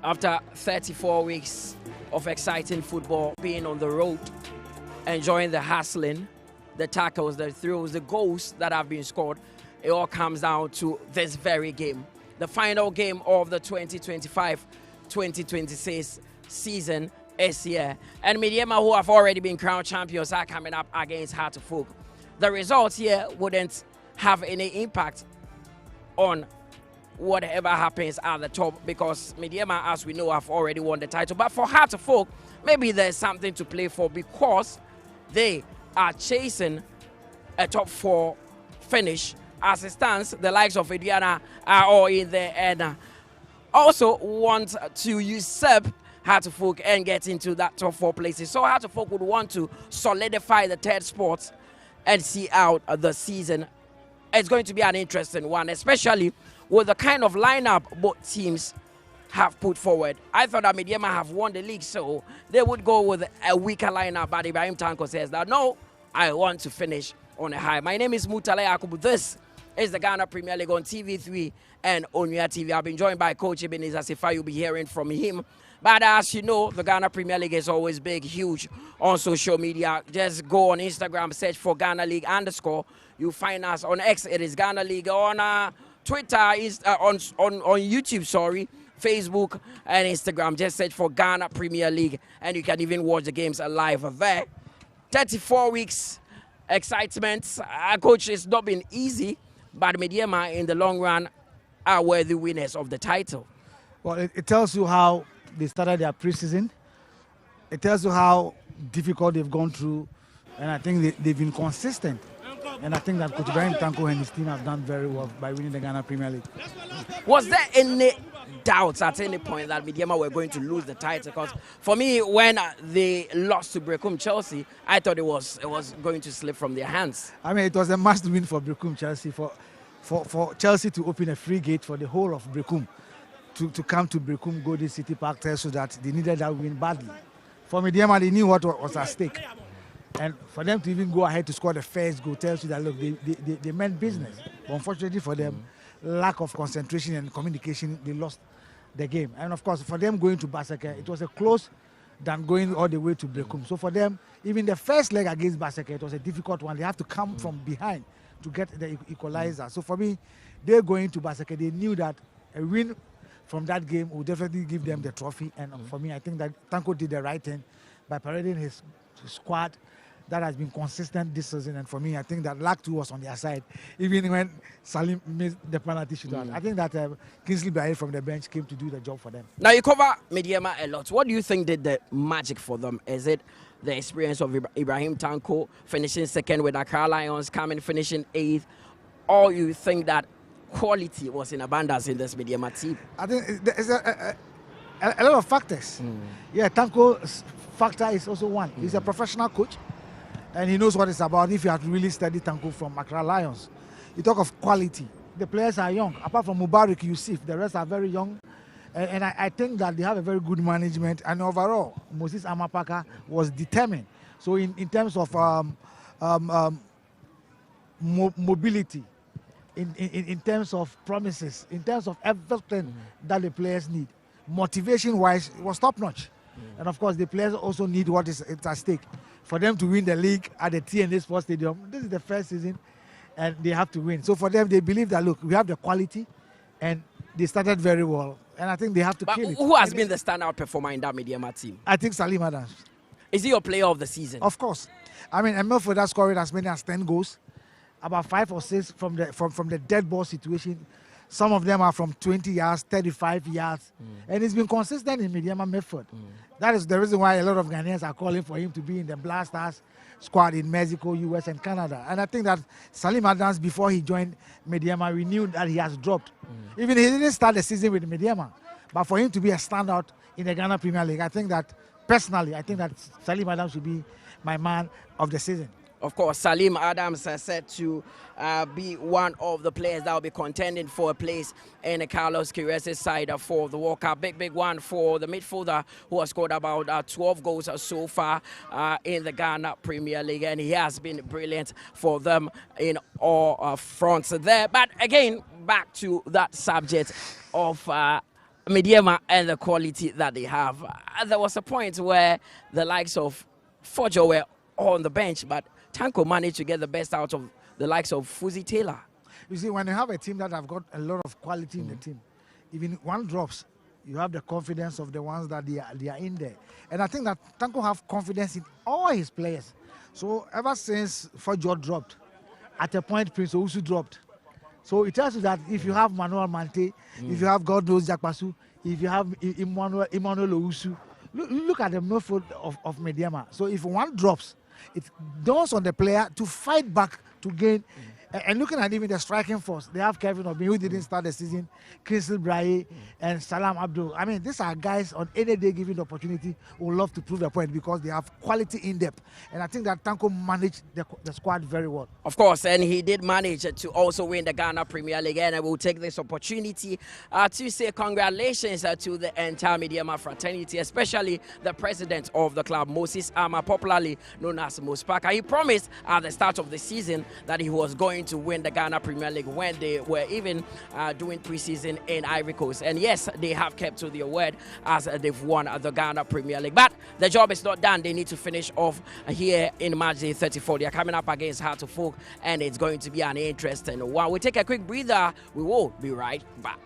After 34 weeks of exciting football, being on the road, enjoying the hustling, the tackles, the throws, the goals that have been scored, it all comes down to this very game. The final game of the 2025-2026 season is here. And Medeama, who have already been crowned champions, are coming up against Heart of Oak. The results here wouldn't have any impact on whatever happens at the top, because Medeama, as we know, have already won the title. But for Heart of Oak, maybe there's something to play for, because they are chasing a top 4 finish. As it stands, the likes of Medeama are all in there and also want to usurp Heart of Oak and get into that top 4 places. So Heart of Oak would want to solidify the 3rd spot and see out the season. It's going to be an interesting one, especially with the kind of lineup both teams have put forward. I thought that Medeama have won the league, so they would go with a weaker lineup, but Ibrahim Tanko says that, no, I want to finish on a high. My name is Mutale Akubu. This is the Ghana Premier League on TV3 and Onuya TV. I've been joined by Coach Ebenezer Sifa. You'll be hearing from him. But as you know, the Ghana Premier League is always big, huge on social media. Just go on Instagram, search for Ghana League _. You'll find us on X. It is Ghana League. On Twitter, is on YouTube, sorry, Facebook and Instagram. Just search for Ghana Premier League, and you can even watch the games live there. 34 weeks excitement. Coach, it's not been easy, but Medeama in the long run are worthy winners of the title. Well, it tells you how they started their preseason. It tells you how difficult they've gone through, and I think they've been consistent. And I think that Coach Ibrahim Tanko and his team have done very well by winning the Ghana Premier League. Was there any doubts at any point that Medeama were going to lose the title? Because for me, when they lost to Brecum Chelsea, I thought it was going to slip from their hands. I mean, it was a must win for Brecum Chelsea, for Chelsea to open a free gate for the whole of Brecum to come to Brecum Golden City Park, tells you that they needed that win badly. For Medeama, they knew what was at stake. And for them to even go ahead to score the first goal tells you that, look, they meant business. But unfortunately for them, lack of concentration and communication, they lost the game. And of course, for them going to Basaka, it was a close than going all the way to Brecum. So for them, even the first leg against Basaka, it was a difficult one. They have to come from behind to get the equalizer. So for me, they're going to Basaka. They knew that a win from that game would definitely give them the trophy. And for me, I think that Tanko did the right thing by parading his squad that has been consistent this season. And for me, I think that luck too was on their side, even when Salim missed the penalty shootout. I think that Kingsley Baye from the bench came to do the job for them. Now, you cover Medeama a lot. What do you think did the magic for them? Is it the experience of Ibrahim Tanko finishing 2nd with Accra Lions, coming finishing 8th? Or you think that quality was in abundance in this Medeama team? I think there's a lot of factors. Yeah, Tanko's factor is also one. He's a professional coach, and he knows what it's about. If you have really studied Tanko from Accra Lions, you talk of quality. The players are young. Apart from Mubarak, Yusuf, the rest are very young. And I think that they have a very good management. And overall, Moses Amapaka was determined. So in terms of mobility, in terms of promises, in terms of everything that the players need, motivation-wise, it was top-notch. And of course, the players also need what is at stake. For them to win the league at the TNA Sports Stadium, this is the first season, and they have to win. So for them, they believe that, look, we have the quality, and they started very well. And I think they have to kill it. Who has been the standout performer in that Medeama team? I think Salim Adams. Is he your player of the season? Of course. I mean, Emil Foda scored as many as 10 goals, about 5 or 6 from the dead ball situation. Some of them are from 20 yards, 35 yards. And he's been consistent in Medeama method. That is the reason why a lot of Ghanaians are calling for him to be in the Blasters squad in Mexico, US, and Canada. And I think that Salim Adams, before he joined Medeama, we knew that he has dropped. Even he didn't start the season with Medeama. But for him to be a standout in the Ghana Premier League, I think that, personally, I think that Salim Adams should be my man of the season. Of course, Salim Adams is said to be one of the players that will be contending for a place in Carlos Queiroz' side for the World Cup. Big one for the midfielder who has scored about 12 goals so far in the Ghana Premier League. And he has been brilliant for them in all fronts there. But again, back to that subject of Medeama and the quality that they have. There was a point where the likes of Fojo were on the bench, but Tanko managed to get the best out of the likes of Fuzi Taylor. You see, when you have a team that have got a lot of quality in the team, even one drops, you have the confidence of the ones that they are in there. And I think that Tanko have confidence in all his players. So ever since Fojo dropped, at a point Prince Owusu dropped. So it tells you that if you have Manuel Mante, if you have God knows Jakpasu, if you have Emmanuel Owusu, look at the midfield of Medeama. So if one drops, it dawns on the player to fight back to gain. And looking at even the striking force, they have Kevin Obi, who didn't start the season, Crystal Brahe, and Salam Abdul. I mean, these are guys on any day given the opportunity who would love to prove their point because they have quality in depth. And I think that Tanko managed the squad very well. Of course, and he did manage to also win the Ghana Premier League. And I will take this opportunity to say congratulations to the entire Medeama fraternity, especially the president of the club, Moses Ama, popularly known as Mospaka. He promised at the start of the season that he was going to win the Ghana Premier League when they were even doing preseason in Ivory Coast. And yes, they have kept to their word as they've won the Ghana Premier League. But the job is not done. They need to finish off here in March 34. They are coming up against Heart of Folk, and it's going to be an interesting one. We'll take a quick breather. We will be right back.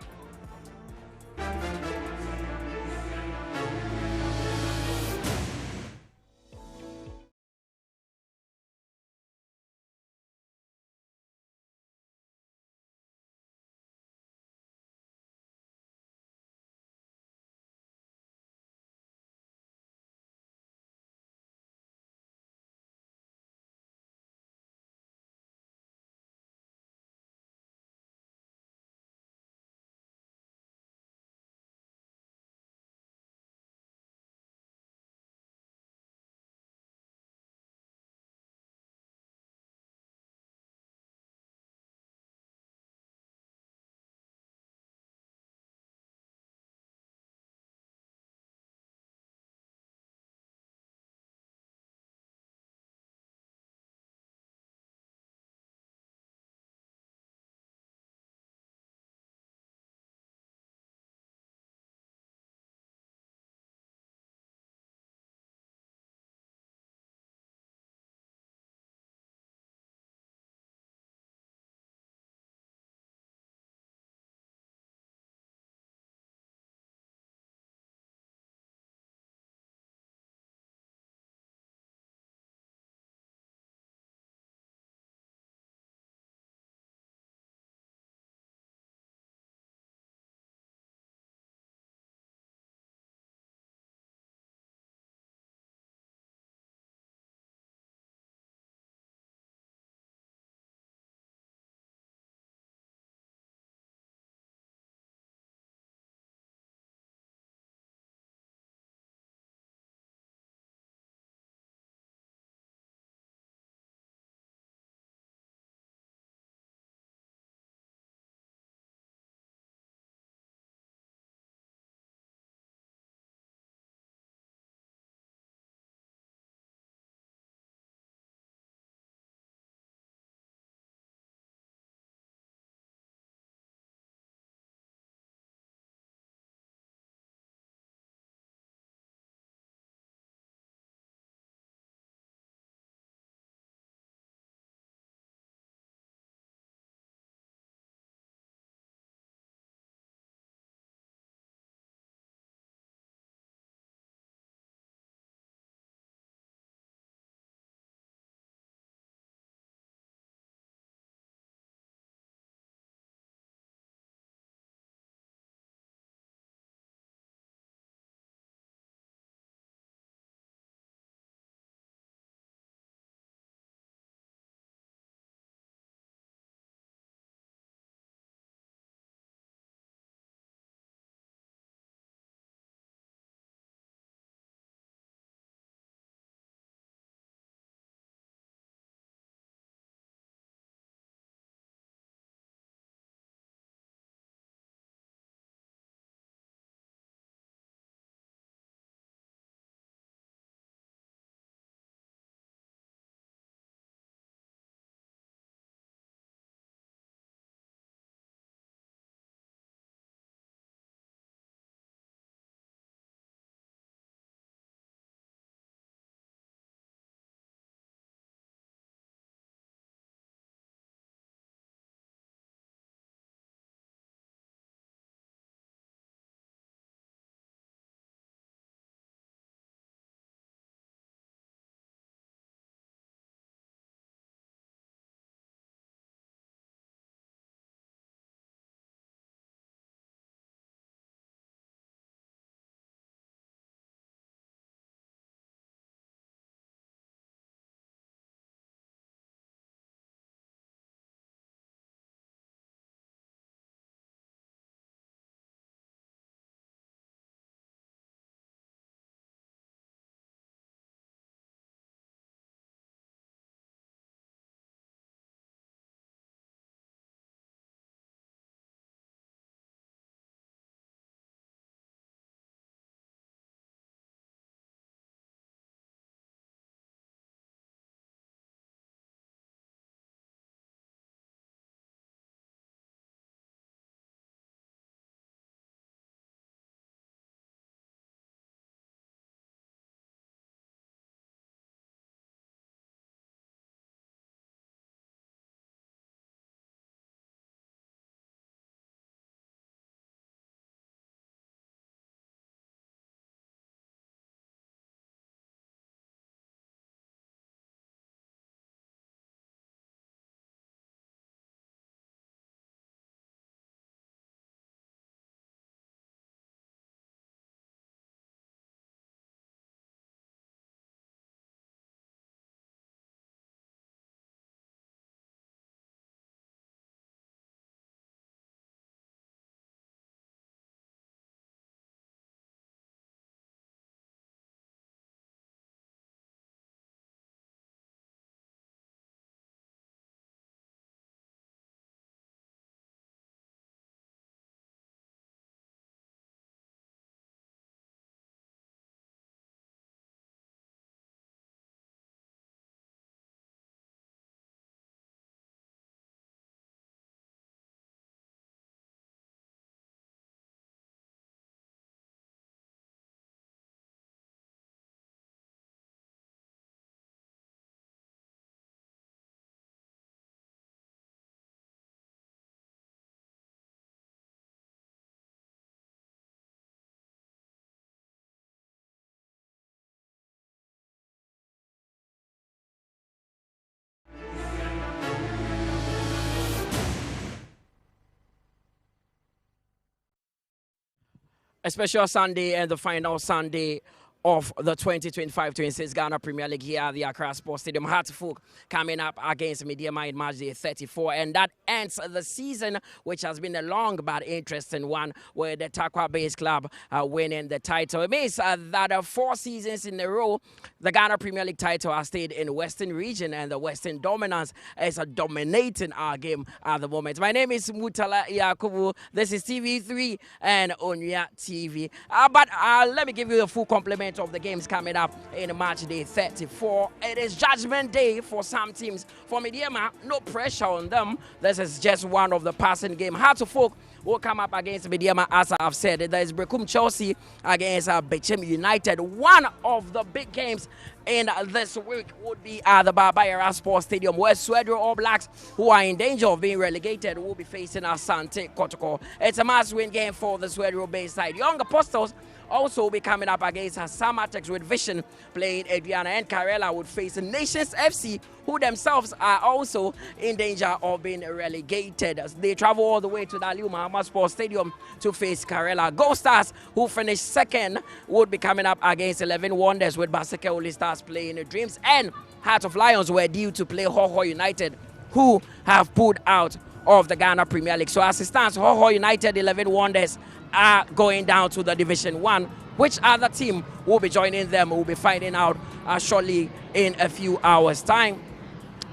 A special Sunday and the final Sunday of the 2025-26 Ghana Premier League here at the Accra Sports Stadium. Hartlepool coming up against Medeama in March day 34, and that ends the season, which has been a long but interesting one, with the Takwa-based club winning the title. It means that 4 seasons in a row, the Ghana Premier League title has stayed in the Western region, and the Western dominance is dominating our game at the moment. My name is Mutala Yakubu. This is TV3 and Onya TV. But let me give you a full complement of the games coming up in March day 34. It is Judgment Day for some teams. For Medeama, no pressure on them. This is just one of the passing game. Hartlepool will come up against Medeama, as I've said. There is Brecum Chelsea against Bechem United. One of the big games in this week would be at the Barbara Sports Stadium, where Swedro All Blacks, who are in danger of being relegated, will be facing Asante Kotoko. It's a must-win game for the Swedro-based side. Young Apostles also will be coming up against Samatex with Vision playing Adriana, and Karela would face Nations FC, who themselves are also in danger of being relegated. They travel all the way to the Aliu Muhammad Sports Stadium to face Karela. Gold Stars, who finished second, would be coming up against 11 Wonders with Baseke Oli Stars playing Dreams, and Heart of Lions were due to play Hoho United, who have pulled out of the Ghana Premier League. So as it stands, Hoho United 11 Wonders are going down to the Division 1. Which other team will be joining them, we'll be finding out shortly in a few hours' time.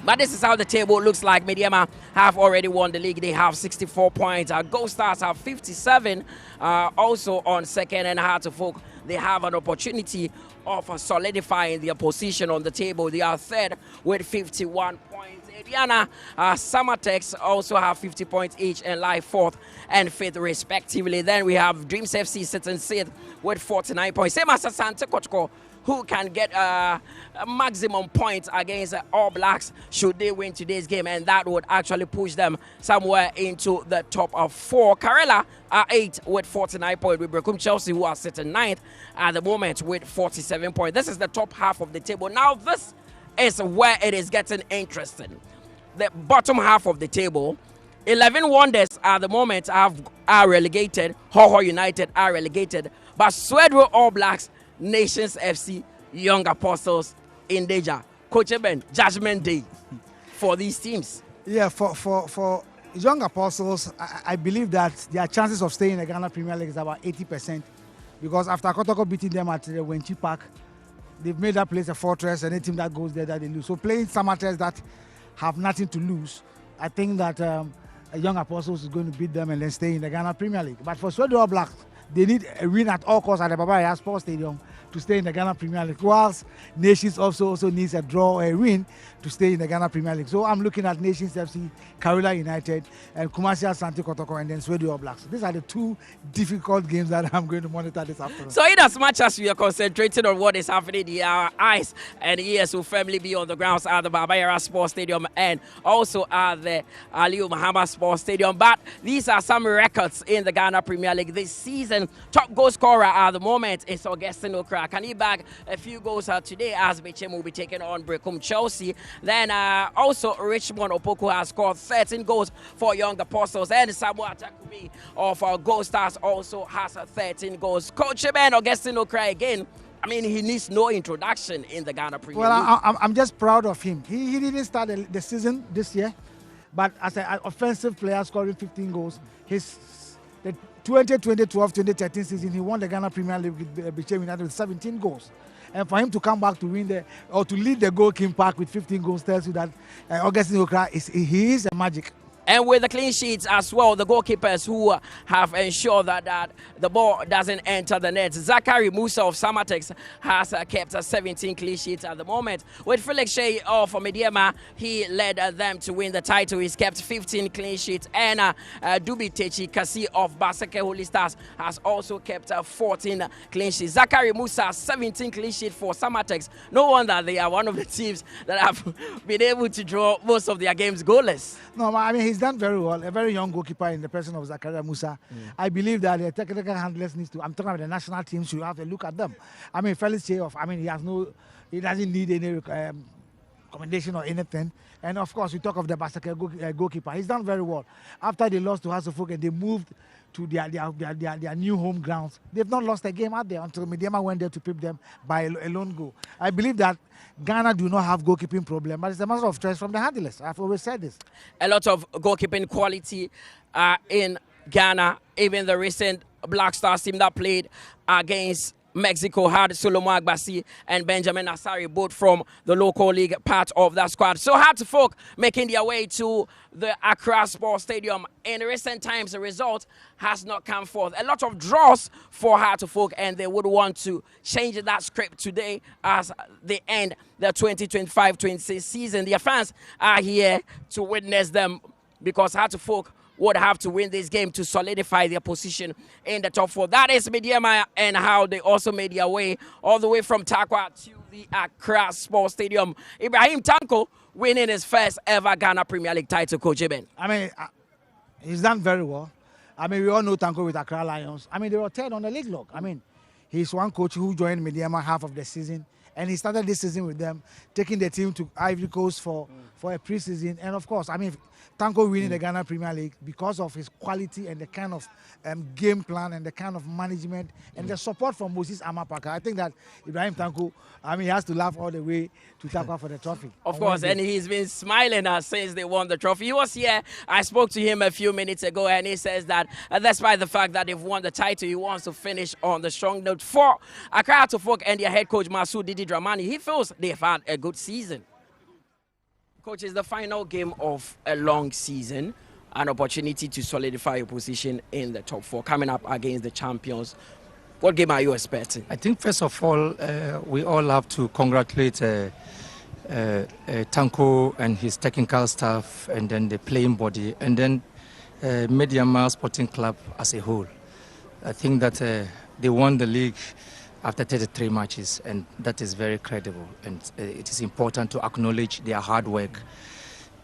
But this is how the table looks like. Medeama have already won the league. They have 64 points. Gold Stars have 57, also on second, and Hartlepool, they have an opportunity of solidifying their position on the table. They are third with 51 points. Adriana, Samatex also have 50 points each and lie fourth and fifth respectively. Then we have Dreams FC sitting sixth with 49 points. Same as Asante Kotoko, who can get maximum points against All Blacks should they win today's game, and that would actually push them somewhere into the top of 4. Karela are 8 with 49 points, with Brecum Chelsea, who are sitting 9th at the moment with 47 points. This is the top half of the table. Now this is where it is getting interesting. The bottom half of the table, 11 Wonders at the moment are relegated. Hoho United are relegated, but Swedro All Blacks, Nations FC, Young Apostles in danger. Coach Ben, Judgment Day for these teams. Yeah, for Young Apostles, I believe that their chances of staying in the Ghana Premier League is about 80%, because after Kotoko beating them at the Wenchi Park, they've made that place a fortress. Any team that goes there, that they lose. So playing Samatex that have nothing to lose, I think that Young Apostles is going to beat them and then stay in the Ghana Premier League. But for Swedro All Blacks, they need a win at all costs at the Barbara Sports Stadium to stay in the Ghana Premier League, whilst Nations also needs a draw or a win to stay in the Ghana Premier League. So I'm looking at Nations FC, Karela United, and Kumasi Asante Kotoko, and then Swedro All Blacks. These are the 2 difficult games that I'm going to monitor this afternoon. So in as much as we are concentrating on what is happening, our eyes and ears will firmly be on the grounds at the Barbara Sports Stadium and also at the Aliu Muhammad Sports Stadium. But these are some records in the Ghana Premier League this season. Top goal scorer at the moment is Augustine Okra. Can he bag a few goals today, as Bechem will be taking on Brecum Chelsea? Then also Richmond Opoku has scored 13 goals for Young Apostles, and Samuel Takumi of Gold Stars also has 13 goals. Coach Ben, Augustine Okra again, I mean, he needs no introduction in the Ghana Premier League. Well, I'm just proud of him. He didn't start the season this year, but as an offensive player scoring 15 goals, the 2012-2013 season, he won the Ghana Premier League with Bechem United with 17 goals. And for him to come back to win to lead the goalkeeping pack with 15 goals tells you that Augustine Okra is a magic. And with the clean sheets as well, the goalkeepers who have ensured that the ball doesn't enter the net. Zachary Musa of Samatex has kept 17 clean sheets at the moment. With Felix Shea of Medeama, he led them to win the title. He's kept 15 clean sheets. And Dubi Techi Kasi of Baseke Holy Stars has also kept 14 clean sheets. Zachary Musa, 17 clean sheets for Samatex. No wonder they are one of the teams that have been able to draw most of their games goalless. No, I mean, he's done very well. A very young goalkeeper in the person of Zakaria Musa. I believe that the technical handlers needs to. I'm talking about the national team. Should have a look at them. I mean, Felix Cheoff. I mean, he doesn't need any commendation or anything. And of course, we talk of the Basaka goalkeeper. He's done very well. After they lost to Hasselhoff and they moved to their new home grounds, they've not lost a game out there until Medeama went there to pip them by a lone goal. I believe that Ghana do not have goalkeeping problem, but it's a matter of choice from the handlers. I've always said this. A lot of goalkeeping quality in Ghana. Even the recent Black Stars team that played against Mexico had Solomon Agbasi and Benjamin Asari, both from the local league, part of that squad. So Hearts making their way to the Accra Sports Stadium. In recent times, the result has not come forth. A lot of draws for Hearts, and they would want to change that script today as they end the 2025-26 season. Their fans are here to witness them because Hearts would have to win this game to solidify their position in the top 4. That is Medeama and how they also made their way all the way from Takwa to the Accra Sports Stadium. Ibrahim Tanko winning his first ever Ghana Premier League title, Coach Eben. I mean, he's done very well. I mean, we all know Tanko with Accra Lions. I mean, they were third on the league log. I mean, he's one coach who joined Medeama half of the season, and he started this season with them, taking the team to Ivory Coast for a preseason. And of course, I mean, Tanko winning the Ghana Premier League because of his quality and the kind of game plan and the kind of management and the support from Moses Amapaka. I think that Ibrahim Tanko, I mean, he has to laugh all the way to Takwa for the trophy. Of course, and he's been smiling since they won the trophy. He was here. I spoke to him a few minutes ago, and he says that despite the fact that they've won the title, he wants to finish on the strong note. For Accra Folk and their head coach, Masoud Didi Dramani, he feels they've had a good season. Coach, it's the final game of a long season, an opportunity to solidify your position in the top 4, coming up against the champions. What game are you expecting? I think, first of all, we all have to congratulate Tanko and his technical staff, and then the playing body, and then Medeama Sporting Club as a whole. I think that they won the league after 33 matches, and that is very credible. And it is important to acknowledge their hard work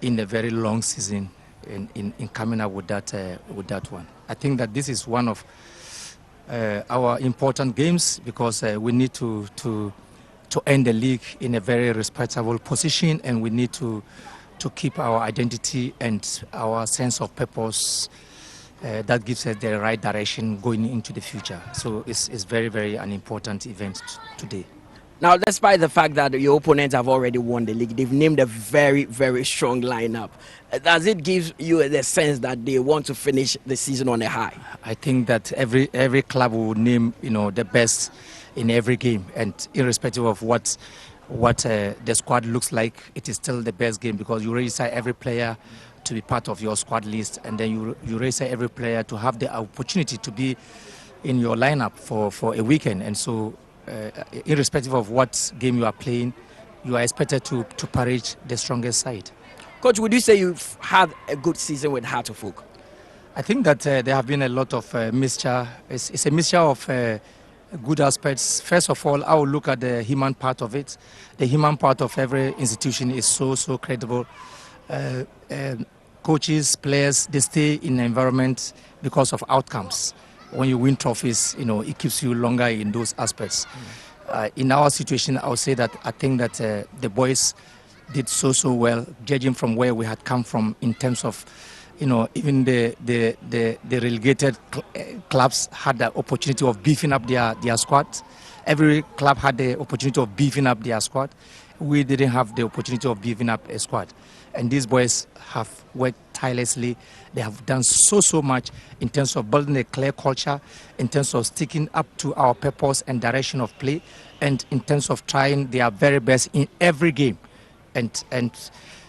in a very long season in coming up with that one. I think that this is one of our important games because we need to end the league in a very respectable position, and we need to keep our identity and our sense of purpose. That gives us the right direction going into the future. So it's very, very an important event today. Now, despite the fact that your opponents have already won the league, they've named a very, very strong lineup. Does it give you the sense that they want to finish the season on a high? I think that every club will name the best in every game, and irrespective of what the squad looks like, it is still the best game because you register every player to be part of your squad list, and then you register every player to have the opportunity to be in your lineup for a weekend. And so irrespective of what game you are playing, you are expected to parade the strongest side. Coach, would you say you've had a good season with Hearts? I think that there have been a lot of mixture. It's a mixture of good aspects. First of all, I will look at the human part of it. The human part of every institution is so credible. Coaches, players, they stay in the environment because of outcomes. When you win trophies, it keeps you longer in those aspects. In our situation, I would say that I think that the boys did so well, judging from where we had come from in terms of, even the relegated clubs had the opportunity of beefing up their squad. Every club had the opportunity of beefing up their squad. We didn't have the opportunity of beefing up a squad. And these boys have worked tirelessly. They have done so much in terms of building a clear culture, in terms of sticking up to our purpose and direction of play, and in terms of trying their very best in every game. And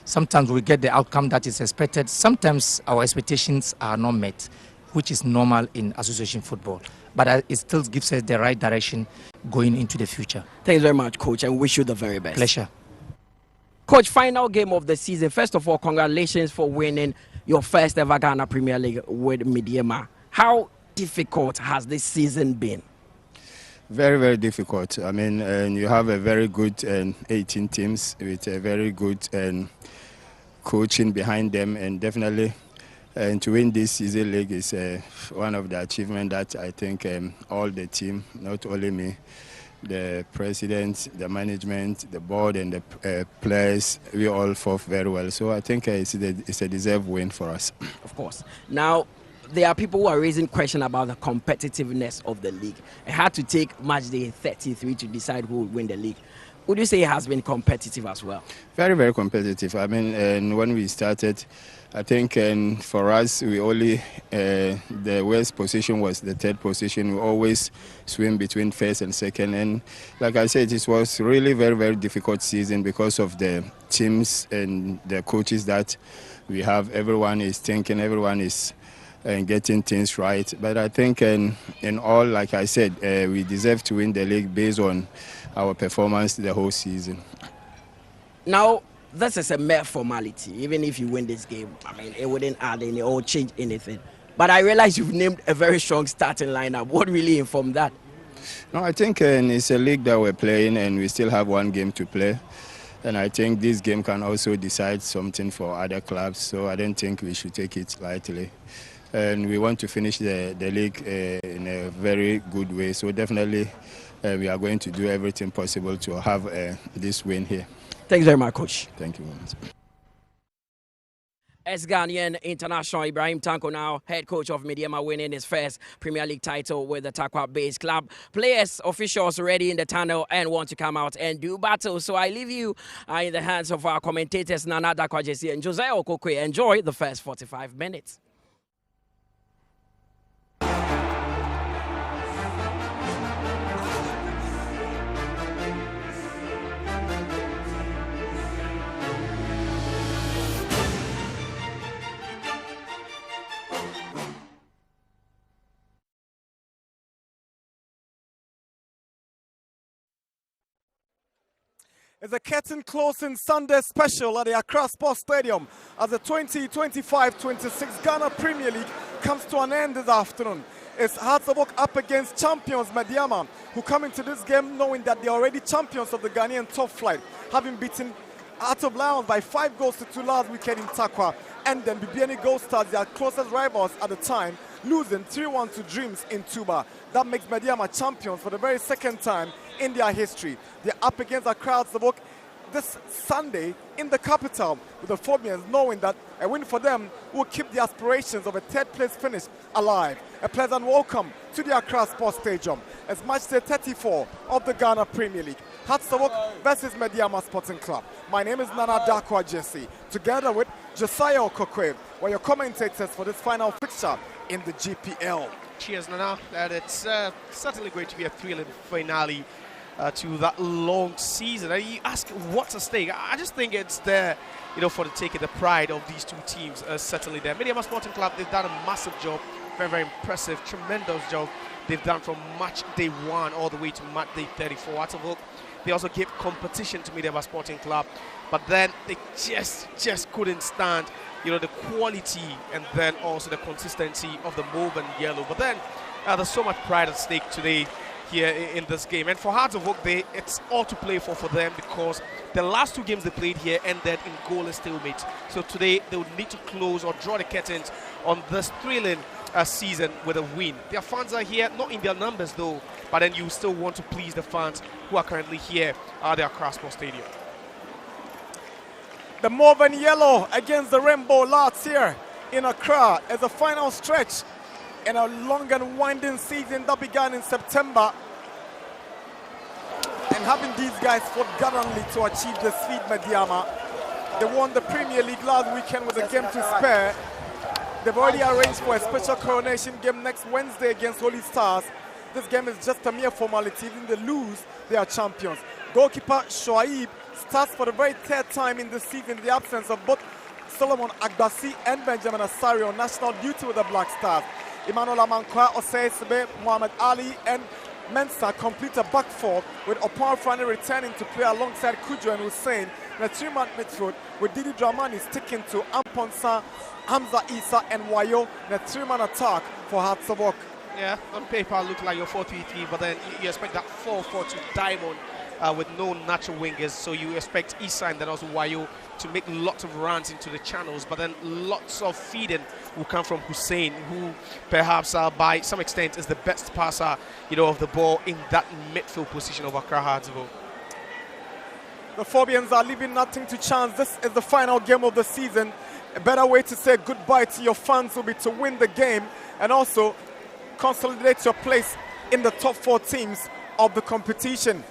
sometimes we get the outcome that is expected. Sometimes our expectations are not met, which is normal in association football. But it still gives us the right direction going into the future. Thanks very much, Coach, and wish you the very best. Pleasure. Coach, final game of the season. First of all, congratulations for winning your first ever Ghana Premier League with Medeama. How difficult has this season been? Very, very difficult. I mean, you have a very good 18 teams with a very good coaching behind them, and definitely to win this season league is one of the achievements that I think all the team, not only me, the president, the management, the board, and the players, we all fought very well. So I think it's a deserved win for us. Of course. Now, there are people who are raising questions about the competitiveness of the league. It had to take match day 33 to decide who would win the league. Would you say it has been competitive as well? Very, very competitive. I mean, and when we started, I think for us, we only, the worst position was the third position. We always swim between first and second. And like I said, it was really very, very difficult season because of the teams and the coaches that we have. Everyone is thinking, everyone is getting things right. But I think in all, like I said, we deserve to win the league based on our performance the whole season. Now, this is a mere formality. Even if you win this game, I mean, it wouldn't add any or change anything. But I realize you've named a very strong starting lineup. What really informed that? No, I think it's a league that we're playing and we still have one game to play. And I think this game can also decide something for other clubs. So I don't think we should take it lightly. And we want to finish the league in a very good way. So definitely we are going to do everything possible to have this win here. Thanks very much, Coach. Thank you very much. Ex-Ghanaian international Ibrahim Tanko, now head coach of Medeama, winning his first Premier League title with the Takwa-based club. Players, officials already in the tunnel and want to come out and do battle. So I leave you in the hands of our commentators, Nana Dakwajesi and Jose Okokwe. Enjoy the first 45 minutes. It's a curtain closing Sunday special at the Accra Sports Stadium as the 2025-26 Ghana Premier League comes to an end this afternoon. It's Hearts of Oak up against champions Medeama, who come into this game knowing that they're already champions of the Ghanaian top flight, having beaten Hearts of Lions by 5 goals to 2 last weekend in Takwa, and then Bibiani Gold Stars, their closest rivals at the time, losing 3-1 to Dreams in Tuba. That makes Medeama champions for the very second time in their history. They're up against the crowds of Oak this Sunday in the capital, with the Phobians knowing that a win for them will keep the aspirations of a third place finish alive. A pleasant welcome to the Accra Sports Stadium as match day 34 of the Ghana Premier League. Hearts of Oak versus Medeama Sporting Club. My name is Nana Dakwajesi, together with Josiah Okokwe, were your commentators for this final fixture in the GPL. Cheers, Nana. And it's certainly going to be a thrilling finale to that long season. And you ask what's at stake. I just think it's there, for the taking. The pride of these two teams is certainly there. Medeama Sporting Club, they've done a massive job, very, very impressive, tremendous job they've done from match day 1 all the way to match day 34. Hearts of Oak, they also gave competition to Medeama Sporting Club, but then they just couldn't stand, the quality and then also the consistency of the mauve and yellow. But then there's so much pride at stake today here in this game. And for Hearts of Oak, it's all to play for them, because the last 2 games they played here ended in goalless stalemate. So today they would need to close or draw the curtains on this thrilling season with a win. Their fans are here, not in their numbers though, but then you still want to please the fans who are currently here at the Accra Sports Stadium. The mauve and yellow against the rainbow lads here in Accra as a final stretch in a long and winding season that began in September. And having these guys fought gallantly to achieve this feat, Medeama. They won the Premier League last weekend with a game to spare. They've already arranged for a special coronation game next Wednesday against Holy Stars. This game is just a mere formality. Even they lose, they are champions. Goalkeeper Shoaib starts for the very 3rd time in this season in the absence of both Solomon Agbasi and Benjamin Asari on national duty with the Black Stars. Emmanuel Amankwa, Osei Sebe, Muhammad Ali and Mensah complete a back four, with Opon Frani returning to play alongside Kujo and Hussein in a 3-man midfield, with Didi Dramani sticking to Amponsa, Hamza Isa and Wayo in a 3-man attack for Hearts of Oak. Yeah, on paper look like your 4-3-3, but then you expect that 4-4-2 diamond with no natural wingers, so you expect Issa and then also Wayo to make lots of runs into the channels, but then lots of feeding will come from Hussein, who perhaps by some extent is the best passer, of the ball in that midfield position of Accra Hartsville. The Phobians are leaving nothing to chance. This is the final game of the season. A better way to say goodbye to your fans will be to win the game and also consolidate your place in the top 4 teams of the competition.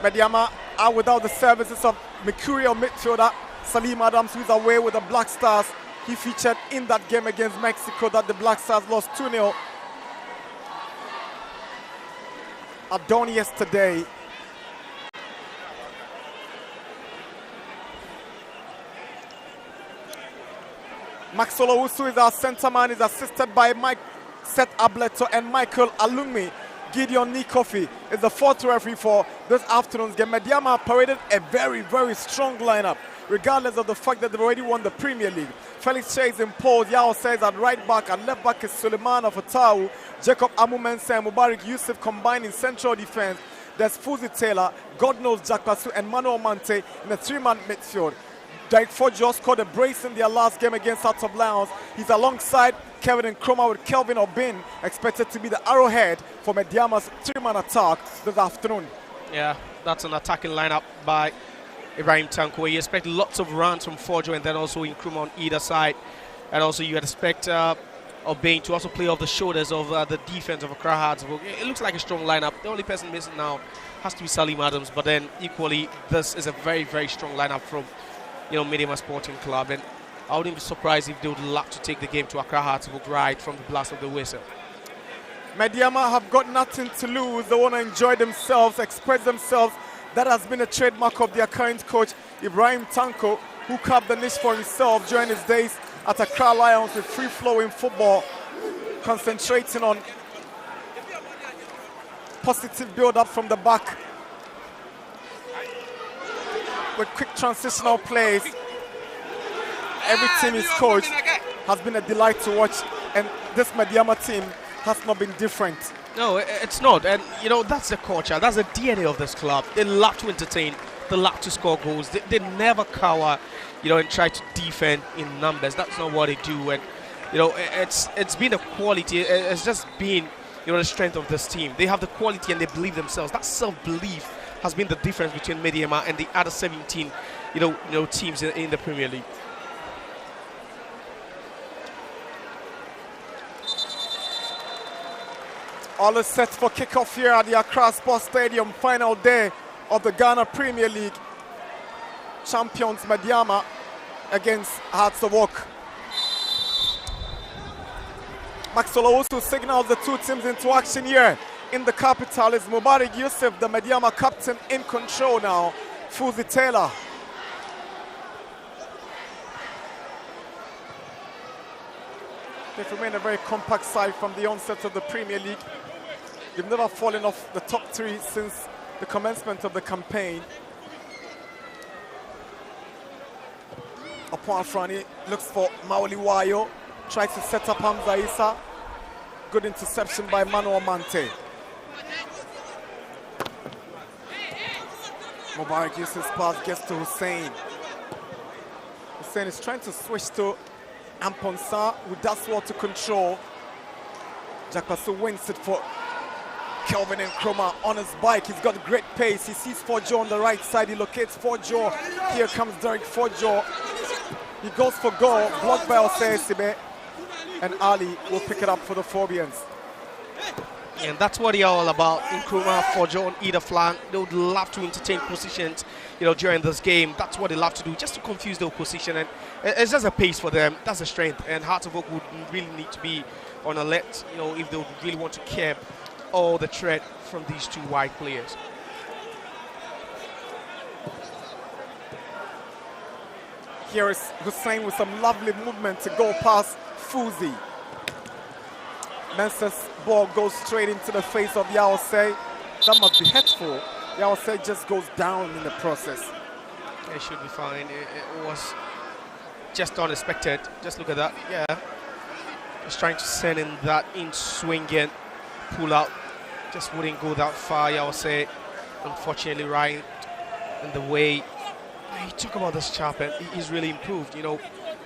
Medeama are without the services of mercurial midfielder Salim Adams, who is away with the Black Stars. He featured in that game against Mexico that the Black Stars lost 2-0. Adoni yesterday. Maxwell Owusu is our centre man, is assisted by Seth Ableto and Michael Alungmi. Gideon Nikofi is the 4th referee for this afternoon's game. Medeama paraded a very, very strong lineup, regardless of the fact that they've already won the Premier League. Felix Chase in pole, Yao says at right back, at left back is Suleiman of Fatau, Jacob Amumense and Mubarak Yusuf combined in central defense. There's Fuzi Taylor, God knows Jack Pasu and Manuel Mante in the 3-man midfield. Derek Fojo scored a brace in their last game against Hearts of Lions. He's alongside Kevin Nkrumah with Kelvin Obin, expected to be the arrowhead for Medeama's 3-man attack this afternoon. Yeah, that's an attacking lineup by Ibrahim Tanko. You expect lots of runs from Fojo and then also Nkrumah on either side. And also you expect Obin to also play off the shoulders of the defense of Accra Hartsville. It looks like a strong lineup. The only person missing now has to be Salim Adams, but then equally this is a very, very strong lineup from Medeama Sporting Club, and I wouldn't be surprised if they would love to take the game to Accra Hartsville right from the blast of the whistle. Medeama have got nothing to lose. They want to enjoy themselves, express themselves. That has been a trademark of their current coach, Ibrahim Tanko, who carved the niche for himself during his days at Accra Lions with free-flowing football, concentrating on positive build-up from the back, with quick transitional plays. Every team he's coached has been a delight to watch, and this Medeama team has not been different. No, it's not, and that's the culture, that's the DNA of this club. They love to entertain, they love to score goals. They never cower, and try to defend in numbers. That's not what they do, and it's been a quality. It's just been the strength of this team. They have the quality and they believe themselves. That self-belief has been the difference between Medeama and the other 17 teams in the Premier League. All is set for kickoff here at the Accra Sports Stadium. Final day of the Ghana Premier League. Champions Medeama against Hearts of Oak. Maxwell Owusu signals the two teams into action here in the capital. Is Mubarak Yusuf, the Medeama captain, in control now. Fuzi Taylor. They've remained a very compact side from the onset of the Premier League. They've never fallen off the top 3 since the commencement of the campaign. Upon Frani looks for Maoli Wayo, tries to set up Hamza Issa. Good interception by Manuel Mante. Mubarak Yusuf's pass gets to Hussein. Hussein is trying to switch to Amponsa, who does well to control. Jakpasu wins it for Kelvin Nkrumah on his bike. He's got great pace. He sees Fojo on the right side. He locates Fojo. Here comes Derek Fojo. He goes for goal, blocked by Osei Sibe, and Ali will pick it up for the Phobians. And that's what they're all about. Nkrumah, Fojo on either flank. They would love to entertain positions, during this game. That's what they love to do, just to confuse the opposition. And it's just a pace for them. That's a strength. And Hearts of Oak would really need to be on alert, if they would really want to curb all the threat from these two wide players. Here is Hussein with some lovely movement to go past Fuzi. Mensah's ball goes straight into the face of Yaosei. That must be hurtful. Yaosei just goes down in the process. It should be fine. It was just unexpected. Just look at that. Yeah. Just trying to send in that in swinging pull out. Just wouldn't go that far, I would say. Unfortunately, right in the way. You talk about this chap, and he's really improved, you know,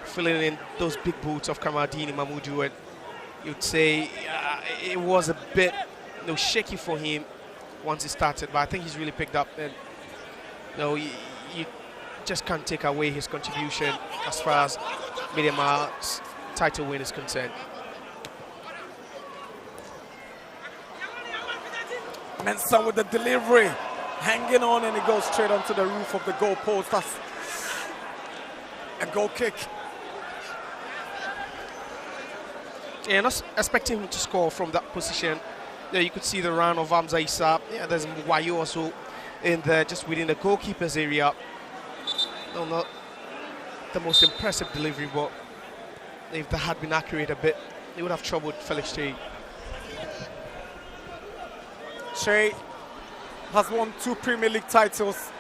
filling in those big boots of Kamaldeen Mahmoudou, and you'd say it was a bit, you know, shaky for him once he started, but I think he's really picked up, and you know, you just can't take away his contribution as far as Medeama's title win is concerned. Mensah with the delivery, hanging on, and it goes straight onto the roof of the goal post. That's a goal kick. Yeah, not expecting him to score from that position. Yeah, you could see the run of Hamza Issa. Yeah, there's Wayo also in there, just within the goalkeeper's area. No, not the most impressive delivery, but if that had been accurate a bit, it would have troubled Felix Che. Che has won 2 Premier League titles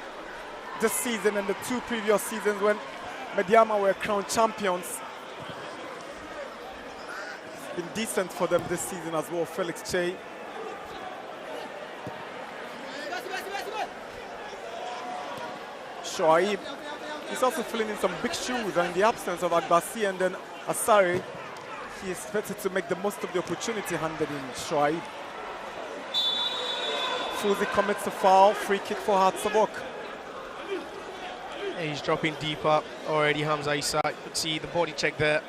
this season and the 2 previous seasons when Medeama were crowned champions. It's been decent for them this season as well, Felix Che. Shoaib, he's also filling in some big shoes, and in the absence of Agbasi and then Asare, he is expected to make the most of the opportunity handed in Shoaib. Fuzi commits a foul, free kick for Hatzabok. He's dropping deeper already, Hamza Issa. You could see the body check there.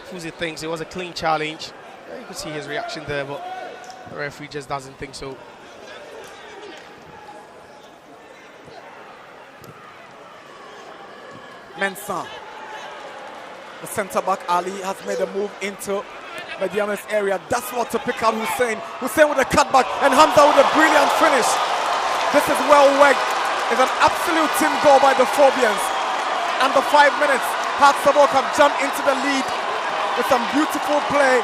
Fuzi thinks it was a clean challenge. You could see his reaction there, but the referee just doesn't think so. Mensah, the centre-back Ali, has made a move into Medeama's area. That's what to pick out Hussein. Hussein with a cutback and Hamza with a brilliant finish. This is well worked. It's an absolute team goal by the Phobians. Under 5 minutes, Hatzabok have jumped into the lead with some beautiful play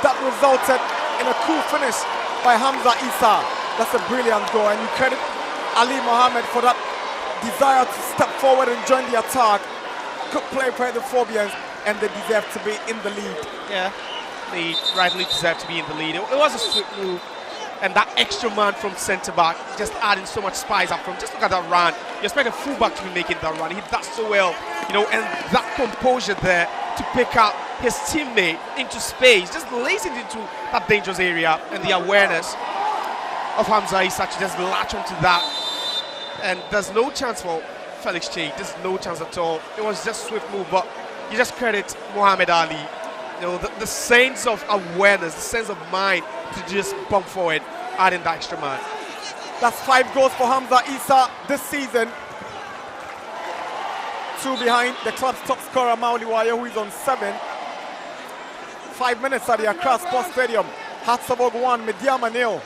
that resulted in a cool finish by Hamza Issa. That's a brilliant goal, and you credit Ali Mohammed for that desire to step forward and join the attack. Good play by the Phobians, and they deserve to be in the lead. Yeah, they rightly deserve to be in the lead. It was a swift move, and that extra man from centre-back just adding so much spice up front. Just look at that run. You expect a full-back to be making that run. He does so well, you know, and that composure there to pick up his teammate into space, just lays it into that dangerous area, and the awareness of Hamza Issa to just latch onto that. And there's no chance for Felix Che. There's no chance at all. It was just a swift move, but you just credit Muhammad Ali. You know, the sense of awareness, the sense of mind to just bump forward, adding that extra man. That's 5 goals for Hamza Issa this season. 2 behind the club's top scorer, Mauli Wayo, who is on 7. 5 minutes at the Accra Sports Stadium. Hatzabog 1, Medeama 0.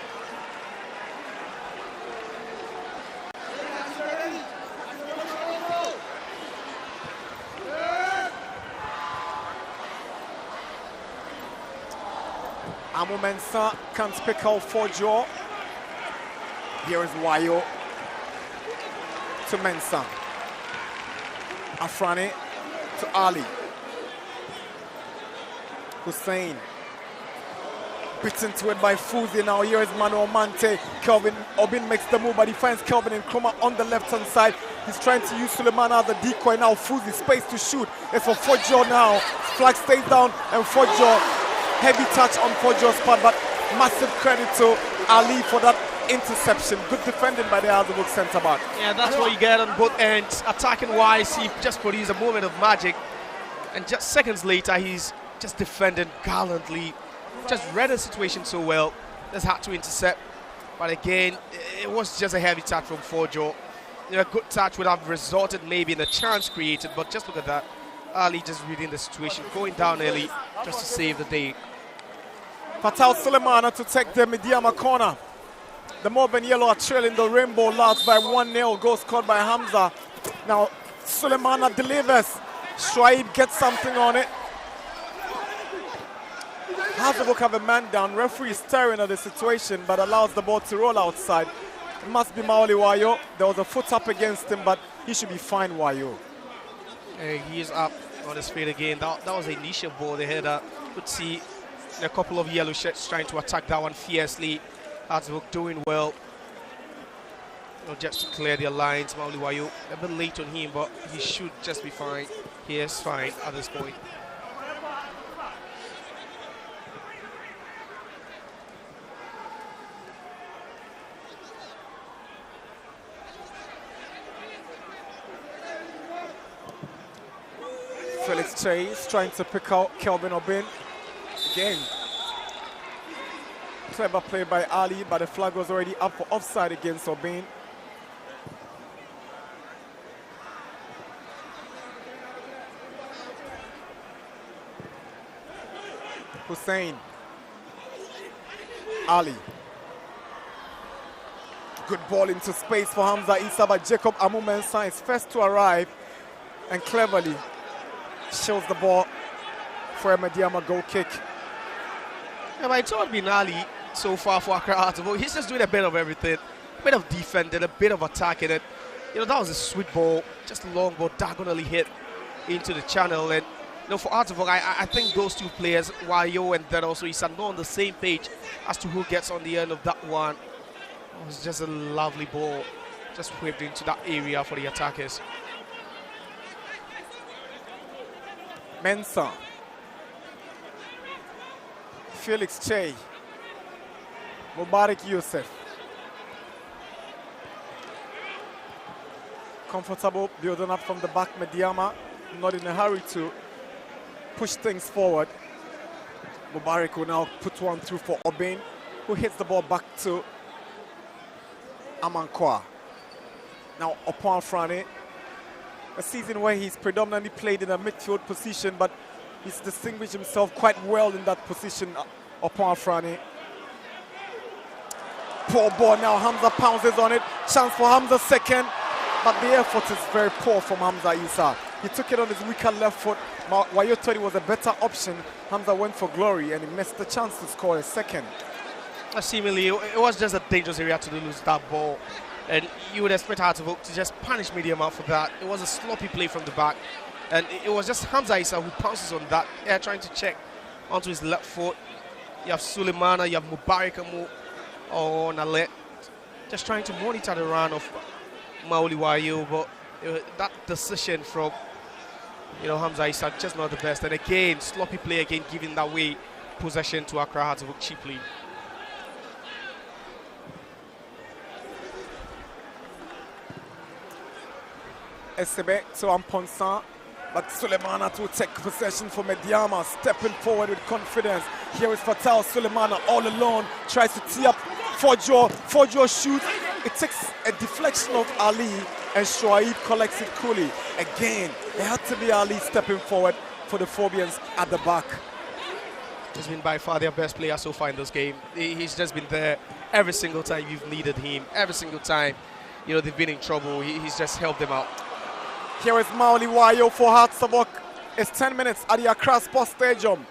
Amo Mensah can't pick out for Joe. Here is Wayo to Mensah. Afrani to Ali. Hussein. Bitten to it by Fuzi now. Here is Manu Mante. Kelvin Obin makes the move, but he finds Kelvin Nkrumah on the left-hand side. He's trying to use Suleiman as a decoy now. Fuzi, space to shoot. It's for Fojo now. Flag stays down, and Fojo, heavy touch on Fojo's part, but massive credit to Ali for that interception. Good defending by the Azabuk centre-back. Yeah, that's what you get on both ends. Attacking-wise, he just produced a moment of magic, and just seconds later, he's just defending gallantly. Just read the situation so well. Just had to intercept, but again, it was just a heavy touch from Fojo. You know, a good touch would have resulted maybe in a chance created, but just look at that. Ali just reading the situation, going down early just to save the day. Fatal Suleimana to take the Medeama corner. The Mourben Yellow are trailing the Rainbow Lads by 1-0. Goal scored by Hamza. Now Suleimana delivers. Shoaib gets something on it. Hazabuk have a man down. Referee is staring at the situation but allows the ball to roll outside. It must be Mauli Wayo. There was a foot up against him, but he should be fine, Wayo. He is up. on his feet again. That was the initial ball they had. Could see a couple of yellow shirts trying to attack that one fiercely. Harzburg doing well. Just to clear their lines. Mauli Wayo a bit late on him, but he should just be fine. He is fine at this point. Felix Chase trying to pick out Kelvin Obin. Again, clever play by Ali, but the flag was already up for offside against Obin. Hussein. Ali. Good ball into space for Hamza Issa, but Jacob Amu-Mensah is first to arrive and cleverly shows the ball for a Medeama goal kick. Yeah, but it's all been Ali so far for Accra Harzburg. He's just doing a bit of everything. A bit of defending, a bit of attacking it. That was a sweet ball, just a long ball, diagonally hit into the channel. And for Harzburg, I think those two players, Wayo and then also Issa, not on the same page as to who gets on the end of that one. It was just a lovely ball, just whipped into that area for the attackers. Mensah. Felix Che. Mubarak Youssef. Comfortable building up from the back. Medeama not in a hurry to push things forward. Mubarak will now put one through for Obin, who hits the ball back to Amankwa. Now Opon Frane, a season where he's predominantly played in a midfield position, but he's distinguished himself quite well in that position. Opon Frane. Poor ball now, Hamza pounces on it. Chance for Hamza second, but the effort is very poor from Hamza Issa. He took it on his weaker left foot. Wayo thought it was a better option. Hamza went for glory and he missed the chance to score a second. Seemingly, it was just a dangerous area to lose that ball. And you would expect Harzburg to just punish Medeama for that. It was a sloppy play from the back. And it was just Hamza Issa who pounces on that, trying to check onto his left foot. You have Suleimana, you have Mubarak on Alet, just trying to monitor the run of Mauli Wayo, but that decision from Hamza Issa just not the best. And again, sloppy play again, giving that way possession to Accra Harzburg cheaply. Esebe to Amponsan, but Suleimana to take possession for Medeama, stepping forward with confidence. Here is Fatal Suleimana all alone, tries to tee up Fojo. Fojo shoots. It takes a deflection of Ali, and Shoaib collects it coolly. Again, it had to be Ali stepping forward for the Phobians at the back. He's been by far their best player so far in this game. He's just been there every single time you've needed him. Every single time, they've been in trouble. He's just helped them out. Here is Mauli Wayo for Harzburg. It's 10 minutes at the Accra Sports Stadium.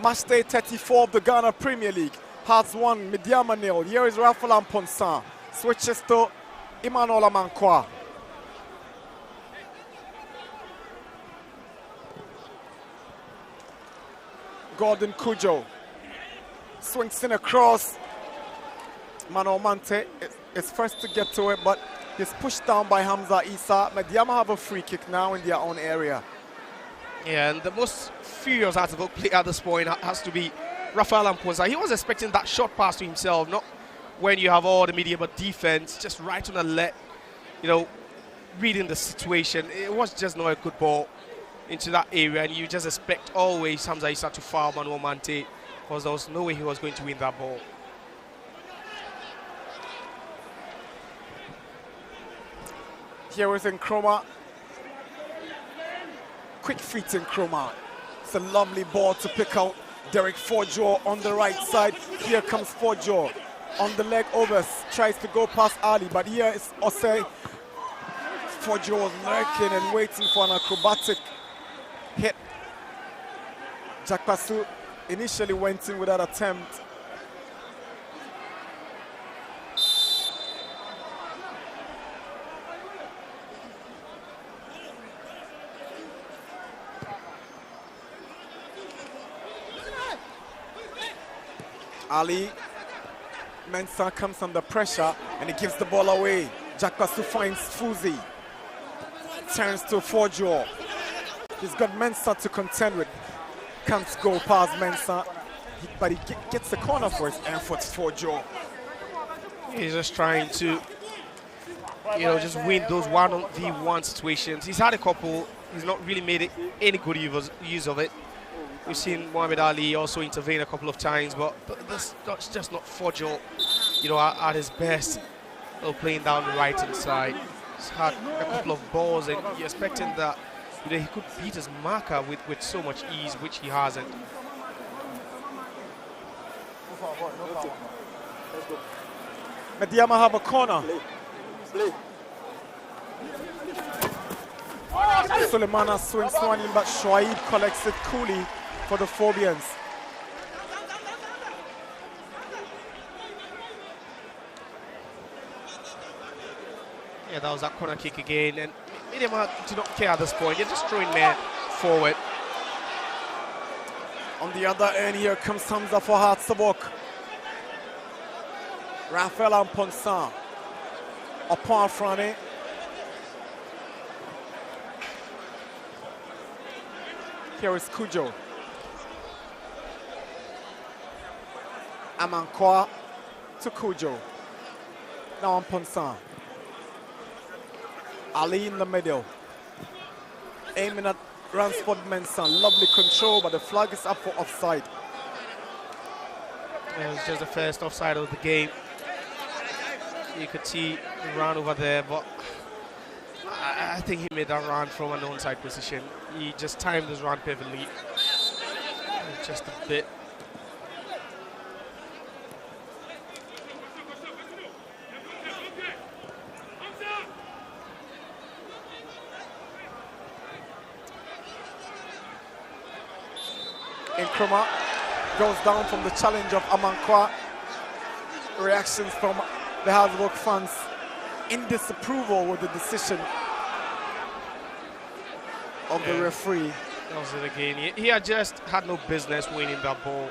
Match day 34 of the Ghana Premier League. Hearts 1, Medeama 0. Here is Rafael Amponsan. Switches to Emmanuel Amankwa. Gordon Kujo swings in across. Manuel Mante is first to get to it, but he's pushed down by Hamza Issa. Medeama have a free kick now in their own area. Yeah, and the most furious Harzburg player at this point has to be Rafael Amponsan. He was expecting that short pass to himself, not when you have all the Medeama defense just right on the left, reading the situation. It was just not a good ball into that area, and you just expect always Hamza Issa to foul Manuel Mante, because there was no way he was going to win that ball. Here is Nkrumah. Quick feet Nkrumah. It's a lovely ball to pick out. Derek Fojo on the right side. Here comes Fojo on the leg over. Tries to go past Ali, but here is Osei. Fojo was lurking and waiting for an acrobatic hit. Jack Pasu initially went in with that attempt. Ali Mensah comes under pressure and he gives the ball away. Jack Basu finds Fuzi. Turns to Forjo. He's got Mensah to contend with. Can't go past Mensah, but he gets the corner for his effort, Forjo. He's just trying to, just win those 1v1 situations. He's had a couple. He's not really made any good use of it. We've seen Muhammad Ali also intervene a couple of times, but that's just not Forjo, at his best, playing down the right-hand side. He's had a couple of balls, and you're expecting that he could beat his marker with so much ease, which he hasn't. Medeama have a corner. Sulemana swings one in, but Shoaib collects it coolly for the Phobians. Yeah, that was that corner kick again, and Medeama do not care at this point. They're just throwing men forward. On the other end, here comes Hamza for Hartsabok. Rafael Amponsan. Upon Frane. Here is Kujo. Amankwa to Kujo. Now Amponsan. Ali in the middle. Aiming at Ransford Mensah. Lovely control, but the flag is up for offside. It was just the first offside of the game. You could see the run over there, but I think he made that run from an onside position. He just timed his run perfectly. Just a bit. Nkrumah goes down from the challenge of Amankwa. Reactions from the Hartsburg fans in disapproval with the decision of the referee. That was it again. He had just had no business winning that ball,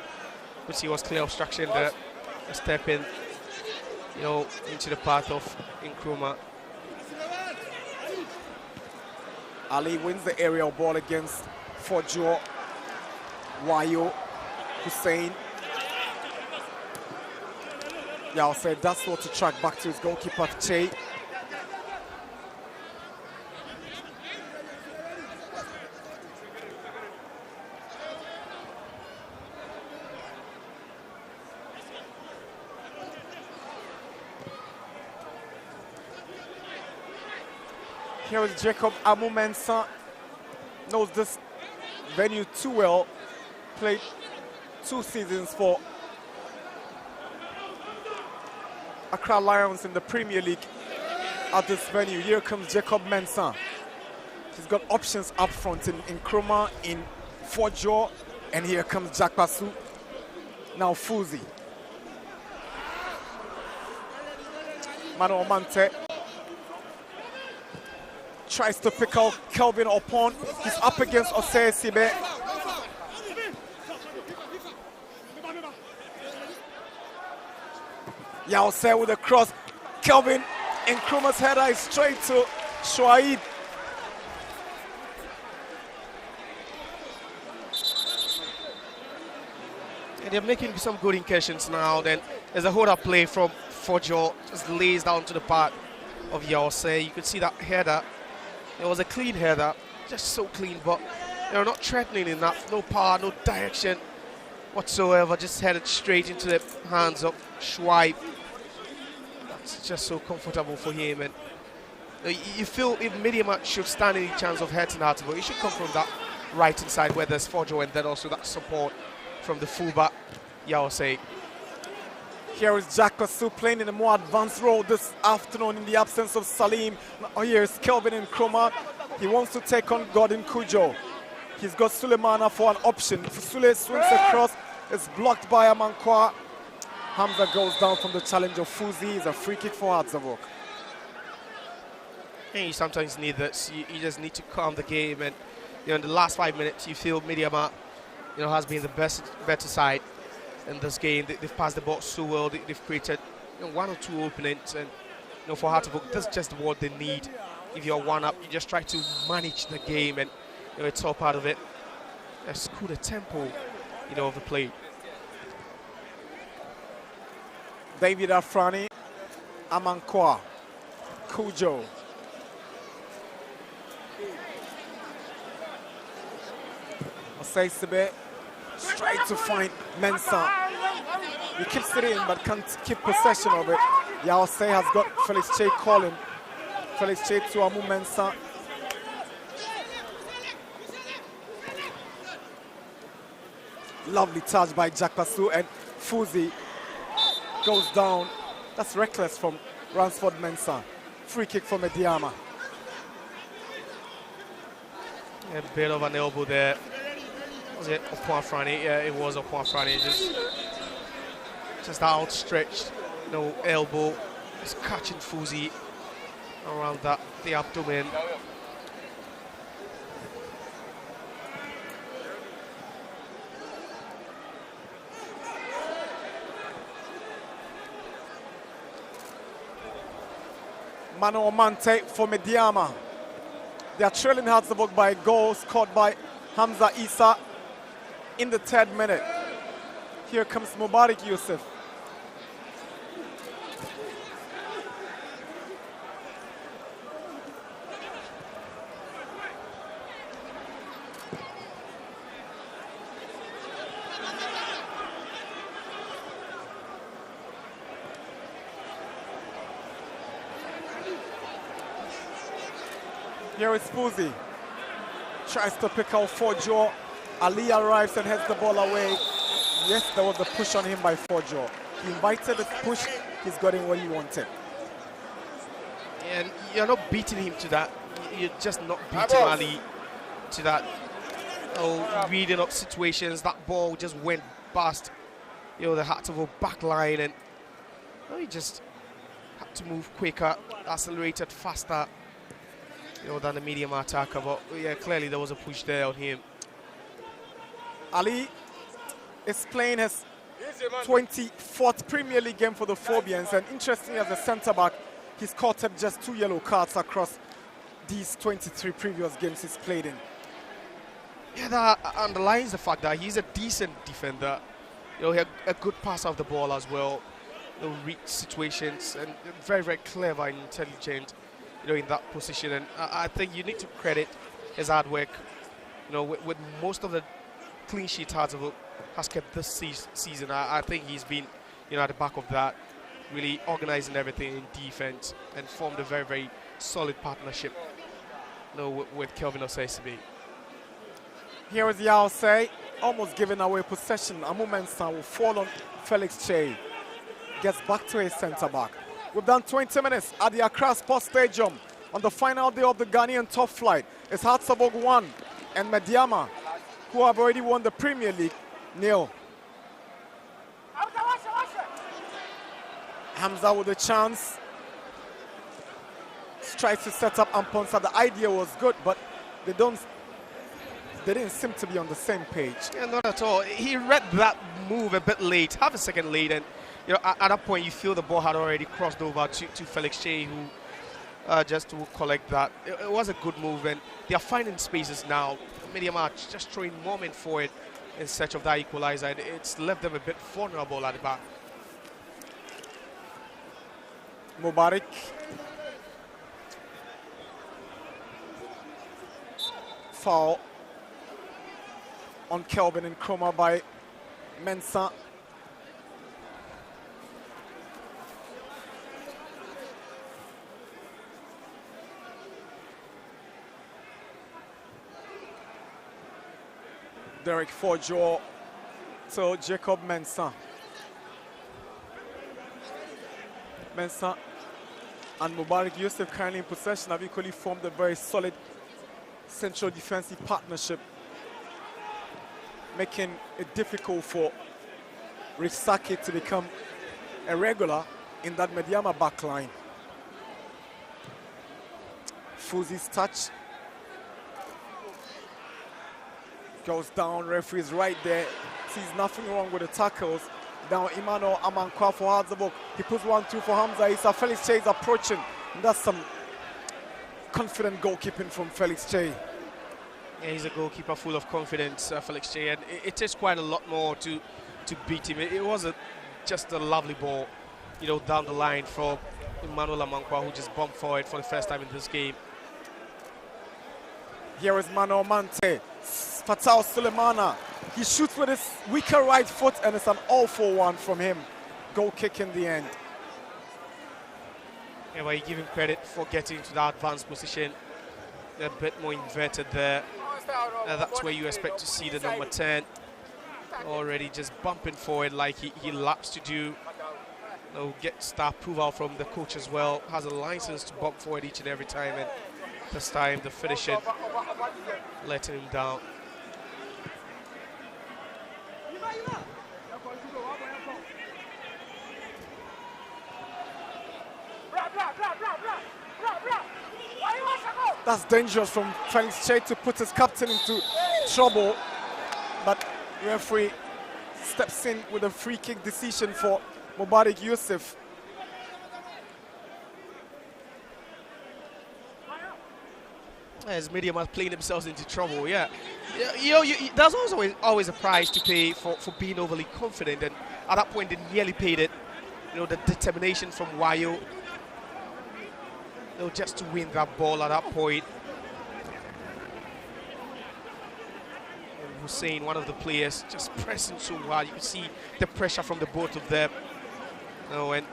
but he was clear obstruction there. A step in, into the path of Nkrumah. Ali wins the aerial ball against Forjo. Wayo Hussein. Yao said that's what to track back to his goalkeeper, Che. Here is Jacob Amu Mensah. Knows this venue too well. Played 2 seasons for Accra Lions in the Premier League at this venue. Here comes Jacob Mensah. He's got options up front in Nkrumah, in Forjo, and here comes Jack Basu. Now Fuzi. Mano Mante tries to pick out Kelvin Opon. He's up against Osei Sibe. Yao with a cross. Kelvin Nkrumah's header is straight to Shoaib. And they're making some good incursions now. Then there's a hold-up play from Forjo. Just lays down to the part of Yao. You could see that header. It was a clean header. Just so clean, but they're not threatening enough. No power, no direction whatsoever. Just headed straight into the hands of Shoaib. It's just so comfortable for him, and you feel if Medeama should stand any chance of hurting Hartsburg, it should come from that right hand side where there's Forjo, and then also that support from the fullback Yao. Here is Jack Basu playing in a more advanced role this afternoon in the absence of Salim. Now here is Kelvin Nkrumah. He wants to take on Gordon Kujo. He's got Sulemana for an option. Sule swings across. It's blocked by Amankwa. Hamza goes down from the challenge of Fuzi. It's a free kick for Hartsburg. And you sometimes need this. You just need to calm the game, and in the last 5 minutes, you feel Medeama, has been the better side. in this game. They've passed the ball so well. They've created one or two openings, and for Hartlepool, that's just what they need. If you're one up, you just try to manage the game, and it's all part of it. Cool the tempo, of the play. David Afrani, Amankwa, Kujo. Osei trying to find Mensah. He keeps it in but can't keep possession of it. Osei has got Felix Che calling. Felix Che to Amu Mensah. Lovely touch by Jack Pasu, and Fuzi goes down. That's reckless from Ransford Mensah. Free kick for Medeama. A bit of an elbow there. Was it Opuafrani? Yeah, it was Opuafrani. Just outstretched, elbow. Just catching Fuzi around the abdomen. Mano Omante for Medeama. They are trailing Hartlepool by a goal scored by Hamza Issa in the 3rd minute. Here comes Mubarak Yusuf. Here is Fuzi. Tries to pick out Fojo. Ali arrives and heads the ball away. Yes, there was a push on him by Fojo. He invited the push. He's gotten what he wanted. And you're not beating him to that. You're just not beating Ali to that. Reading up situations. That ball just went past, the Hartlepool back line, and he just had to move quicker, accelerated faster, than the Medeama attacker. But yeah, clearly there was a push there on him. Ali is playing his 24th Premier League game for the Phobians, and interestingly, as a centre-back, he's caught up just 2 yellow cards across these 23 previous games he's played in. Yeah, that underlines the fact that he's a decent defender. He had a good pass of the ball as well. Read situations, and very, very clever and intelligent, in that position. And I think you need to credit his hard work. With most of the clean sheet Hartlepool has kept this season. I think he's been, at the back of that, really organising everything in defence and formed a very, very solid partnership, with Kelvin Osei. Here is Osei, almost giving away possession. Amu Mensah will fall on Felix Che. Gets back to his centre-back. We've done 20 minutes at the Accra Sports Stadium on the final day of the Ghanaian top flight. It's Hartlepool 1 and Medeama, who have already won the Premier League, 0. Hamza with a chance. Tries to set up Amponsa. The idea was good, but they didn't seem to be on the same page. Yeah, not at all. He read that move a bit late, half a second late, and at that point you feel the ball had already crossed over to Felix Che, who just to collect that. It was a good move, and they are finding spaces now. Medeama just throwing more men forward in search of that equalizer, and it's left them a bit vulnerable at the back. Mubarak. Foul on Kelvin and Chroma by Mensah. Derek Fojo to Jacob Mensah. Mensah and Mubarak Yusuf currently in possession have equally formed a very solid central defensive partnership, making it difficult for Rich Saki to become a regular in that Medeama backline. Fuzi's touch goes down, referee's right there sees nothing wrong with the tackles. Now Emmanuel Amankwa for Harzabok. He puts 1-2 for Hamza Issa. Felix Che is approaching. And that's some confident goalkeeping from Felix Che. Yeah, he's a goalkeeper full of confidence, Felix Che, and it takes quite a lot more to beat him. It was just a lovely ball, you know, down the line for Emmanuel Amankwa, who just bumped forward for the first time in this game. Here is Mano Mante. Fatal Sulemana. He shoots with his weaker right foot, and it's an all-for-one from him. Goal kick in the end. Yeah, well, you give him credit for getting to that advanced position. A bit more inverted there. That's where you expect to see the number 10 already just bumping forward like he loves to do. Gets that approval from the coach as well. Has a license to bump forward each and every time, and this time the finishing letting him down. That's dangerous from Felix Che to put his captain into trouble, but referee steps in with a free kick decision for Mubarak Yusuf. As Medeama playing themselves into trouble, yeah. There's always a price to pay for being overly confident, and at that point they nearly paid it. The determination from Wayo, just to win that ball at that point. And Hussein, one of the players, just pressing so hard. You can see the pressure from the both of them. And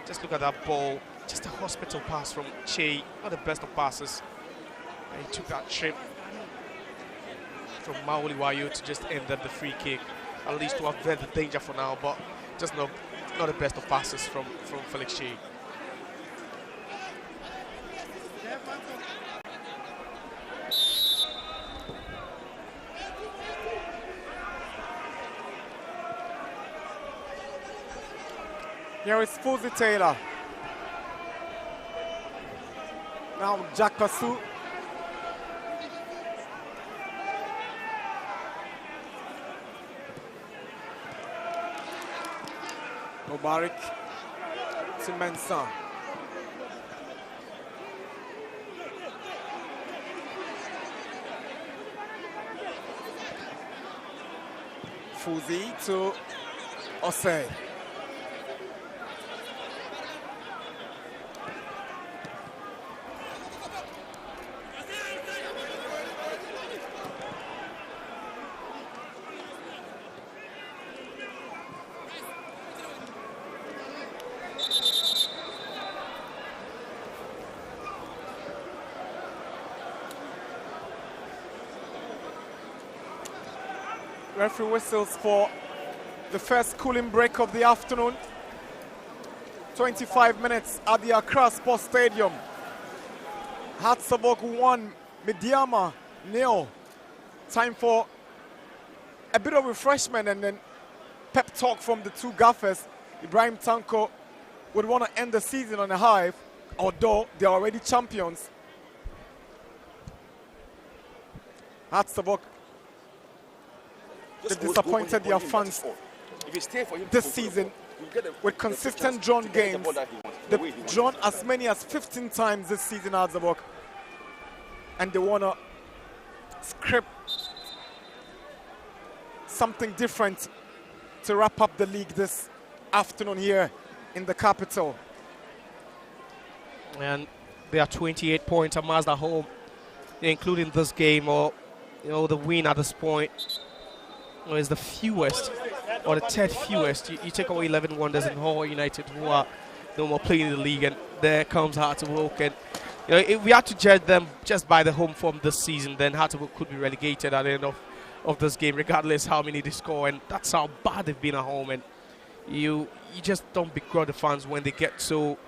just look at that ball. Just a hospital pass from Che, not the best of passes. And he took that trip from Maoli Wayo to just end up the free kick, at least to avert the danger for now, but just not the best of passes from Felix Che. Here is Fuzi Taylor. Now Jack Pasu. Mubarak to Mensah. Fuzi to Osei. Referee whistles for the first cooling break of the afternoon. 25 minutes at the Accra Sports Stadium. Hatzabok 1, Medeama 0. Time for a bit of refreshment and then pep talk from the two gaffers. Ibrahim Tanko would want to end the season on a high, although they're already champions. Hatzabok, they disappointed their fans this season with consistent drawn games. They've drawn as many as 15 times this season, Hatzabok, and they want to script something different to wrap up the league this afternoon here in the capital. And they are 28 points amassed at home, including this game, or the win at this point. Is the fewest, or the third fewest. You take away 11 Wonders and Hull United, who are no more playing in the league, and there comes Hartlepool. And if we had to judge them just by the home form this season, then Hartlepool could be relegated at the end of this game, regardless how many they score, and that's how bad they've been at home. And you just don't begrudge the fans when they get so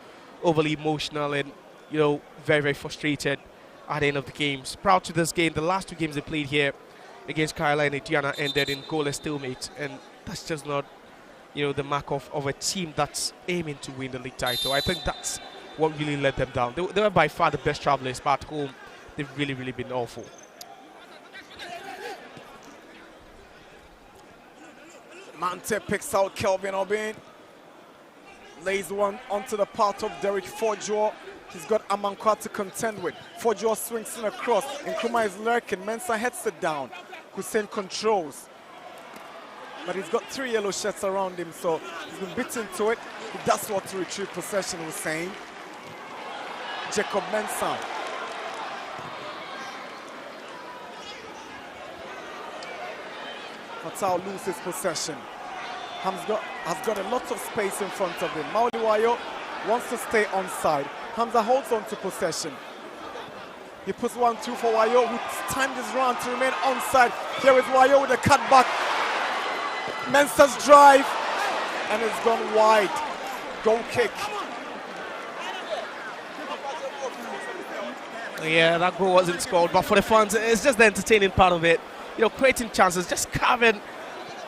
overly emotional and very, very frustrated at the end of the games. Prior to this game, the last two games they played here against Carolina and Diana ended in goalless stalemate, and that's just not the mark of a team that's aiming to win the league title. I think that's what really let them down. They were by far the best travellers, but at home they've really, really been awful. Mante picks out Kelvin Obin. Lays one onto the part of Derek Fojo. He's got Amankwa to contend with. Fojo swings in across. Nkrumah is lurking. Mensah heads it down. Hussein controls. But he's got 3 yellow shirts around him, so he's been beaten to it. He does want to retrieve possession, Hussein. Jacob Mensah. Fatau loses possession. Has got a lot of space in front of him. Mauliwayo wants to stay onside. Hamza holds on to possession. He puts 1-2 for Wayo, who timed his run to remain onside. Here is Wayo with a cutback. Mensah's drive, and it's gone wide. Goal kick. Yeah, that goal wasn't scored, but for the fans, it's just the entertaining part of it. You know, creating chances, just carving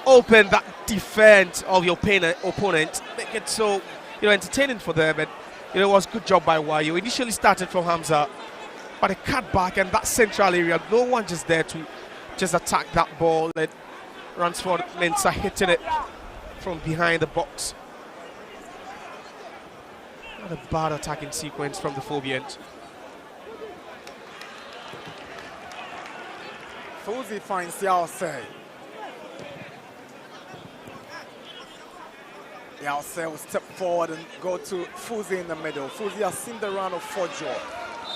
open that defense of your opponent, make it so, you know, entertaining for them. And you know, it was a good job by Wayo. Initially started from Hamza, but a cut back and that central area, no one just there to just attack that ball. And runs for Mensah, hitting it from behind the box. What a bad attacking sequence from the Phobians. Fuzi finds Yao-Se. Yao-Se will step forward and go to Fuzi in the middle. Fuzi has seen the run of Fojo,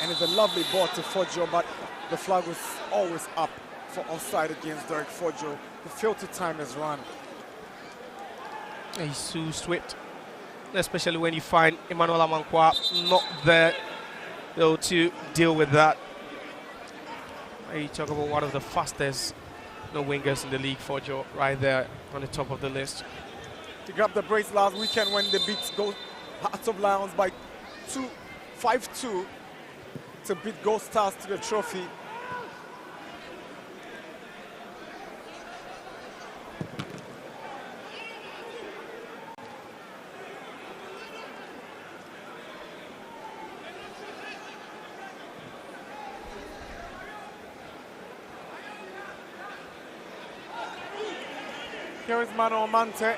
and it's a lovely ball to Fojo, but the flag was always up for offside against Derek Fojo, who failed to time his run. He's so swift, especially when you find Emmanuel Amankwa not there, you know, to deal with that. You talk about one of the fastest, you know, wingers in the league, Fojo, right there on the top of the list. He grabbed the brace last weekend when they beat Hearts of Lions by 5-2 to beat Gold Stars to the trophy. Here is Mano Mante.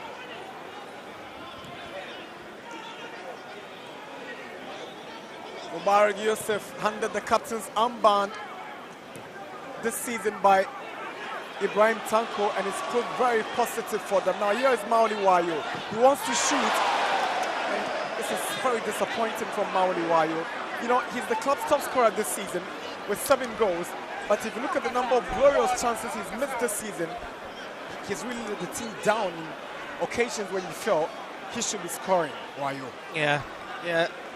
Mubarak Yusuf handed the captain's armband this season by Ibrahim Tanko, and it's proved very positive for them. Now here is Mauliwayo. He wants to shoot, and this is very disappointing from Mauliwayo. You know, he's the club's top scorer this season with 7 goals, but if you look at the number of glorious chances he's missed this season, he's really let the team down in occasions when you felt he should be scoring, Wayo. Yeah.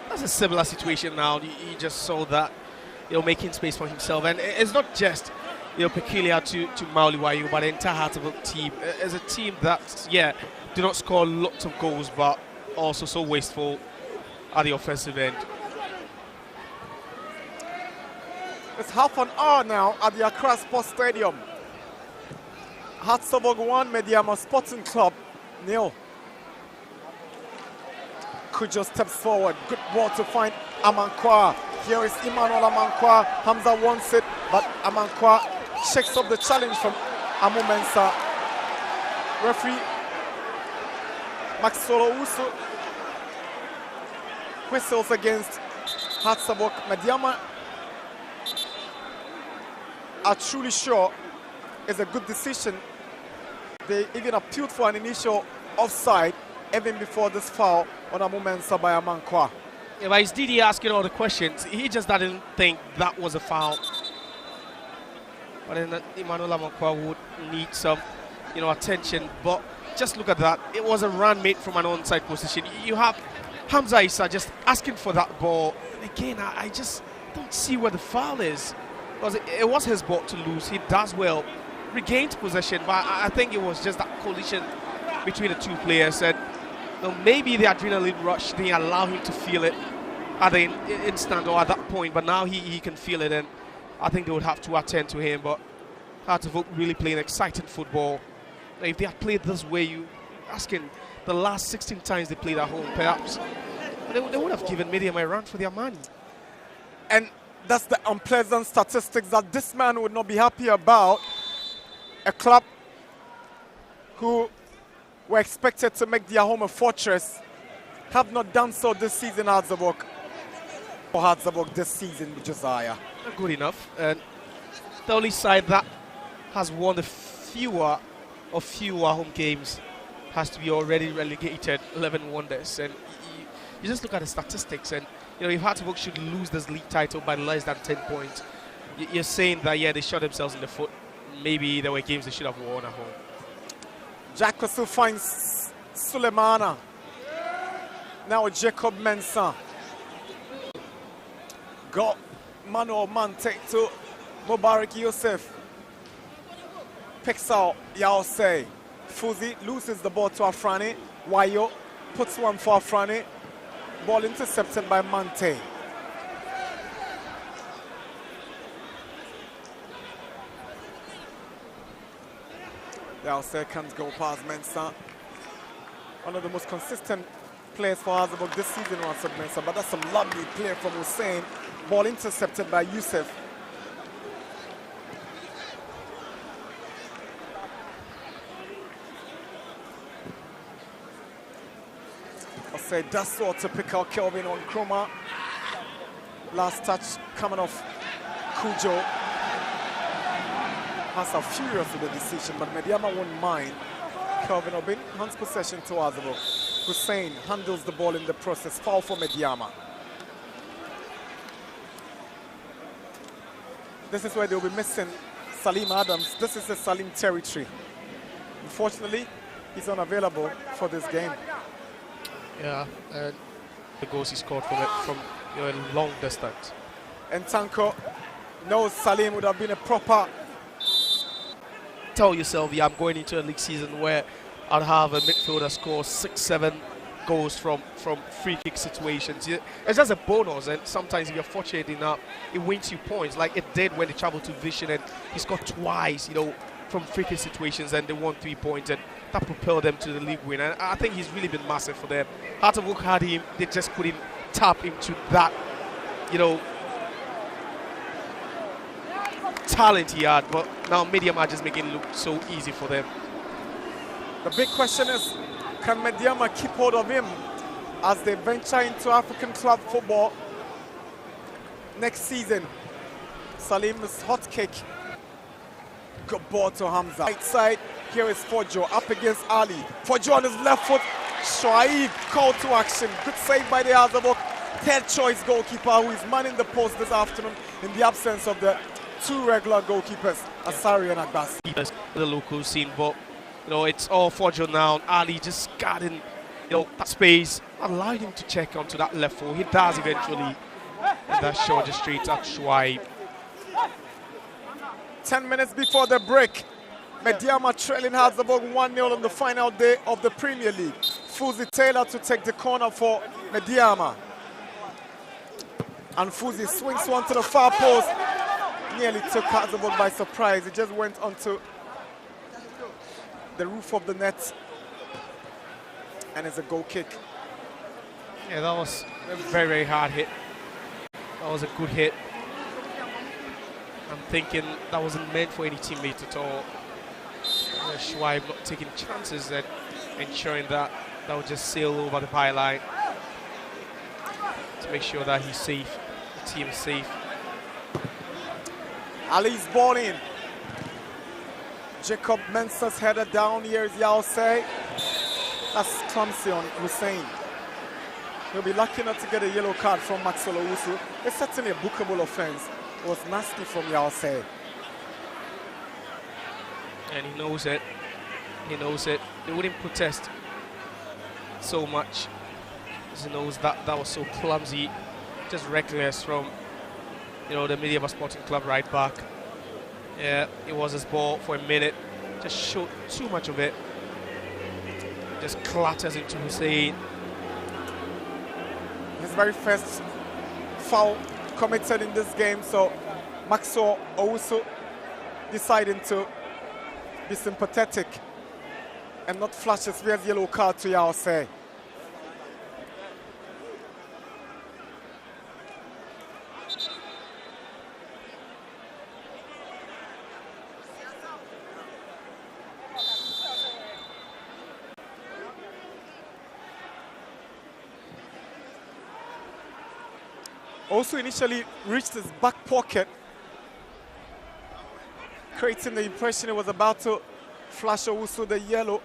That's a similar situation now. He just saw that, you know, making space for himself. And it's not just, you know, peculiar to Mauliwayo, but the entire Hearts of Oak team. It's a team that, yeah, do not score lots of goals, but also so wasteful at the offensive end. It's half an hour now at the Accra Sports Stadium. Hearts of Oak 1, Medeama Sporting Club 0. Kujo steps forward. Good ball to find Amankwa. Here is Emmanuel Amankwa. Hamza wants it, but Amankwa shakes off the challenge from Amu Mensah. Referee Maxolo Uso whistles against Hearts of Oak. Medeama are truly sure it's a good decision. They even appealed for an initial offside even before this foul on Amu Mensah by Amankwa. Yeah, but it's Didi asking all the questions. He just didn't think that was a foul. But then Emmanuel Amankwa would need some, you know, attention. But just look at that. It was a run made from an onside position. You have Hamza Issa just asking for that ball. And again, I just don't see where the foul is. Because it was his ball to lose. He does well. Regained possession, but I think it was just that collision between the two players. And you know, maybe the adrenaline rush didn't allow him to feel it at the instant or at that point, but now he can feel it, and I think they would have to attend to him. But Hearts of Oak really playing exciting football. If they had played this way, you asking the last 16 times they played at home, perhaps they would have given Medeama a run for their money. And that's the unpleasant statistics that this man would not be happy about. A club who were expected to make their home a fortress, have not done so this season, Harzabok. For Harzabok this season, Josiah. Not good enough. And the only side that has won the fewer home games has to be already relegated 11 wonders. And you just look at the statistics, and if Harzabok should lose this league title by less than 10 points, you're saying that, yeah, they shot themselves in the foot. Maybe there were games they should have won at home. Jacosu finds Sulemana. Now Jacob Mensah. Got Mano Mante to Mubarak Yusuf. Picks out Yaosei. Fuzi loses the ball to Afrani. Wayo puts one for Afrani. Ball intercepted by Mante. Yaosei can't go past Mensah. One of the most consistent players for Harzabok this season was Mensah, but that's some lovely play from Hussein. Ball intercepted by Yusuf. Hussein does so to pick out Kelvin on Kroma. Last touch coming off Kujo. Hans are furious with the decision, but Medeama won't mind. Kelvin Obin hands possession to Harzabok. Hussein handles the ball in the process. Foul for Medeama. This is where they'll be missing Salim Adams. This is the Salim territory. Unfortunately, he's unavailable for this game. Yeah, and the goals he scored from a long distance. And Tanko knows Salim would have been a proper... Tell yourself, yeah, I'm going into a league season where I'd have a midfielder score 6-7 goals from free kick situations. It's just a bonus, and sometimes if you're fortunate enough, it wins you points, like it did when they traveled to Vision and he scored twice, from free kick situations, and they won 3 points, and that propelled them to the league win. And I think he's really been massive for them. Harzabok had him, they just couldn't tap into that, talent he had, but now Medeama just making it look so easy for them. The big question is, can Medeama keep hold of him as they venture into African club football next season? Salim's hot kick. Good ball to Hamza. Right side, here is Fojo up against Ali. Fojo on his left foot. Shoaib call to action. Good save by the Harzabok third choice goalkeeper, who is manning the post this afternoon in the absence of the two regular goalkeepers, Asari and Agbas. The local scene, but it's all Fojo now. Ali just guarding that space, allowed him to check onto that left foot. He does eventually, and that shot just straight at Shoaib. 10 minutes before the break, Medeama trailing Harzabok 1-0 on the final day of the Premier League. Fuzi Taylor to take the corner for Medeama. And Fuzi swings one to the far post. Nearly took Harzabok by surprise. It just went onto the roof of the net. And it's a goal kick. Yeah, that was a very, very hard hit. That was a good hit. I'm thinking that wasn't meant for any teammate at all. Shoaib not taking chances and ensuring that that would just sail over the byline to make sure that he's safe, the team is safe. Ali's ball in. Jacob Mensah's header down. Here is Yaosei. That's clumsy on Hussein. He'll be lucky not to get a yellow card from Maxwell Owusu. It's certainly a bookable offense. It was nasty from Yaosei. And he knows it. He knows it. They wouldn't protest so much. He knows that was so clumsy, just reckless from the Medeama Sporting Club right back. Yeah, it was his ball for a minute. Just showed too much of it. Just clatters into Hussein. His very first foul committed in this game, so Maxwell Owusu deciding to be sympathetic and not flash his real yellow card to Yaosei. Also initially reached his back pocket, creating the impression he was about to flash Owusu the yellow.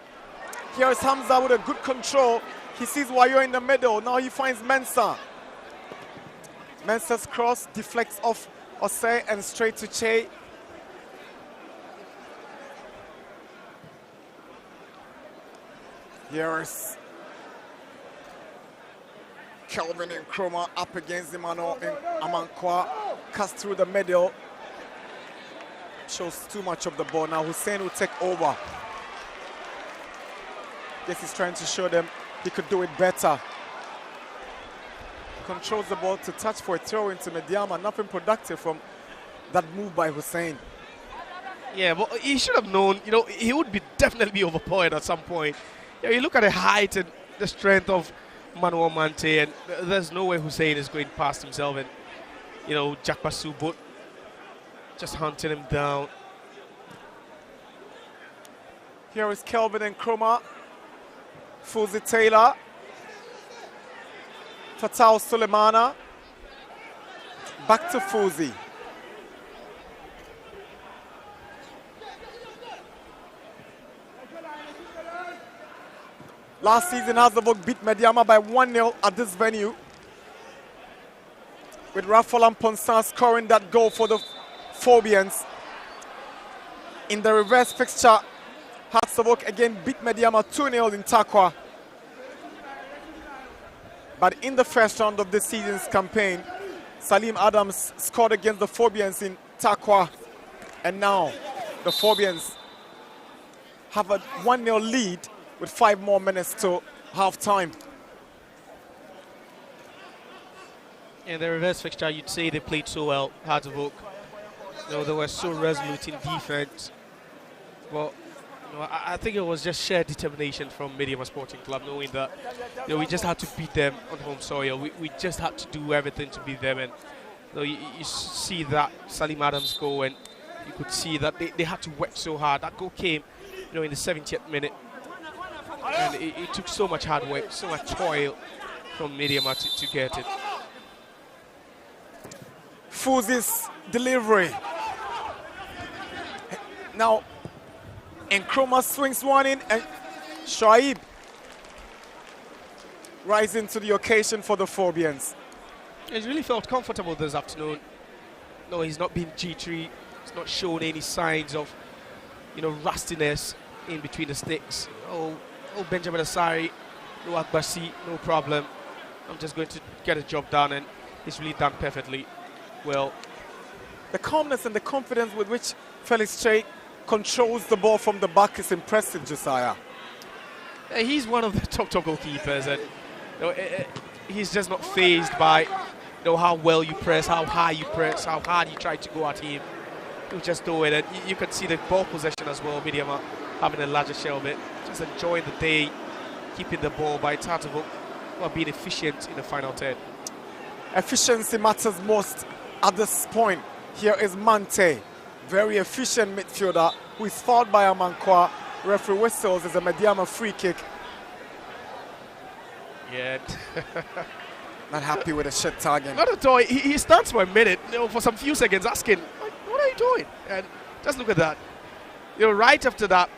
Here is Hamza with a good control. He sees Wayo in the middle. Now he finds Mensah. Mensah's cross deflects off Osei and straight to Che. Here is Kelvin Nkrumah up against Emmanuel Amankwa. Cuts through the middle. Shows too much of the ball. Now Hussein will take over. Guess he's trying to show them he could do it better. Controls the ball to touch for a throw into Medeama. Nothing productive from that move by Hussein. Yeah, but he should have known, you know, he would be definitely be overpowered at some point. Yeah, you look at the height and the strength of Manuel Mante, and there's no way Hussein is going past himself, and, you know, Jack Basu both just hunting him down. Here is Kelvin Nkrumah. Fuzi Taylor. Fatau Sulemana. Back to Fuzi. Last season, Hazleburg beat Medeama by 1-0 at this venue, with Rafael Ponsan scoring that goal for the Phobians. In the reverse fixture, Hazleburg again beat Medeama 2-0 in Takwa. But in the first round of this season's campaign, Salim Adams scored against the Phobians in Takwa. And now the Phobians have a 1-0 lead with 5 more minutes to half-time. In the reverse fixture, you'd say they played so well, Hazleburg. You know, they were so resolute in defense. Well, you know, I think it was just sheer determination from Medeama Sporting Club, knowing that, you know, we just had to beat them on home soil. We just had to do everything to beat them. And you know, you see that Salim Adams goal, and you could see that they had to work so hard. That goal came, you know, in the 70th minute. And it took so much hard work, so much toil from Medeama to get it. Fuzi's delivery. Now, Nkrumah swings one in, and Shoaib rising to the occasion for the Phobians. He's really felt comfortable this afternoon. No, he's not been jittery. He's not shown any signs of, you know, rustiness in between the sticks. Oh, Benjamin Asari, no Akbasi, no problem. I'm just going to get a job done, and he's really done perfectly well. The calmness and the confidence with which Felix Che controls the ball from the back is impressive, Josiah. He's one of the top goalkeepers, and you know, he's just not fazed by, you know, how well you press, how high you press, how hard you try to go at him. He'll just do it, and you can see the ball possession as well. Medeama having a larger share of it, just enjoying the day, keeping the ball by Hazleburg, while being efficient in the final third. Efficiency matters most at this point. Here is Mante, very efficient midfielder, who is fouled by Amankwa. Referee whistles as a Medeama free kick. Yeah. Not happy with a shot target. Not at all. He stands for a minute, you know, for some few seconds, asking, like, what are you doing? And just look at that. You know, right after that,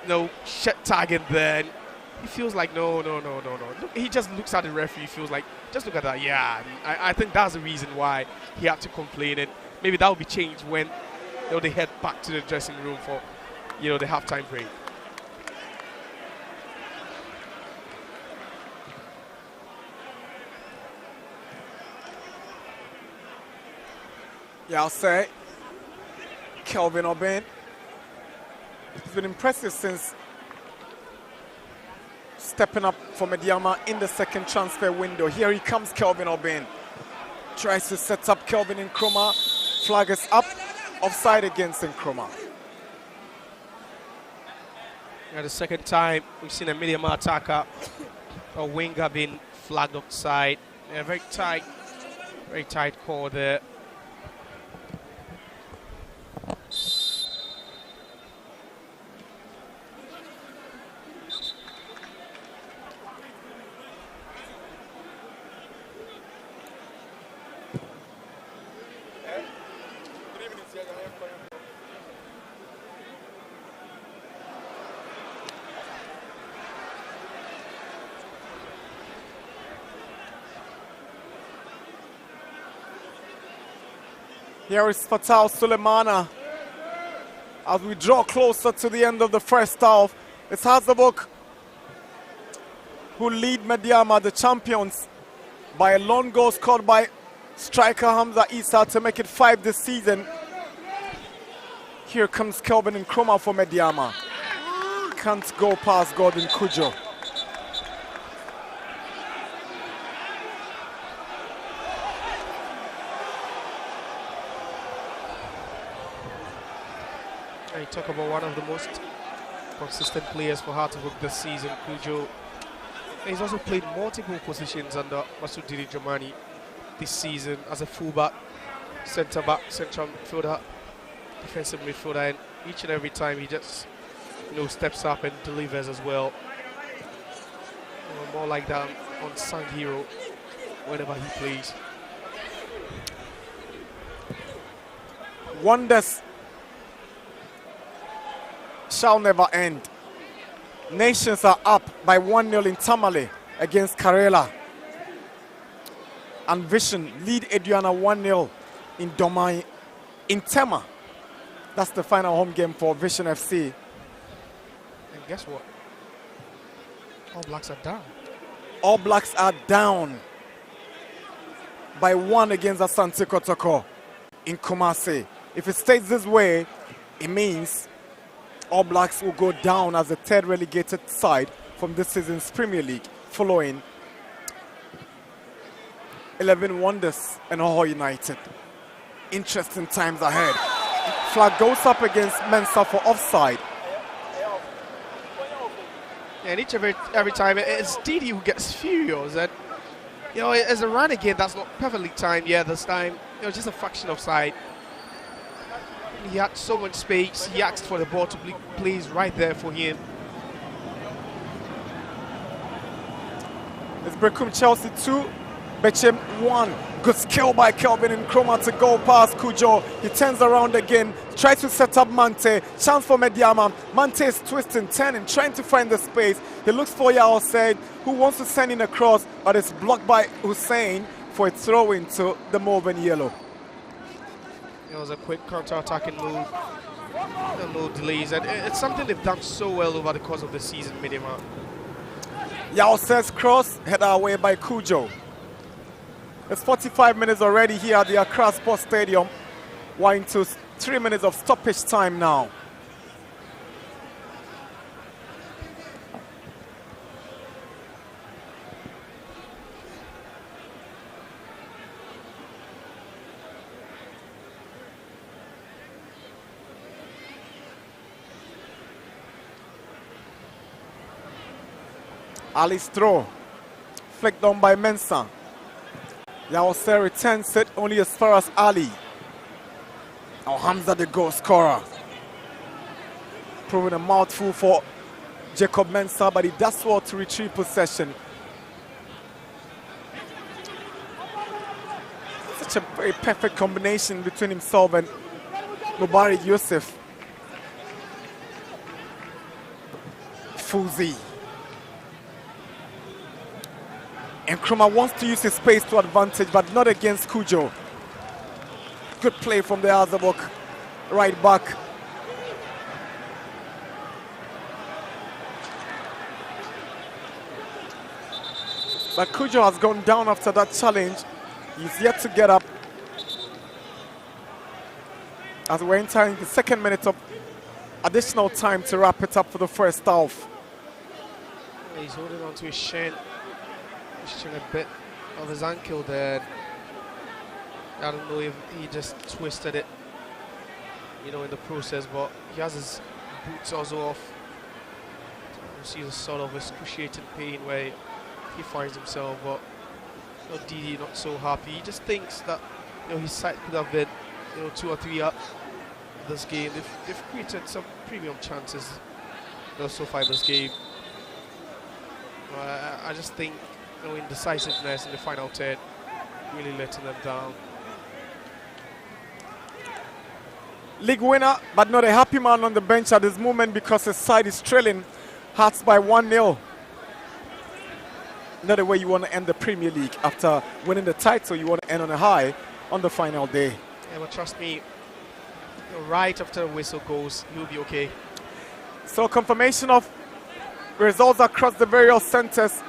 you know, shot target there, and he feels like, no. Look, he just looks at the referee, feels like, just look at that. Yeah, I think that's the reason why he had to complain, and maybe that will be changed when, you know, they head back to the dressing room for, you know, the halftime break. Yeah, I'll say Kelvin Obin. He's been impressive since stepping up for Medeama in the second transfer window. Here he comes, Kelvin Obin. Tries to set up Kelvin Nkrumah. Flag is up. Offside against Nkrumah. Yeah, the second time we've seen a Medeama attacker, a winger being flagged offside. Yeah, very tight call there. Here is Fatal Sulemana. As we draw closer to the end of the first half, it's Hazabok who lead Medeama, the champions, by a lone goal scored by striker Hamza Isa to make it 5 this season. Here comes Kelvin Nkrumah for Medeama. Can't go past Gordon Kujo. You talk about one of the most consistent players for Hartlepool this season, Kujo. He's also played multiple positions under Masudiri Dramani this season as a fullback, centre back, central midfielder, defensive midfielder, and each and every time he just steps up and delivers as well. More like that on Sang Hero whenever he plays. Wonders shall never end. Nations are up by 1-0 in Tamale against Karela. And Vision lead Eduana 1-0 in Domai in Tema. That's the final home game for Vision FC. And guess what? All Blacks are down. All Blacks are down by 1 against Asante Kotoko in Kumasi. If it stays this way, it means All Blacks will go down as the 3rd relegated side from this season's Premier League, following 11 Wonders and Oho United. Interesting times ahead. Flag goes up against Mensa for offside. And every time it's Didi who gets furious, and as a run again that's not perfectly timed. Yeah, this time just a fraction of side. He had so much space. He asked for the ball to be placed right there for him. It's Brecum Chelsea 2, Bechem 1. Good skill by Kelvin Nkrumah to go past Kujo. He turns around again, tries to set up Mante. Chance for Medeama. Mante is twisting, turning, trying to find the space. He looks for Yao Said, who wants to send in a cross, but it's blocked by Hussein for a throw into the Morven Yellow. It was a quick counter-attacking move. No delays, and it's something they've done so well over the course of the season, Medeama. Yao says cross, headed away by Kujo. It's 45 minutes already here at the Accra Sports Stadium. We're into 3 minutes of stoppage time now. Ali's throw, flicked on by Mensah. Yawase returns it only as far as Ali. Now Hamza, the goal scorer. Proving a mouthful for Jacob Mensah, but he does well to retrieve possession. Such a very perfect combination between himself and Mubarak Yusuf. Fuzi. Nkrumah wants to use his space to advantage, but not against Kujo. Good play from the Azabok right back. But Kujo has gone down after that challenge. He's yet to get up. As we're entering the 2nd minute of additional time to wrap it up for the first half. He's holding on to his shin. A bit of his ankle there. I don't know if he just twisted it, in the process, but he has his boots also off. You see the sort of excruciating pain where he finds himself, but Didi not so happy. He just thinks that his side could have been 2 or 3 up this game. They've created some premium chances so far in this game. I just think indecisiveness in the final 10 really letting them down. League winner, but not a happy man on the bench at this moment because his side is trailing Hearts by 1-0. Not the way you want to end the Premier League after winning the title. You want to end on a high on the final day. Yeah, but trust me, right after the whistle goes, you'll be okay. So confirmation of results across the various centres.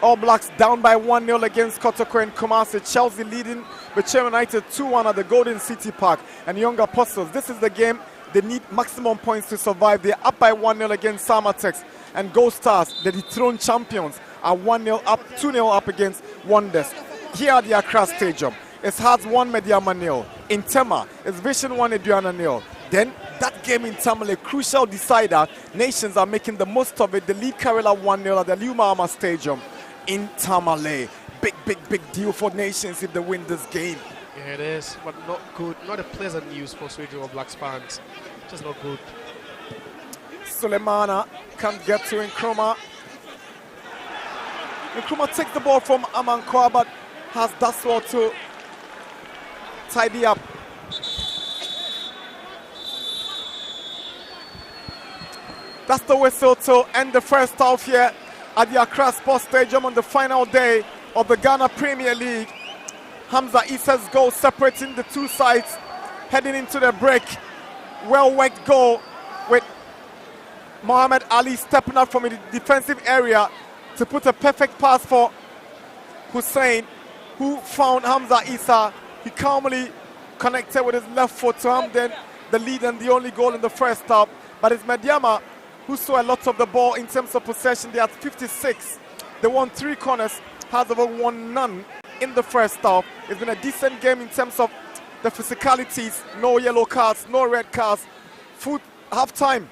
All Blacks down by 1-0 against Kotoko and Kumasi. Chelsea leading Medeama United 2-1 at the Golden City Park. And Young Apostles, this is the game they need maximum points to survive. They're up by 1-0 against Samatex. And Gold Stars, the dethroned champions, are 1-0 up, 2-0 up against Wonders. Here at the Accra Stadium, it's Hearts 1, Medeama 0. In Tema, it's Vision 1, Aduana 0. Then that game in Tamale, a crucial decider. Nations are making the most of it. The lead Karela 1-0 at the Liuma Stadium in Tamale. Big deal for Nations if they win this game. Yeah, it is, but not good. Not a pleasant news for Sweden Blacks fans. Just not good. Sulemana can't get to Nkrumah. Nkrumah takes the ball from Amankwa, but has Daswell to tidy up. That's the whistle to end the first half here at the Accra Sports Stadium on the final day of the Ghana Premier League. Hamza Issa's goal separating the two sides, heading into the break. Well-worked goal with Mohamed Ali stepping up from the defensive area to put a perfect pass for Hussein, who found Hamza Issa. He calmly connected with his left foot to him, then the lead and the only goal in the first half. But it's Medeama who saw a lot of the ball in terms of possession. They had 56. They won 3 corners, has over won none in the first half. It's been a decent game in terms of the physicalities. No yellow cards, no red cards. Full half-time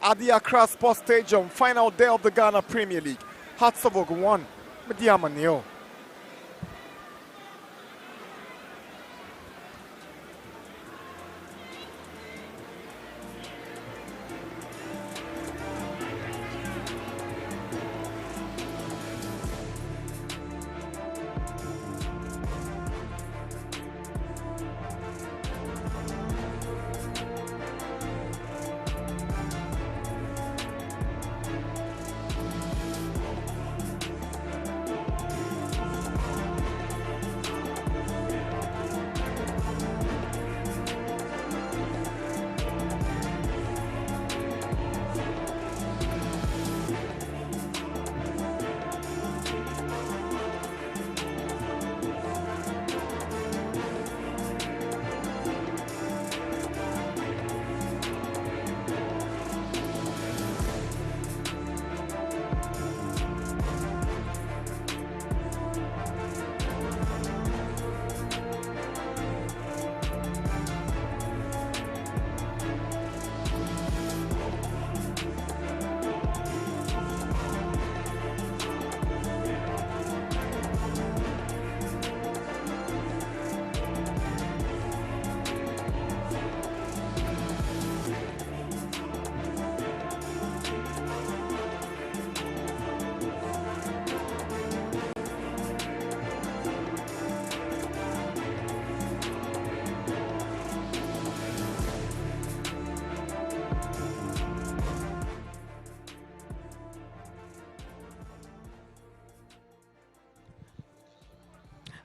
at the Accra Sports Stadium. Final day of the Ghana Premier League. Hearts of Oak 1, Medeama 0.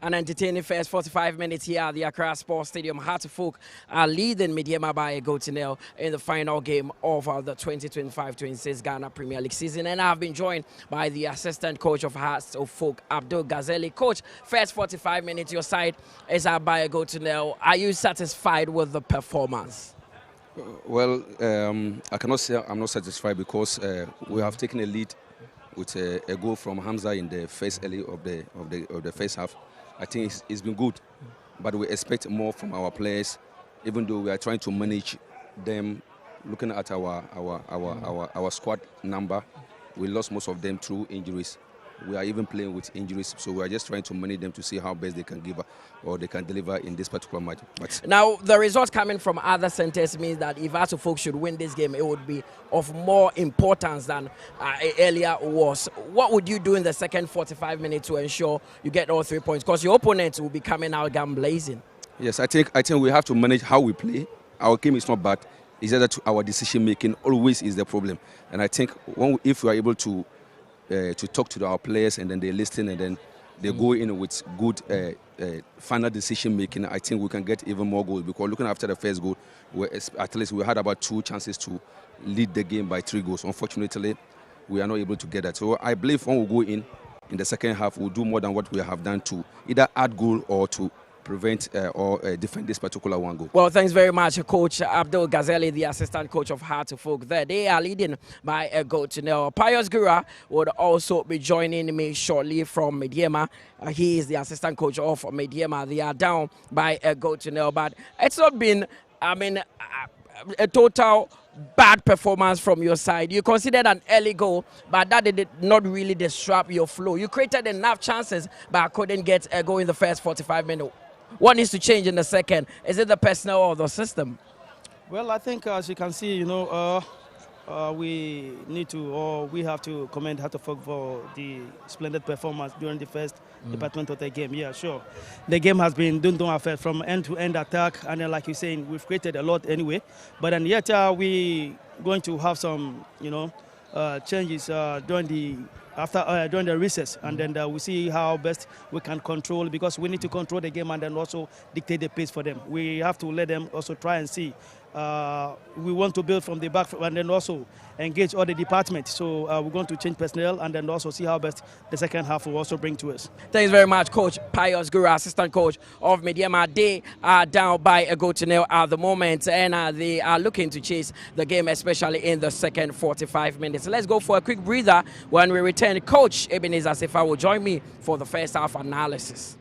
An entertaining first 45 minutes here at the Accra Sports Stadium. Hearts of Folk are leading Medeama by a goal to nil in the final game of the 2025-26 Ghana Premier League season. And I've been joined by the assistant coach of Hearts of Folk, Abdul Ghazali. Coach, first 45 minutes, your side is up by a goal to nil. Are you satisfied with the performance? Well, I cannot say I'm not satisfied because we have taken a lead with a goal from Hamza in the first early of the first half. I think it's been good, but we expect more from our players, even though we are trying to manage them. Looking at our squad number, we lost most of them through injuries. We are even playing with injuries, so we are just trying to manage them to see how best they can give or they can deliver in this particular match. Now, the results coming from other centres means that if Hearts of Folk should win this game, it would be of more importance than earlier was. What would you do in the second 45 minutes to ensure you get all 3 points? Because your opponents will be coming out gun blazing. Yes, I think we have to manage how we play. Our game is not bad. It's that our decision making always is the problem. And I think if we are able to talk to our players and then they listen and then they go in with good final decision making, I think we can get even more goals. Because looking after the first goal, at least we had about 2 chances to lead the game by 3 goals. Unfortunately, we are not able to get that. So I believe when we go in the second half, we'll do more than what we have done to either add goal or to prevent or defend this particular one goal. Well, thanks very much, Coach Abdul Ghazali, the assistant coach of Heart to Folk. There, they are leading by a goal to nil. Pius Gura would also be joining me shortly from Medeama. He is the assistant coach of Medeama. They are down by a goal to nil, but it's not been, a total bad performance from your side. You considered an early goal, but that did not really disrupt your flow. You created enough chances, but couldn't get a goal in the first 45 minutes. What needs to change in the second? Is it the personnel or the system? Well, I think as you can see, we need to, or we have to commend Hatterfolk for the splendid performance during the first department of the game. Yeah, sure. The game has been done affair from end-to-end attack, and then, like you're saying, we've created a lot anyway. But then yet we going to have some, changes during the recess, and then we see how best we can control, because we need to control the game and then also dictate the pace for them. We have to let them also try and see. We want to build from the back and then also engage all the departments. So we're going to change personnel and then also see how best the second half will also bring to us. Thanks very much, Coach Pius Gura, assistant coach of Medeama. They are down by a goal to nil at the moment, and they are looking to chase the game, especially in the second 45 minutes. Let's go for a quick breather. When we return, Coach Ebenezer Sefa will join me for the first half analysis.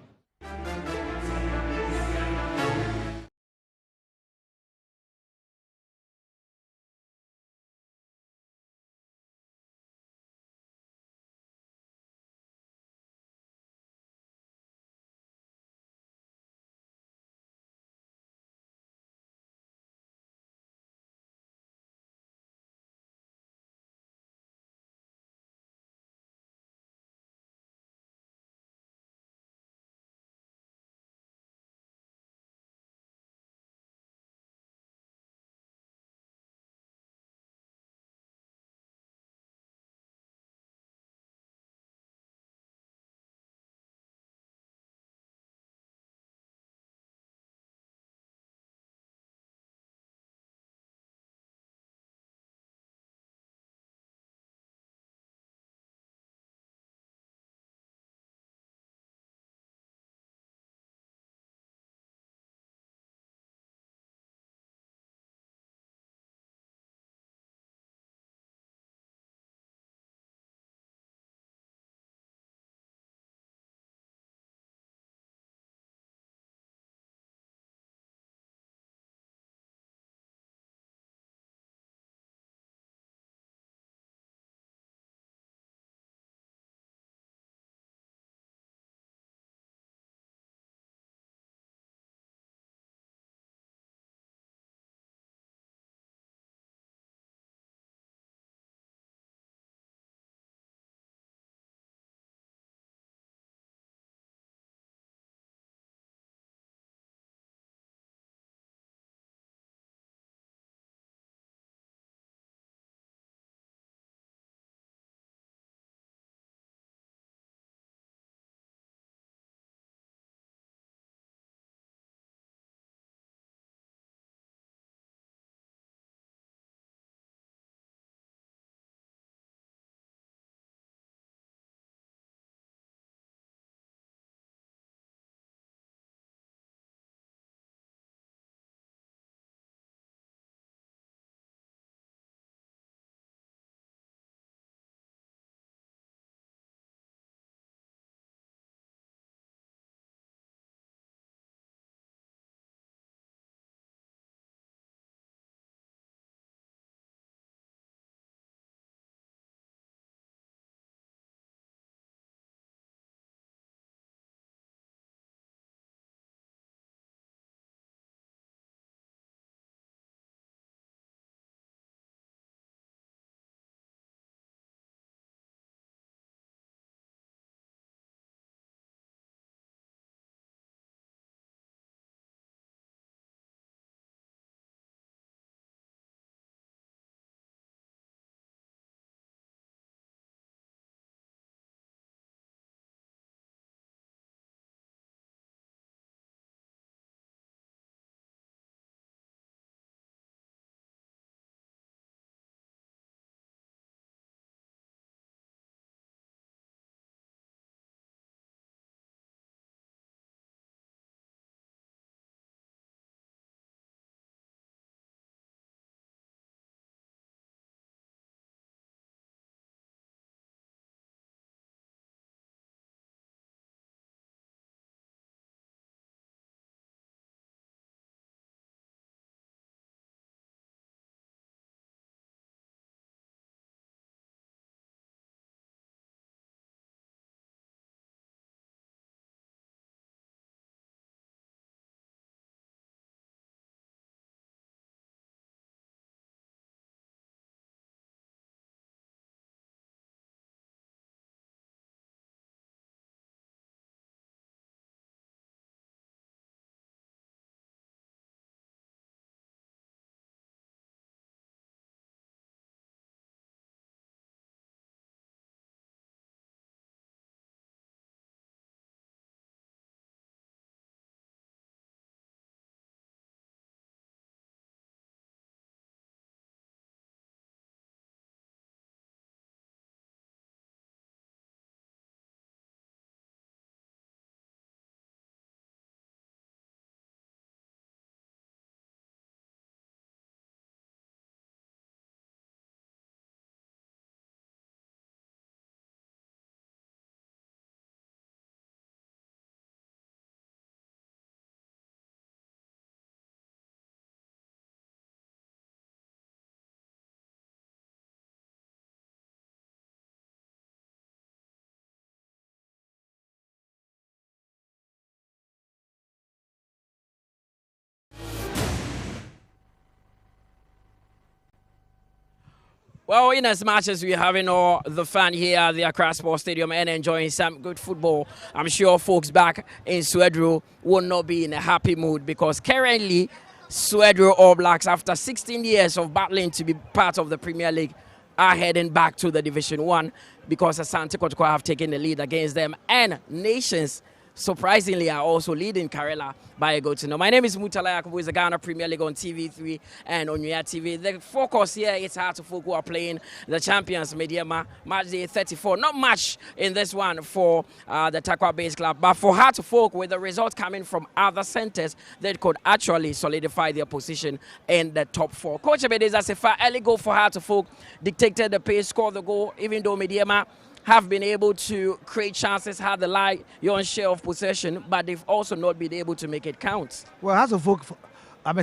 Well, in as much as we're having all the fun here at the Accra Sports Stadium and enjoying some good football, I'm sure folks back in Swedru will not be in a happy mood because currently Swedru All Blacks, after 16 years of battling to be part of the Premier League, are heading back to the Division 1 because Asante Kotoko have taken the lead against them, and Nations surprisingly are also leading Karela by a goal to nil. My name is Mutala Yakubu, is the Ghana Premier League on TV3 and on Unia TV. The focus here is Hearts of Oak, who are playing the champions Medeama, match day 34. Not much in this one for the Takwa Base Club, but for Hearts of Oak, with the results coming from other centres, that could actually solidify their position in the top 4. Coach Abedeza Sefa, early goal for Hearts of Oak, dictated the pace, scored the goal, even though Medeama have been able to create chances, had the lion's share of possession, but they've also not been able to make it count. Well, Hearts of Oak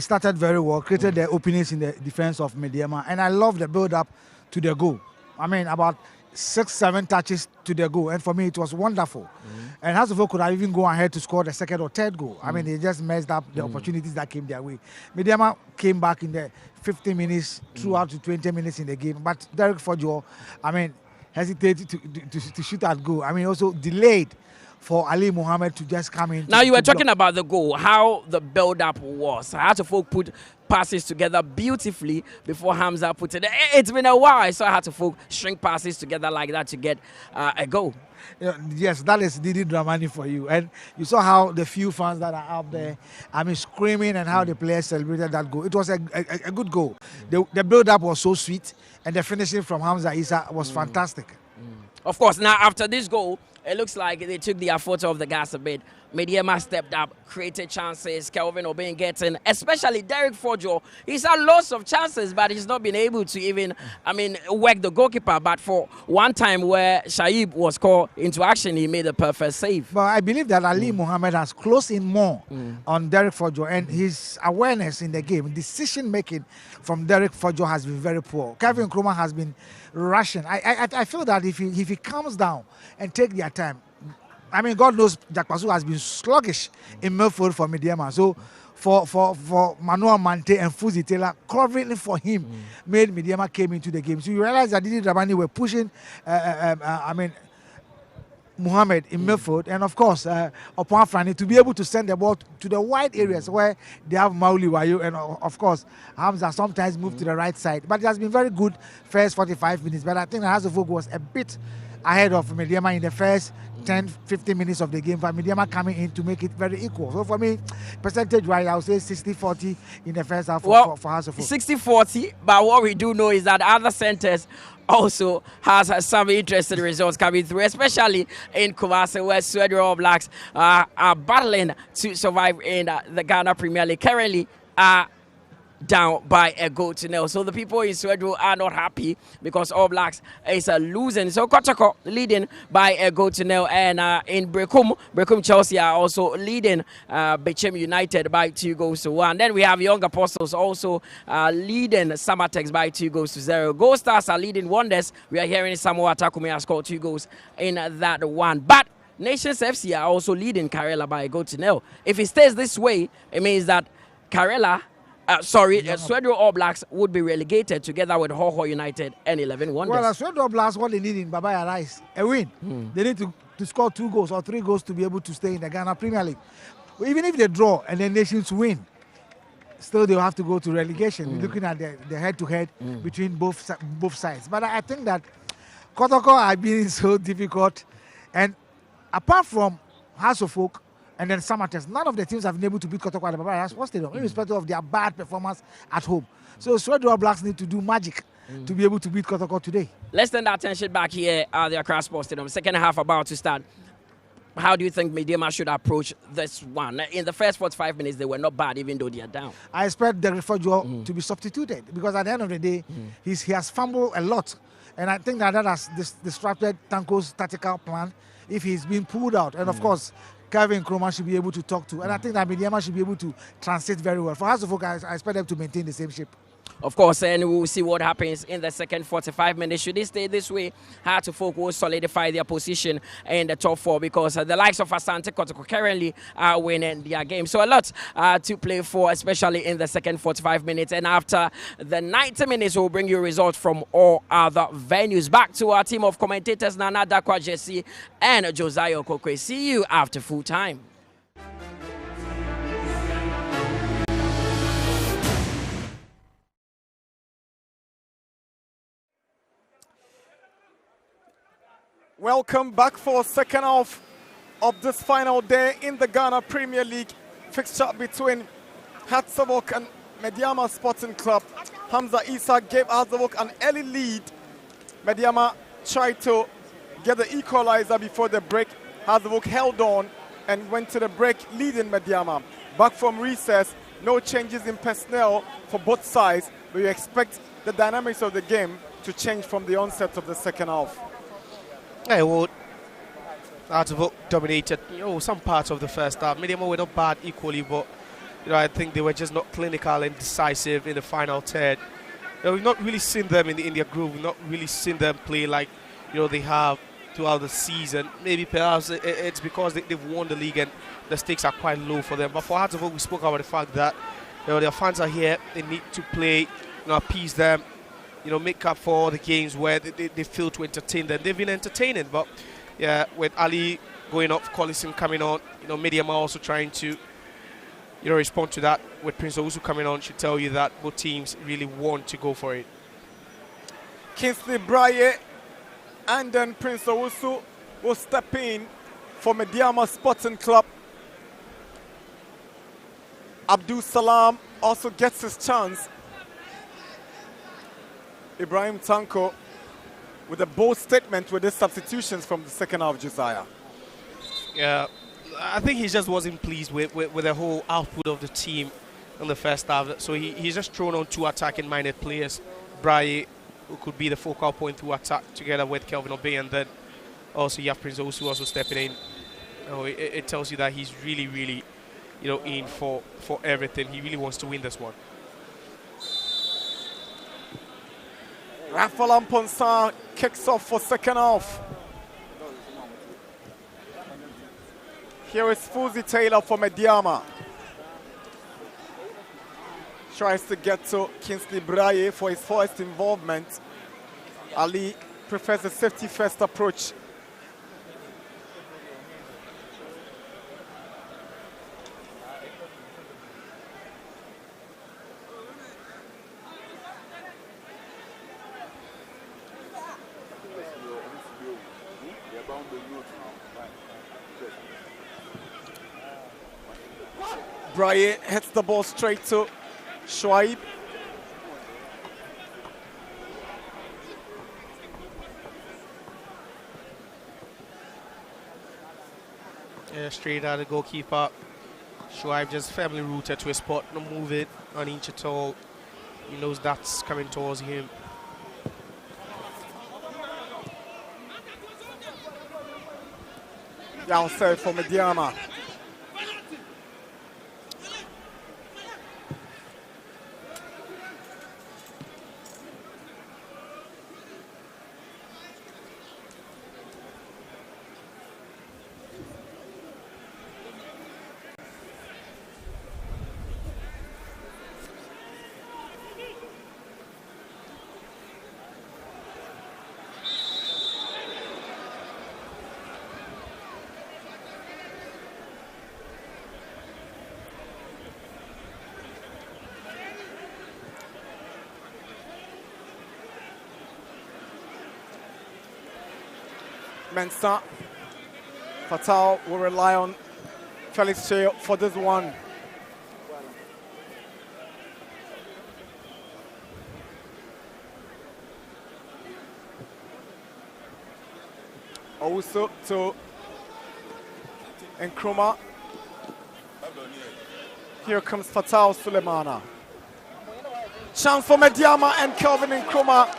started very well, created their openings in the defense of Medeama, and I love the build-up to the goal. I mean, about 6-7 touches to the goal, and for me, it was wonderful. And Hearts of Oak could have even gone ahead to score the second or third goal. I mean, they just messed up the opportunities that came their way. Medeama came back in the 15 minutes, throughout to 20 minutes in the game, but Derek Fojo, I mean, hesitated to shoot at goal. I mean, also delayed for Ali Mohammed to just come in. Now, you were talking about the goal, how the build-up was. Hearts of Oak put passes together beautifully before Hamza put it. It's been a while I saw Hearts of Oak shrink passes together like that to get a goal. Yes, that is Didi Dramani for you. And you saw how the few fans that are out there, I mean, screaming, and how the players celebrated that goal. It was a good goal. The build-up was so sweet, and the finishing from Hamza Issa was fantastic. Of course, now after this goal, it looks like they took their foot off the gas a bit. Medeama stepped up, created chances. Kelvin Obeng getting, especially Derek Fojo. He's had lots of chances, but he's not been able to even, work the goalkeeper. But for one time where Shaib was called into action, he made a perfect save. But I believe that Ali Mohammed has closed in more on Derek Fojo, and his awareness in the game, decision-making from Derek Fojo has been very poor. Kevin Nkrumah has been rushing. I feel that if he calms down and take their time, I mean, God knows Jack Pasu has been sluggish in midfield for Medeama. So for Manuel Mante and Fuzi Taylor, covering for him made Medeama came into the game. So you realize that Didi Dramani were pushing, Mohammed in midfield, and of course, upon Frani to be able to send the ball to the wide areas where they have Mauli Wayo, and of course, Hamza sometimes moved to the right side. But it has been very good first 45 minutes. But I think Hearts of Oak was a bit ahead of Medeama in the first 10-15 minutes of the game, for Medeama coming in to make it very equal. So for me, percentage-wise, I would say 60-40 in the first half for Hearts of Oak. 60-40, but what we do know is that other centres also has some interesting results coming through, especially in Kumasi, where Swedru All Blacks are battling to survive in the Ghana Premier League. Currently, down by a goal to nil. So the people in Swedru are not happy because All Blacks is losing. So Kotoko leading by a goal to nil. And in Brekum Chelsea are also leading Bechem United by 2-1. Then we have Young Apostles also leading Samatex by 2-0. Gold Stars are leading Wonders. We are hearing Samoa Takumi has scored 2 goals in that one. But Nations FC are also leading Karela by a goal to nil. If it stays this way, it means that Karela Swedru All Blacks would be relegated together with Hoho United and 11 Wonders. Well, Swedru All Blacks, what they need in Babaya Rice, a win. They need to score 2 goals or 3 goals to be able to stay in the Ghana Premier League. Even if they draw and the Nations win, still they'll have to go to relegation. We're looking at the head-to-head between both sides. But I think that Kotoko have been so difficult, and apart from Hearts of Oak and then Samatex, none of the teams have been able to beat Kotoko at the Babaya Sports Stadium, irrespective of their bad performance at home. So Swedru All Blacks need to do magic to be able to beat Kotoko today. Let's turn our attention back here at the Accra Sports Stadium. Second half about to start. How do you think Medeama should approach this one? In the first 45 minutes, they were not bad, even though they are down. I expect Derek Fojo to be substituted, because at the end of the day, he has fumbled a lot. And I think that has disrupted Tanko's tactical plan if he's been pulled out. And of course, Kevin Nkrumah should be able to talk to. And I think that Medeama should be able to translate very well. For Hearts of Oak, I expect them to maintain the same shape. Of course, and we will see what happens in the second 45 minutes. Should they stay this way, Hearts of Oak will solidify their position in the top 4 because the likes of Asante Kotoko currently are winning their game. So a lot to play for, especially in the second 45 minutes. And after the 90 minutes, we'll bring you results from all other venues. Back to our team of commentators, Nana Dakwa Jesse and Josiah Okokwe. See you after full time. Welcome back for second half of this final day in the Ghana Premier League fixture between Hearts of Oak and Medeama Sporting Club. Hamza Isa gave Hearts of Oak an early lead. Medeama tried to get the equalizer before the break. Hearts of Oak held on and went to the break leading Medeama. Back from recess, no changes in personnel for both sides, but you expect the dynamics of the game to change from the onset of the second half. Yeah, well, Hearts of Oak dominated, some parts of the first half. Medeama were not bad equally, but I think they were just not clinical and decisive in the final third. We've not really seen them in their groove. We've not really seen them play like they have throughout the season. Maybe perhaps it's because they've won the league and the stakes are quite low for them. But for Hearts of Oak, we spoke about the fact that their fans are here. They need to play, appease them. Make up for all the games where they fail to entertain them. They've been entertaining, but yeah, with Ali going off, Collison coming on, Medeama also trying to, respond to that. With Prince Owusu coming on, should tell you that both teams really want to go for it. Kingsley Braye and then Prince Owusu will step in for Medeama Sporting Club. Abdul Salam also gets his chance. Ibrahim Tanko with a bold statement with his substitutions from the second half, Josiah. Yeah, I think he just wasn't pleased with the whole output of the team in the first half. So he's just thrown on 2 attacking-minded players. Braye, who could be the focal point to attack together with Kelvin Obey, and then also you have Prince Owusu also stepping in. It tells you that he's really, really, in for everything. He really wants to win this one. Rafael Amponsan kicks off for second half. Here is Fuzi Taylor for Medeama. Tries to get to Kingsley Braye for his first involvement. Ali prefers a safety-first approach. Braye hits the ball straight to Shoaib. Yeah, straight out of the goalkeeper. Shoaib just firmly rooted to a spot, not move it an inch at all. He knows that's coming towards him. Downside for Medeama. Mensah. Fatal will rely on Felix Che for this one. Also to Nkrumah. Here comes Fatal Sulemana. Chance for Medeama, and Kelvin Nkrumah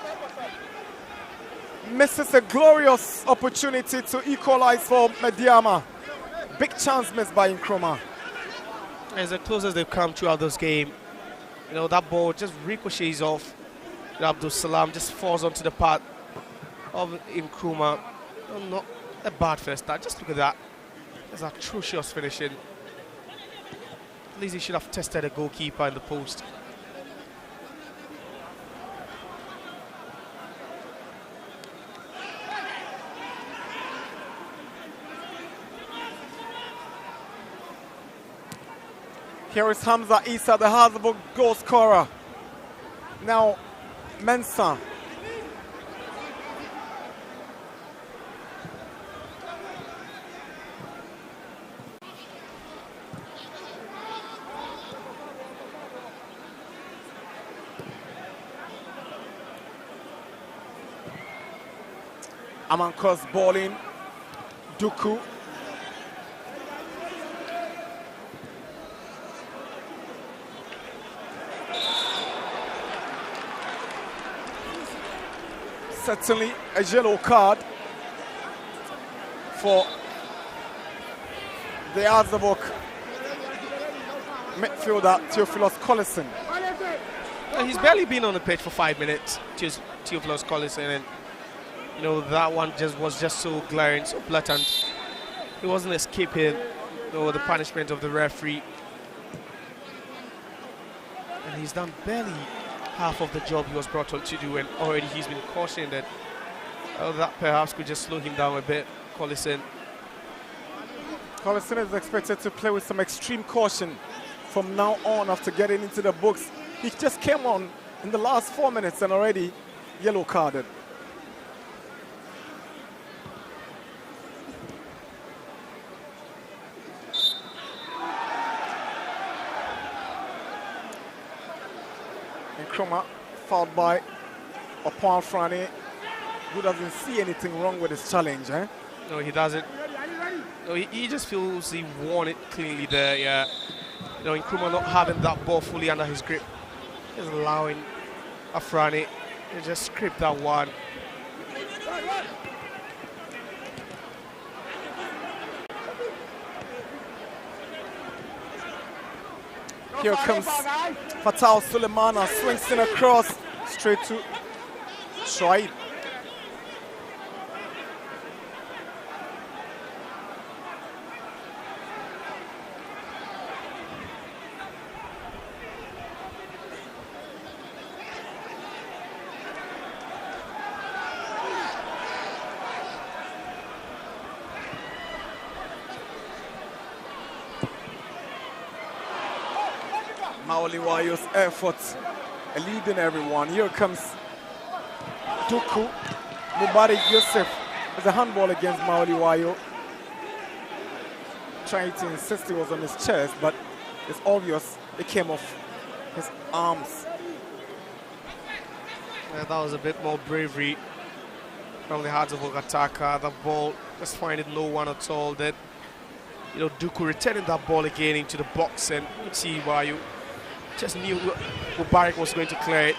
misses a glorious opportunity to equalize for Medeama. Big chance missed by Nkrumah. As the closest they've come throughout this game. You know, that ball just ricochets off. Abdul Salam just falls onto the path of Nkrumah. Oh, not a bad first start. Just look at that. That's atrocious finishing. At least he should have tested a goalkeeper in the post. Here is Hamza Isa, the Hazabok goal scorer. Now, Mensah. Aman cross ball in. Duku. Certainly a yellow card for the Azabok midfielder Theophilus Collison. Well, he's barely been on the pitch for 5 minutes, Theophilus Collison, and you know that one was just so glaring, so blatant. He wasn't escaping, the punishment of the referee, and he's done barely half of the job he was brought on to do, and already he's been cautioned that that perhaps could just slow him down a bit. Collison is expected to play with some extreme caution from now on after getting into the books. He just came on in the last 4 minutes and already yellow carded. Nkrumah fouled by Opon Frane, who doesn't see anything wrong with his challenge, eh? No, he doesn't. No, he just feels he won it cleanly there, yeah. Nkrumah not having that ball fully under his grip. Just allowing Afrani to just scrape that one. Here comes Fatal Sulemana, swings in across, straight to Shoaib. Maoliwayo's efforts leading everyone. Here comes Duku. Mubarak Yusuf with a handball against Maoliwayo. Trying to insist he was on his chest, but it's obvious it came off his arms. Yeah, that was a bit more bravery from the Hazabok attacker. The ball just finding no one at all. Then, Duku returning that ball again into the box, and Maoliwayo just knew Mubarak was going to clear it.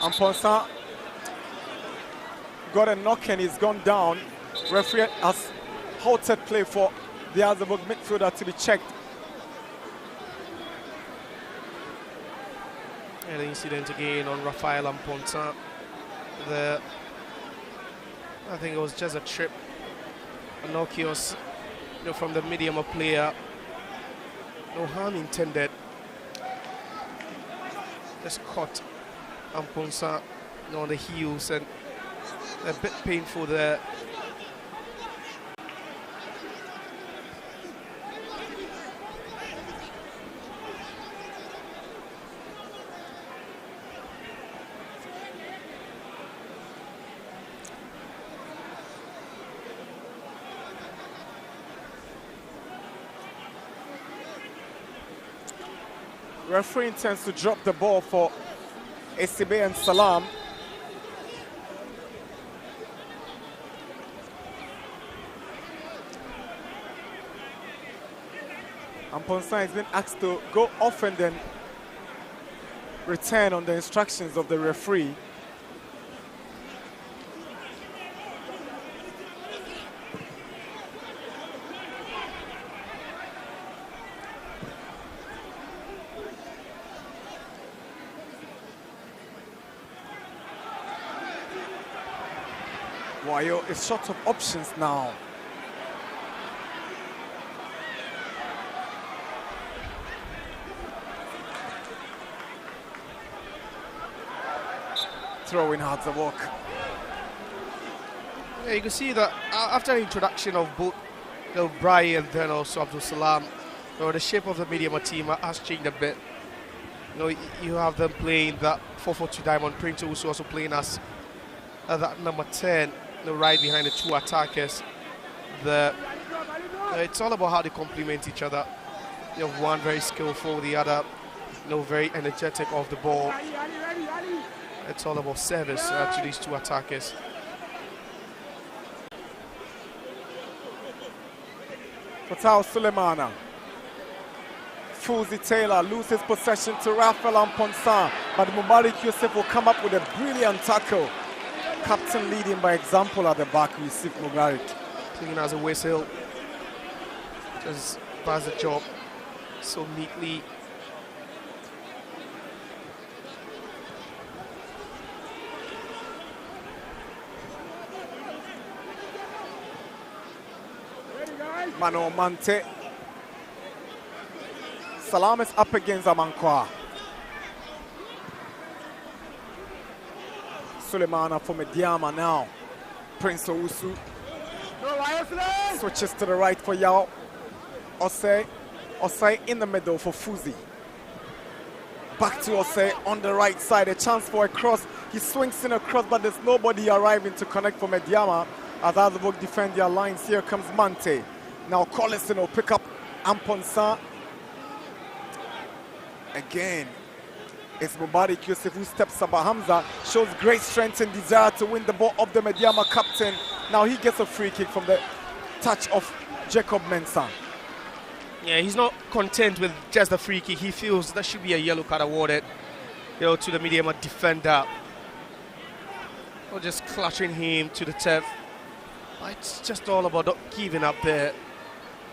Amponsa got a knock and he's gone down. Referee has halted play for the Azabok midfielder to be checked. And the incident again on Rafael Amponsa. I think it was just a trip. Inocuous, from the Medeama player. No harm intended. Just caught Amponsa on the heels and a bit painful there. Referee intends to drop the ball for Esibe and Salam. Amponsa has been asked to go off and then return on the instructions of the referee. Wayo is short of options now. Throwing Hatzavok. Yeah, you can see that after the introduction of both Brai and then also Abdul Salam, the shape of the Medeama team has changed a bit. You have them playing that 4-4-2 diamond. Prince also playing as that number 10, right behind the two attackers. It's all about how they complement each other. You have one very skillful, the other very energetic off the ball. It's all about service to these two attackers. Fatau Sulemana. Fuzi Taylor loses possession to Raphael Amponsan, but Mubarak Yusuf will come up with a brilliant tackle. Captain leading by example at the back, Yusuf Mubarak. Taking as a whistle. Just does the job so neatly. Mano Mante. Salam is up against Amankwa. Sulemana for Medeama now. Prince Owusu switches to the right for Yao. Osei in the middle for Fuzi. Back to Osei on the right side. A chance for a cross. He swings in a cross, but there's nobody arriving to connect for Medeama. As Azabok defend their lines. Here comes Mante. Now Collison will pick up Amponsan. Again, it's Mubarak Yusuf who steps up. Hamza shows great strength and desire to win the ball of the Medeama captain. Now he gets a free kick from the touch of Jacob Mensah. Yeah, he's not content with just the free kick. He feels there should be a yellow card awarded to the Medeama defender. Or just clutching him to the turf. It's just all about not giving up there.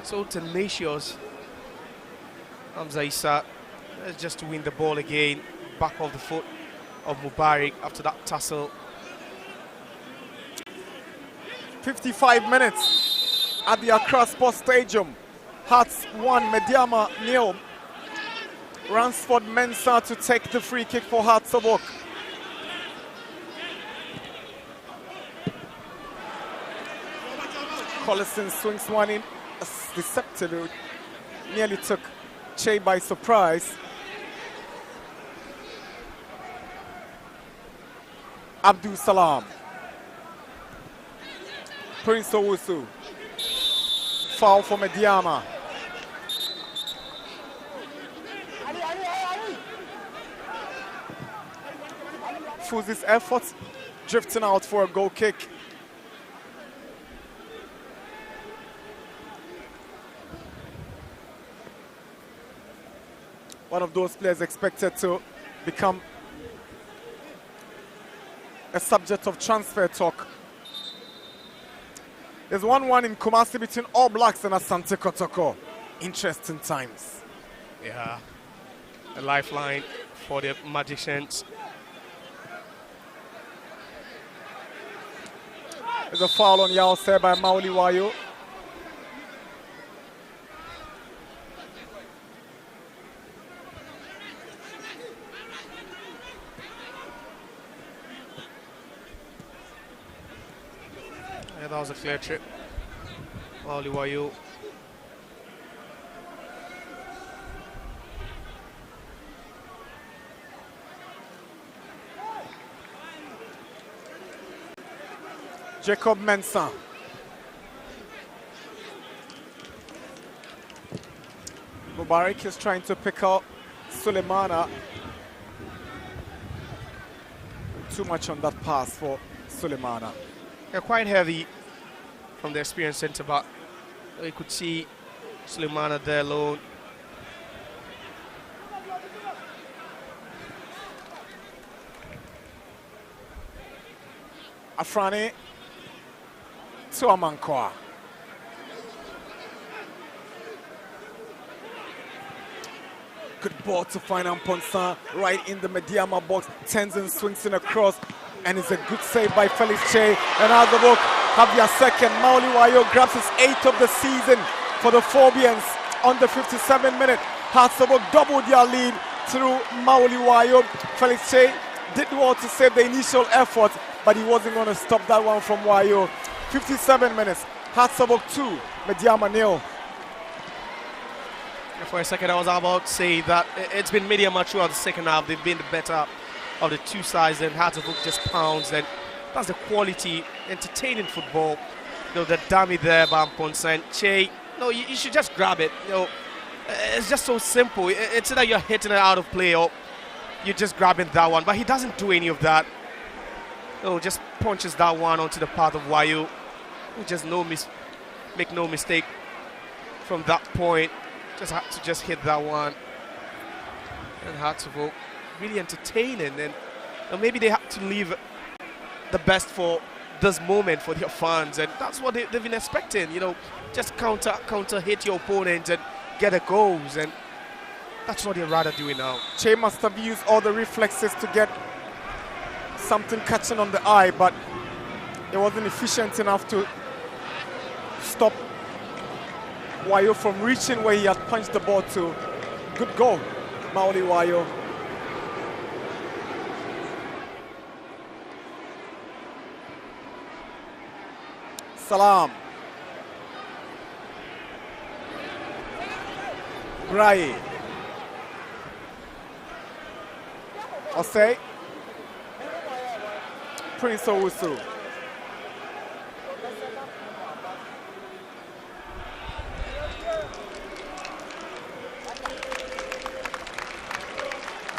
So tenacious. Hamza Issa just to win the ball again. Back of the foot of Mubarak after that tussle. 55 minutes at the Accra Sports Stadium. Hearts 1, Medeama 0. Ransford Mensah to take the free kick for Hearts of Oak. Collison swings one in. Deceptive. Nearly took Che by surprise. Abdul Salam. Prince Owusu. Foul for Medeama. Fuzi's efforts drifting out for a goal kick. One of those players expected to become a subject of transfer talk. There's 1-1 in Kumasi between All Blacks and Asante Kotoko. Interesting times. Yeah, a lifeline for the Magicians. There's a foul on Yao said by Mauli Wayo. Yeah, that was a clear trip. Mauli Wayo. Jacob Mensah. Mubarak is trying to pick out Sulemana. Too much on that pass for Sulemana. They're quite heavy from the experienced centre back. You could see Sulemana there alone. Afrani to Amankwa. Good ball to find Amponsan right in the Medeama box. Tenzin swings in across. And it's a good save by Felix Che. And Hazabok have their second. Maoli Wayo grabs his 8th of the season for the Phobians on the 57th minute. Hazabok doubled their lead through Maoli Wayo. Felix Che did well to save the initial effort, but he wasn't going to stop that one from Wayo. 57 minutes. Hazabok 2, Medeama 0. For a second, I was about to say that it's been Medeama throughout the second half. They've been the better of the two sides, and Hazabok just pounds. And that's the quality, entertaining football. You know, the dummy there, Bampons and Che. No, you should just grab it. You know, it's just so simple. It's either you're hitting it out of play or you're just grabbing that one. But he doesn't do any of that. No, just punches that one onto the path of Wayo. Just make no mistake from that point. Just had to just hit that one. And Hazabok really entertaining, and maybe they have to leave the best for this moment for their fans, and that's what they've been expecting. You know, just counter hit your opponent and get the goals, and that's what they're rather doing now. Che must have used all the reflexes to get something catching on the eye, but it wasn't efficient enough to stop Wayo from reaching where he had punched the ball to. Good goal, Maoli Wayo. Salam. Braille. Osei. Prince Owusu.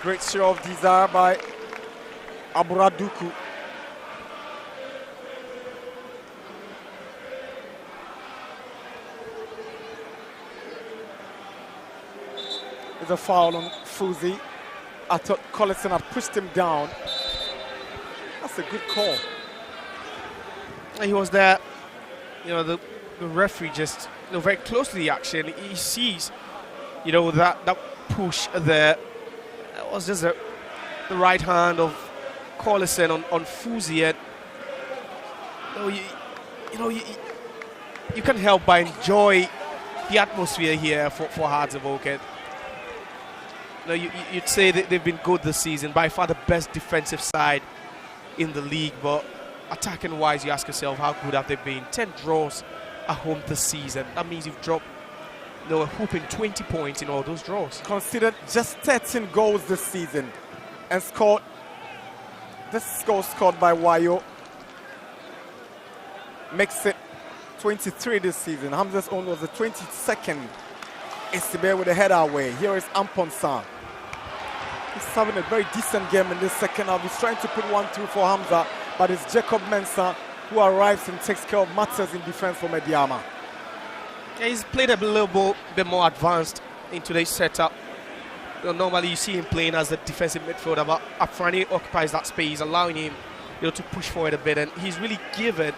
Great show of desire by Aburaduku. It's a foul on Fuzi. I thought Collison had pushed him down. That's a good call. He was there. You know, the referee just, you know, very close to the action. He sees, you know, that push there. That was just the right hand of Collison on Fuzi. And, you can't help but enjoy the atmosphere here for Hazabok. You know, you'd say that they've been good this season, by far the best defensive side in the league, but attacking wise, you ask yourself, how good have they been? 10 draws at home this season. That means you've dropped, you know, a whooping 20 points in all those draws. Considered just 13 goals this season and scored. This goal scored by Wayo makes it 23 this season. Hamza's own was the 22nd. Isibe with a header away. Here is Amponsan. He's having a very decent game in this second half. He's trying to put one through for Hamza, but it's Jacob Mensah who arrives and takes care of matters in defense for Medeama. Yeah, he's played a little bit more advanced in today's setup. You know, normally you see him playing as a defensive midfielder, but up front he occupies that space, allowing him, you know, to push forward a bit, and he's really given,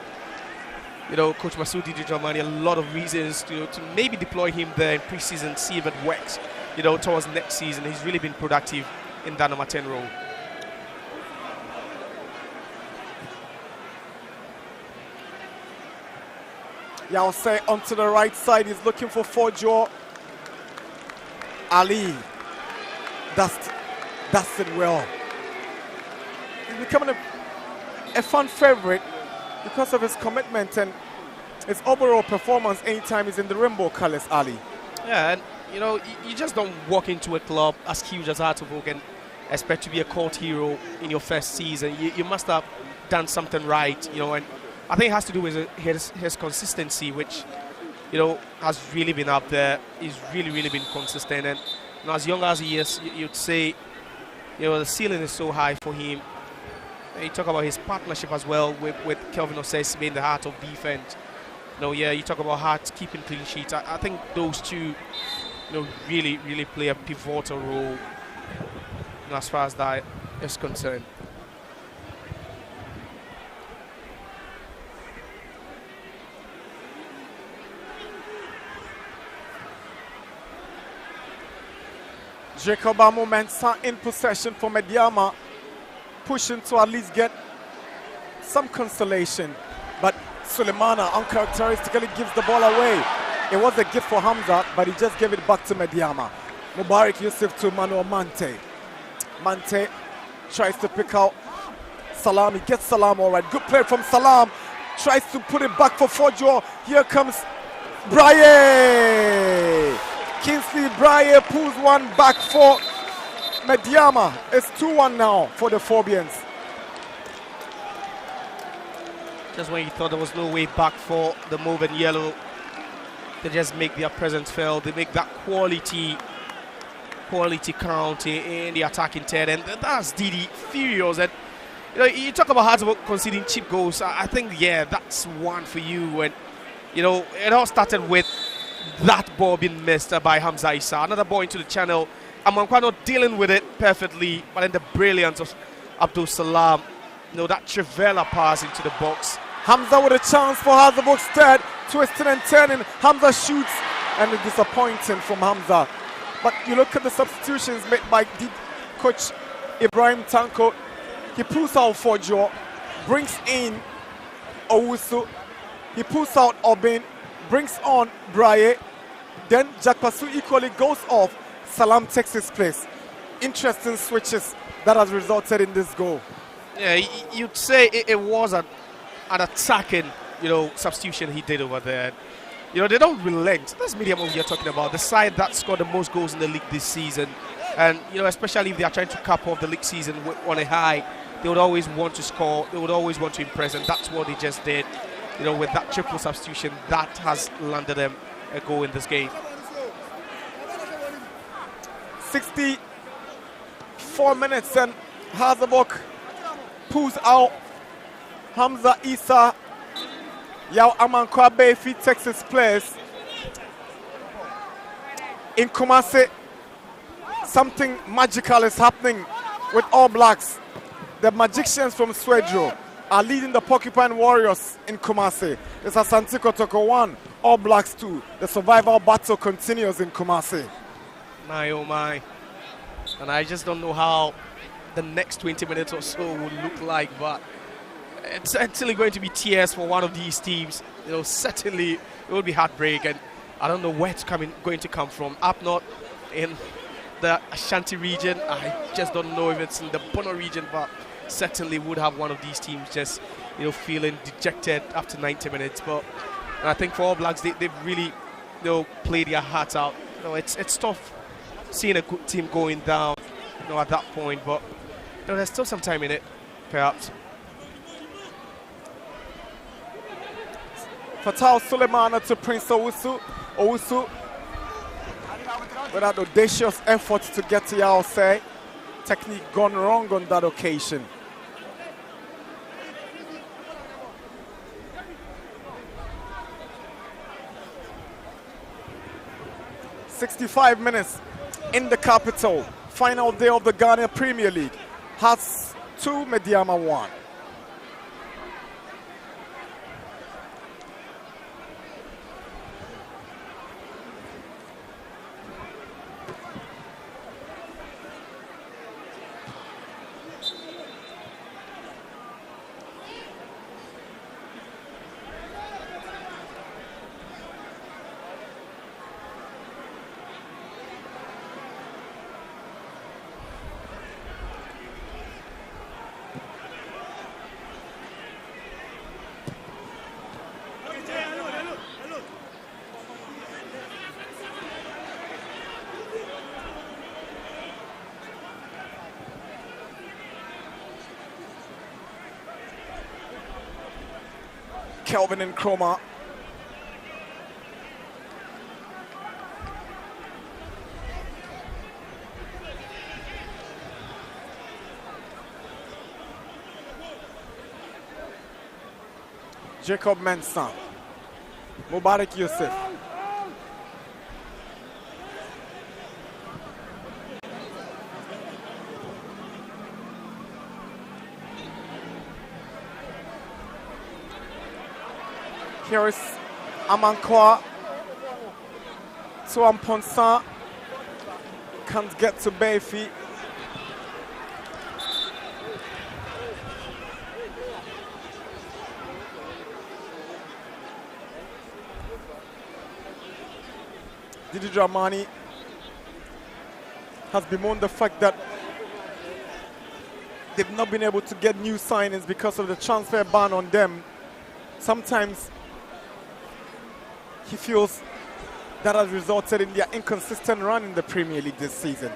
you know, Coach Masoudi Dramani a lot of reasons to maybe deploy him there in pre-season, see if it works, you know, towards next season. He's really been productive in that number 10 role. Yao onto the right side. He's looking for Fojo. Ali. That's it well. He's becoming a fan favorite because of his commitment and his overall performance anytime he's in the rainbow colors, Ali. Yeah, and you know, you just don't walk into a club as huge as Hazabok and expect to be a cult hero in your first season. You must have done something right, you know, and I think it has to do with his consistency, which, you know, has really been up there. He's really been consistent, and you know, as young as he is, you'd say, you know, the ceiling is so high for him. And you talk about his partnership as well with Kelvin Osei being the heart of defense. You know, yeah, you talk about heart keeping clean sheets. I think those two, you know, really play a pivotal role, you know, as far as that is concerned. Jacob Mensah in possession for Medeama, pushing to at least get some consolation. But Sulemana uncharacteristically gives the ball away. It was a gift for Hamza, but he just gave it back to Medeama. Mubarak Yusuf to Manuel Mante. Mante tries to pick out Salam. He gets Salam all right. Good play from Salam. Tries to put it back for Fojo. Here comes Braye. Kingsley Braye pulls one back for Medeama. It's 2-1 now for the Phobians. Just when you thought there was no way back for the move in yellow, they just make their presence felt. They make that quality count in the attacking third, and that's Didi furious. And you talk about Hartlepool conceding cheap goals. I think that's one for you. And it all started with that ball being missed by Hamza Issa. Another ball into the channel. Amankwano dealing with it perfectly, but then the brilliance of Abdul Salam. That Trivela pass into the box. Hamza with a chance for Hartlepool third, twisting and turning. Hamza shoots, and it's disappointing from Hamza. But you look at the substitutions made by coach Ibrahim Tanko. He pulls out Fojo, brings in Owusu. He pulls out Obin, brings on Braye. Then Jakpasu equally goes off. Salam takes his place. Interesting switches that has resulted in this goal. Yeah, you'd say it was an attacking, substitution he did over there. They don't relent. That's Medeama you're talking about, the side that scored the most goals in the league this season. And, especially if they are trying to cap off the league season on a high, they would always want to score, they would always want to impress, and that's what they just did. With that triple substitution, that has landed them a goal in this game. 64 minutes and Hartlepool pulls out Hamza Issa. Yao Amankwabe, if he takes his place. In Kumasi, something magical is happening with All Blacks. The magicians from Swedro are leading the Porcupine Warriors in Kumasi. It's Asante Kotoko 1, All Blacks 2. The survival battle continues in Kumasi. My oh my. And I just don't know how the next 20 minutes or so will look like, but it's certainly going to be tears for one of these teams. Certainly it will be heartbreak, and I don't know where it's going to come from. Up north in the Ashanti region, I just don't know if it's in the Bono region, but certainly would have one of these teams just feeling dejected after 90 minutes. But I think for All Blacks, they've really played their hearts out. It's tough seeing a good team going down at that point, but there's still some time in it, perhaps. Fatal Sulemana to Prince Owusu. Owusu with that audacious effort to get to Yaosei. Technique gone wrong on that occasion. "65 minutes in the capital. Final day of the Ghana Premier League. Hearts 2, Medeama 1. Kelvin and Chroma. Jacob Mensah. Mubarak Yusuf. Here is Amankwa to Amponsa. Can't get to Bayfi. Didi Dramani has bemoaned the fact that they've not been able to get new signings because of the transfer ban on them. Sometimes he feels that has resulted in their inconsistent run in the Premier League this season.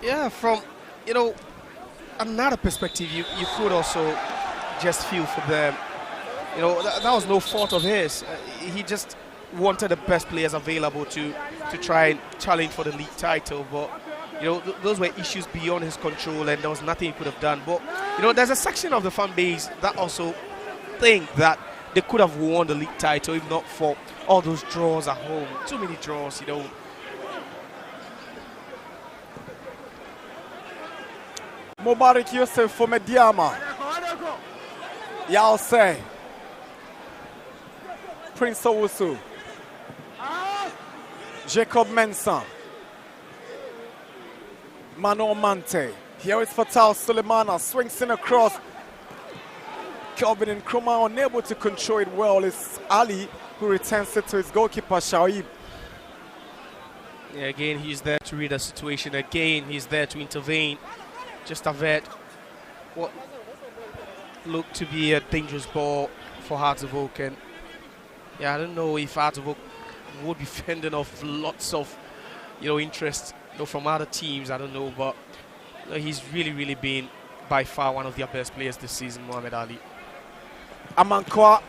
Yeah, from, another perspective, you could also just feel for them. That was no fault of his. He just wanted the best players available to try and challenge for the league title, but those were issues beyond his control, and there was nothing he could have done. But there's a section of the fan base that also think that they could have won the league title if not for all those draws at home. Too many draws, Mubarak Yusuf for Medeama. Y'all say. Prince Owusu. Jacob Mensah. Mano Mante. Here is Fatal Sulemana. Swings in across. Kelvin Nkrumah unable to control it well. It's Ali who returns it to his goalkeeper, Shaib. Yeah, again, he's there to read the situation. Again, he's there to intervene. Just avert what looked to be a dangerous ball for Hearts of Oak. And yeah, I don't know if Hearts of Oak would be fending off lots of interest from other teams. I don't know, but he's really been by far one of their best players this season, Mohamed Ali. Amankwa.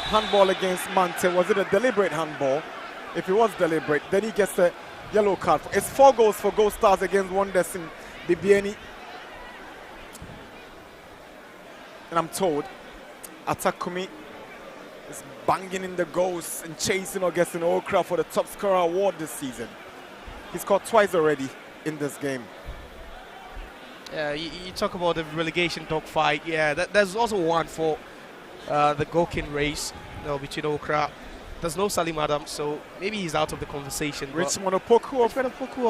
Handball against Mante. Was it a deliberate handball? If it was deliberate, then he gets a yellow card. It's 4 goals for Gold Stars against Wonders in Bibiani. And I'm told Atakumi is banging in the goals and chasing Augustine Okra for the top scorer award this season. He scored twice already in this game. Yeah, you talk about the relegation dogfight. Yeah, there's also one for the Gokin race between Okra. There's no Salim Adams, so maybe he's out of the conversation. Richmond Opoku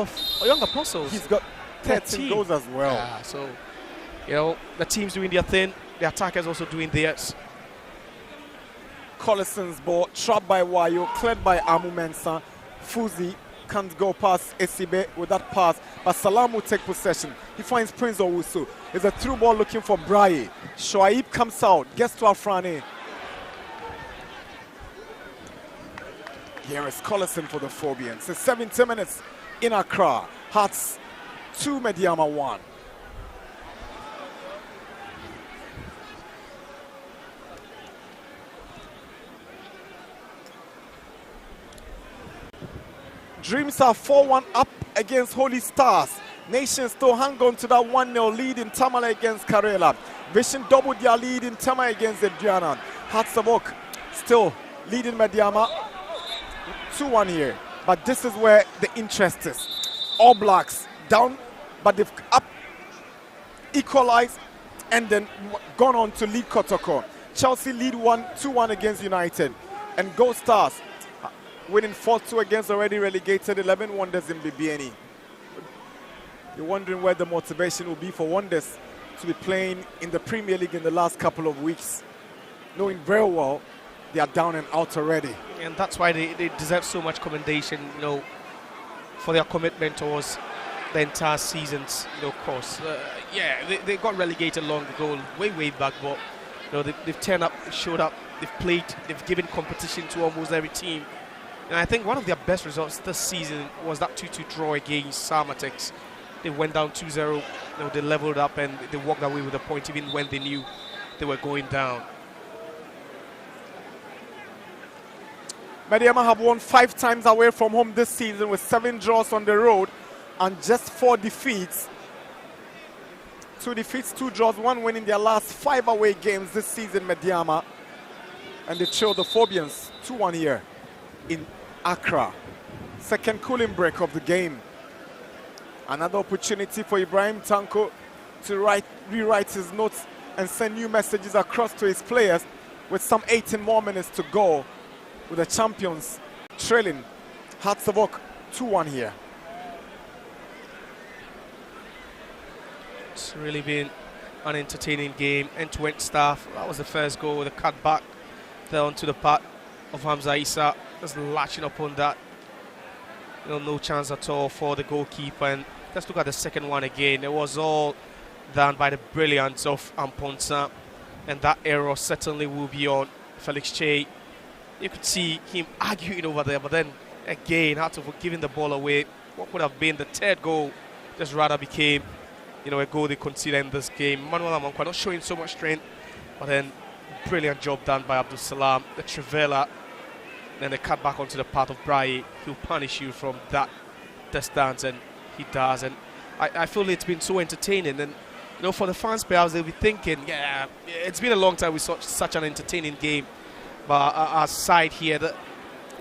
of Young Apostles. He's got 13 goals as well. Yeah, so, the team's doing their thing. The attackers also doing theirs. Collison's ball, trapped by Wayo, cleared by Amu Mensah. Fuzi can't go past Esibe with that pass, but Salam will take possession. He finds Prince Owusu. It's a through ball looking for Braye. Shoaib comes out, gets to Afrani. Here is Collison for the Phobians. It's 70 minutes in Accra. Hearts 2, Medeama 1. Dreams are 4-1 up against Holy Stars. Nation still hang on to that 1-0 lead in Tamale against Karela. Vision doubled their lead in Tama against Adriana. Hearts of Oak still leading Medeama 2-1 here. But this is where the interest is. All Blacks down, but they've up, equalized, and then gone on to lead Kotoko. Chelsea lead 2-1 against United. And Gold Stars winning 4-2 against already relegated 11 Wonders in Bibiani. You're wondering where the motivation will be for Wonders to be playing in the Premier League in the last couple of weeks, knowing very well they are down and out already. And that's why they deserve so much commendation, for their commitment towards the entire season's, course. They got relegated long ago, way back, but they've turned up, showed up, they've played, they've given competition to almost every team. And I think one of their best results this season was that 2-2 draw against Sarmatex. They went down 2-0, they leveled up and they walked away with a point even when they knew they were going down. Medeama have won 5 times away from home this season with 7 draws on the road and just 4 defeats. 2 defeats, 2 draws, 1 win in their last 5 away games this season, Medeama. And they trailed the Phobians 2-1 here in Accra. Second cooling break of the game. Another opportunity for Ibrahim Tanko to rewrite his notes and send new messages across to his players with some 18 more minutes to go, with the champions trailing Hearts of Oak 2-1 here. It's really been an entertaining game, end-to-end stuff. That was the first goal with a cut back there onto the part of Hamza Issa. just latching upon that. No chance at all for the goalkeeper. And let's look at the second one again. It was all done by the brilliance of Amponsa, and that error certainly will be on Felix Che. You could see him arguing over there, but then again, after giving the ball away, what would have been the third goal just rather became, a goal they conceded in this game. Manuel Amankwa not showing so much strength, but then brilliant job done by Abdul Salam, the Trivela. Then they cut back onto the path of Braille. He'll punish you from that distance, and he does. And I feel it's been so entertaining. And for the fans, perhaps they'll be thinking, yeah, it's been a long time we saw such an entertaining game. But our side here,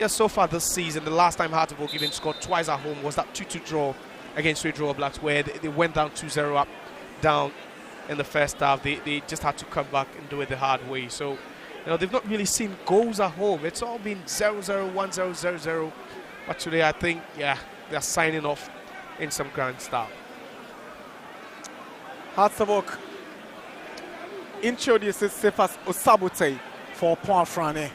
so far this season, the last time Hartlepool even scored twice at home was that 2-2 draw against Red Raw Blacks, where they went down 2-0 up, down in the first half. They just had to come back and do it the hard way. So, they've not really seen goals at home. It's all been 0-0, 1-0, 0-0. But today, I think, they're signing off in some grand style. Hartlepool introduces Cephas Osabute for Pointe-Frane.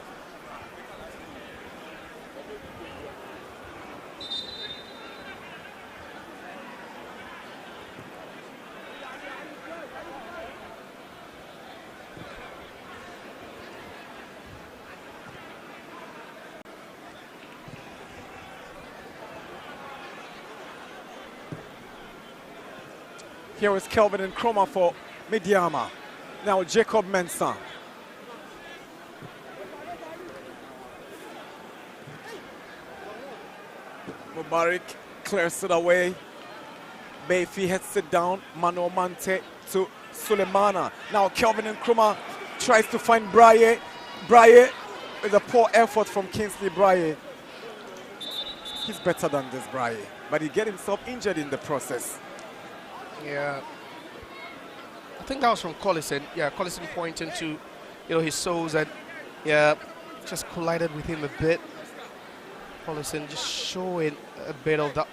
Here is Kelvin and Chroma for Medeama. Now Jacob Mensah. Mubarak clears it away. Bayfi heads it down. Mano Mante to Sulemana. Now Kelvin and Chroma tries to find Braille. Braille with a poor effort from Kingsley Braille. He's better than this, Braille, but he get himself injured in the process. Yeah, I think that was from Collison. Yeah, Collison pointing to, his soles, and just collided with him a bit. Collison just showing a bit of that,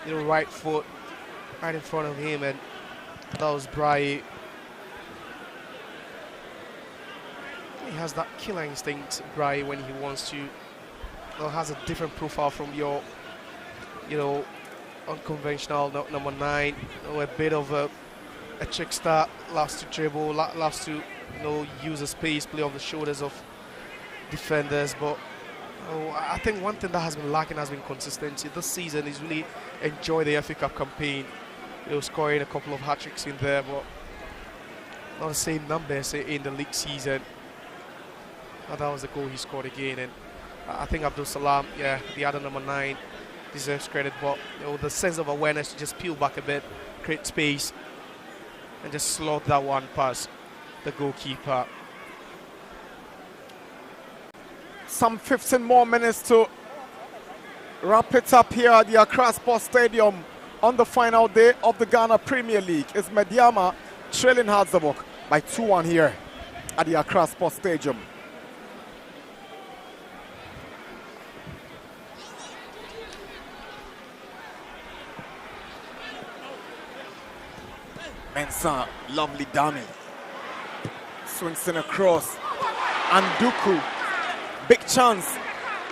right foot right in front of him, and that was Braille. He has that killer instinct, Braille, when he wants to. Has a different profile from your, unconventional number 9, a bit of a trickster, loves to dribble, loves to use the space, play off the shoulders of defenders. But I think one thing that has been lacking has been consistency. This season he's really enjoyed the FA Cup campaign, scoring a couple of hat-tricks in there, but not the same numbers in the league season. That was the goal he scored again, and I think Abdul Salam, the other number 9, deserves credit, but the sense of awareness to just peel back a bit, create space, and just slot that one past the goalkeeper. Some 15 more minutes to wrap it up here at the Accra Sports Stadium on the final day of the Ghana Premier League. It's Medeama trailing Hartlepool by 2-1 here at the Accra Sports Stadium. Mensah, lovely dummy. Swings in across. And Duku, big chance.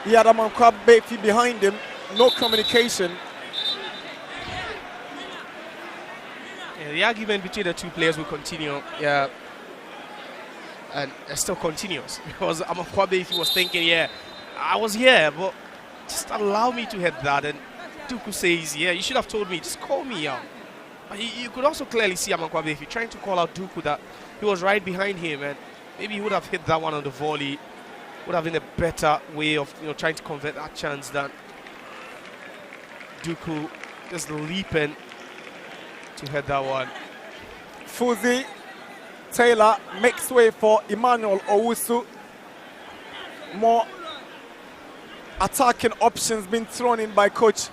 He had a Amankwa Bayfi behind him. No communication. The argument between the two players will continue. And it still continues. Because Amankwa Bayfi was thinking, I was here, but just allow me to hit that. And Duku says, you should have told me, just call me out. You could also clearly see Amankwa Bayfi trying to call out Duku that he was right behind him, and maybe he would have hit that one on the volley. Would have been a better way of trying to convert that chance than Duku just leaping to hit that one. Fuzi Taylor makes way for Emmanuel Owusu. More attacking options being thrown in by coach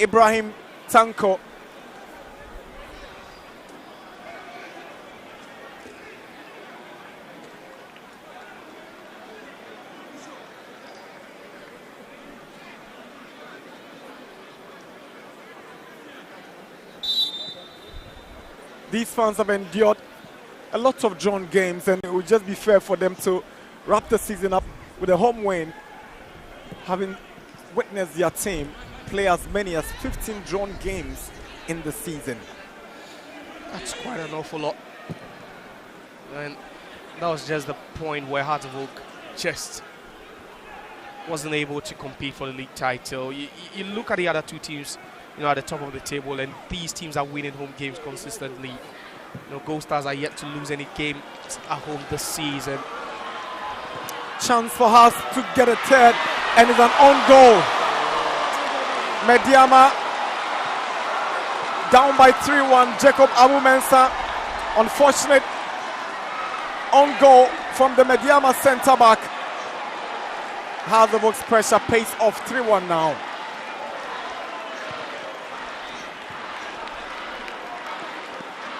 Ibrahim Tanko. These fans have endured a lot of drawn games, and it would just be fair for them to wrap the season up with a home win having witnessed their team play as many as 15 drawn games in the season. That's quite an awful lot. And that was just the point where Hearts of Oak just wasn't able to compete for the league title. You look at the other two teams, at the top of the table, and these teams are winning home games consistently. Gold Stars are yet to lose any game at home this season. Chance for Hearts to get a third, and it's an own goal. Medeama down by 3-1. Jacob Abu-Mensah, unfortunate on goal from the Medeama centre back. Hearts of Oak's pressure pays off 3-1 now.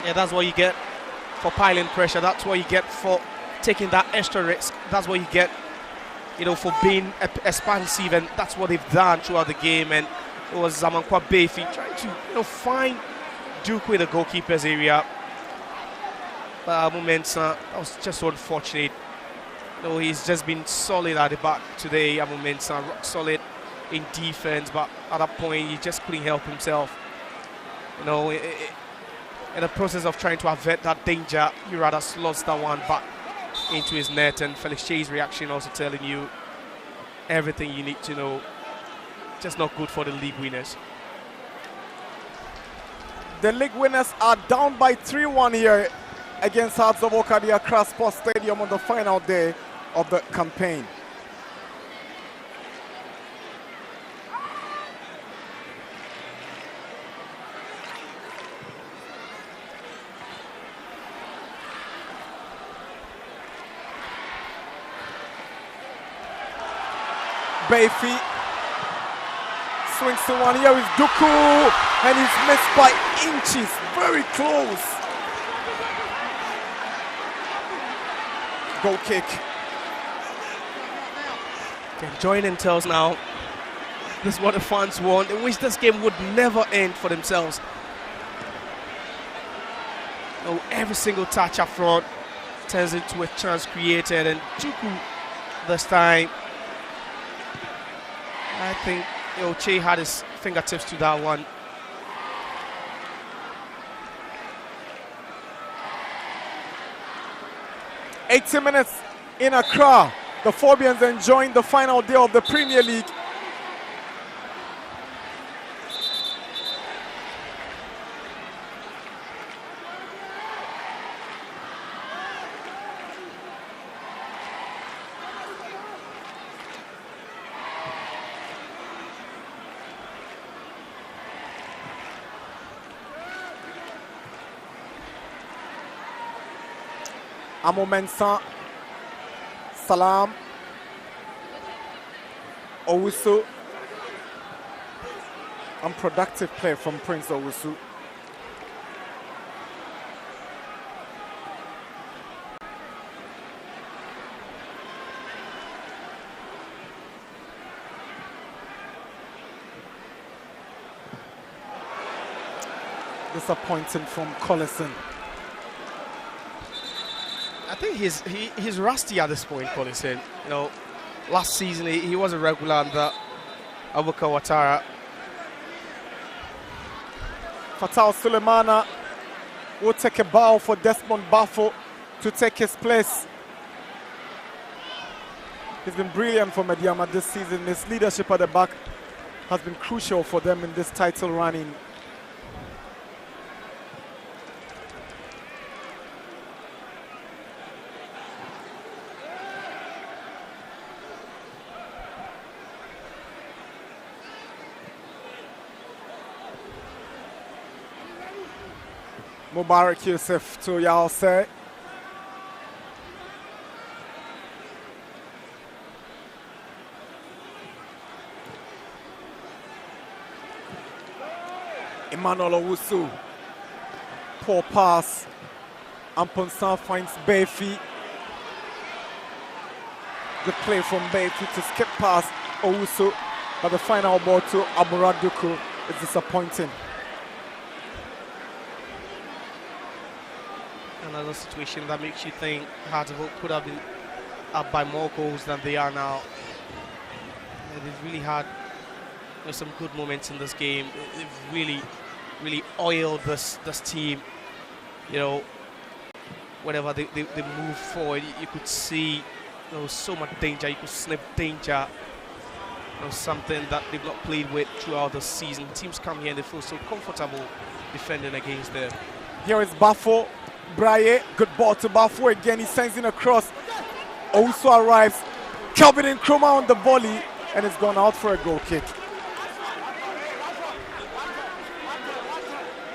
Yeah, that's what you get for piling pressure. That's what you get for taking that extra risk. That's what you get, for being expansive, and that's what they've done throughout the game. And it was Zamankwa Befi trying to, find Duke with the goalkeeper's area. But Abu-Mensah, that was just unfortunate. He's just been solid at the back today. Abu-Mensah, rock solid in defense, but at that point he just couldn't help himself. In the process of trying to avert that danger, he rather slots that one back into his net, and Felix Che's reaction also telling you everything you need to know. Just not good for the league winners. The league winners are down by 3-1 here against Hearts of Oak at the Accra Sports Stadium on the final day of the campaign. Befi swings to one. Here is Duku, and he's missed by inches. Very close. Goal kick. Enjoying themselves now. This is what the fans want. They wish this game would never end for themselves. Every single touch up front turns into a chance created, and Duku this time, I think Che had his fingertips to that one. "80 minutes in Accra. The Phobians enjoying the final day of the Premier League. Abu-Mensah, Salam, Owusu. Unproductive play from Prince Owusu. Disappointing from Collison. I think he's rusty at this point, Collison. Last season he was a regular under Abuka Ouattara. Fatal Sulemana will take a bow for Desmond Baffo to take his place. He's been brilliant for Medeama this season. His leadership at the back has been crucial for them in this title running. Mubarak Yusuf to Yalse. Emmanuel Owusu. Poor pass. Amponsan finds Befi. Good play from Befi to skip past Owusu, but the final ball to Aburaduku is disappointing. Another situation that makes you think Hearts of Oak could have been up by more goals than they are now. they've really had some good moments in this game. They've really oiled this team. Whenever they move forward, you could see there was so much danger. You could sniff danger. Something that they've not played with throughout the season. Teams come here and they feel so comfortable defending against them. Here is Bafo. Braye, good ball to Bafo again. He sends in a cross. Also arrives. Kelvin Nkrumah on the volley, and it's gone out for a goal kick.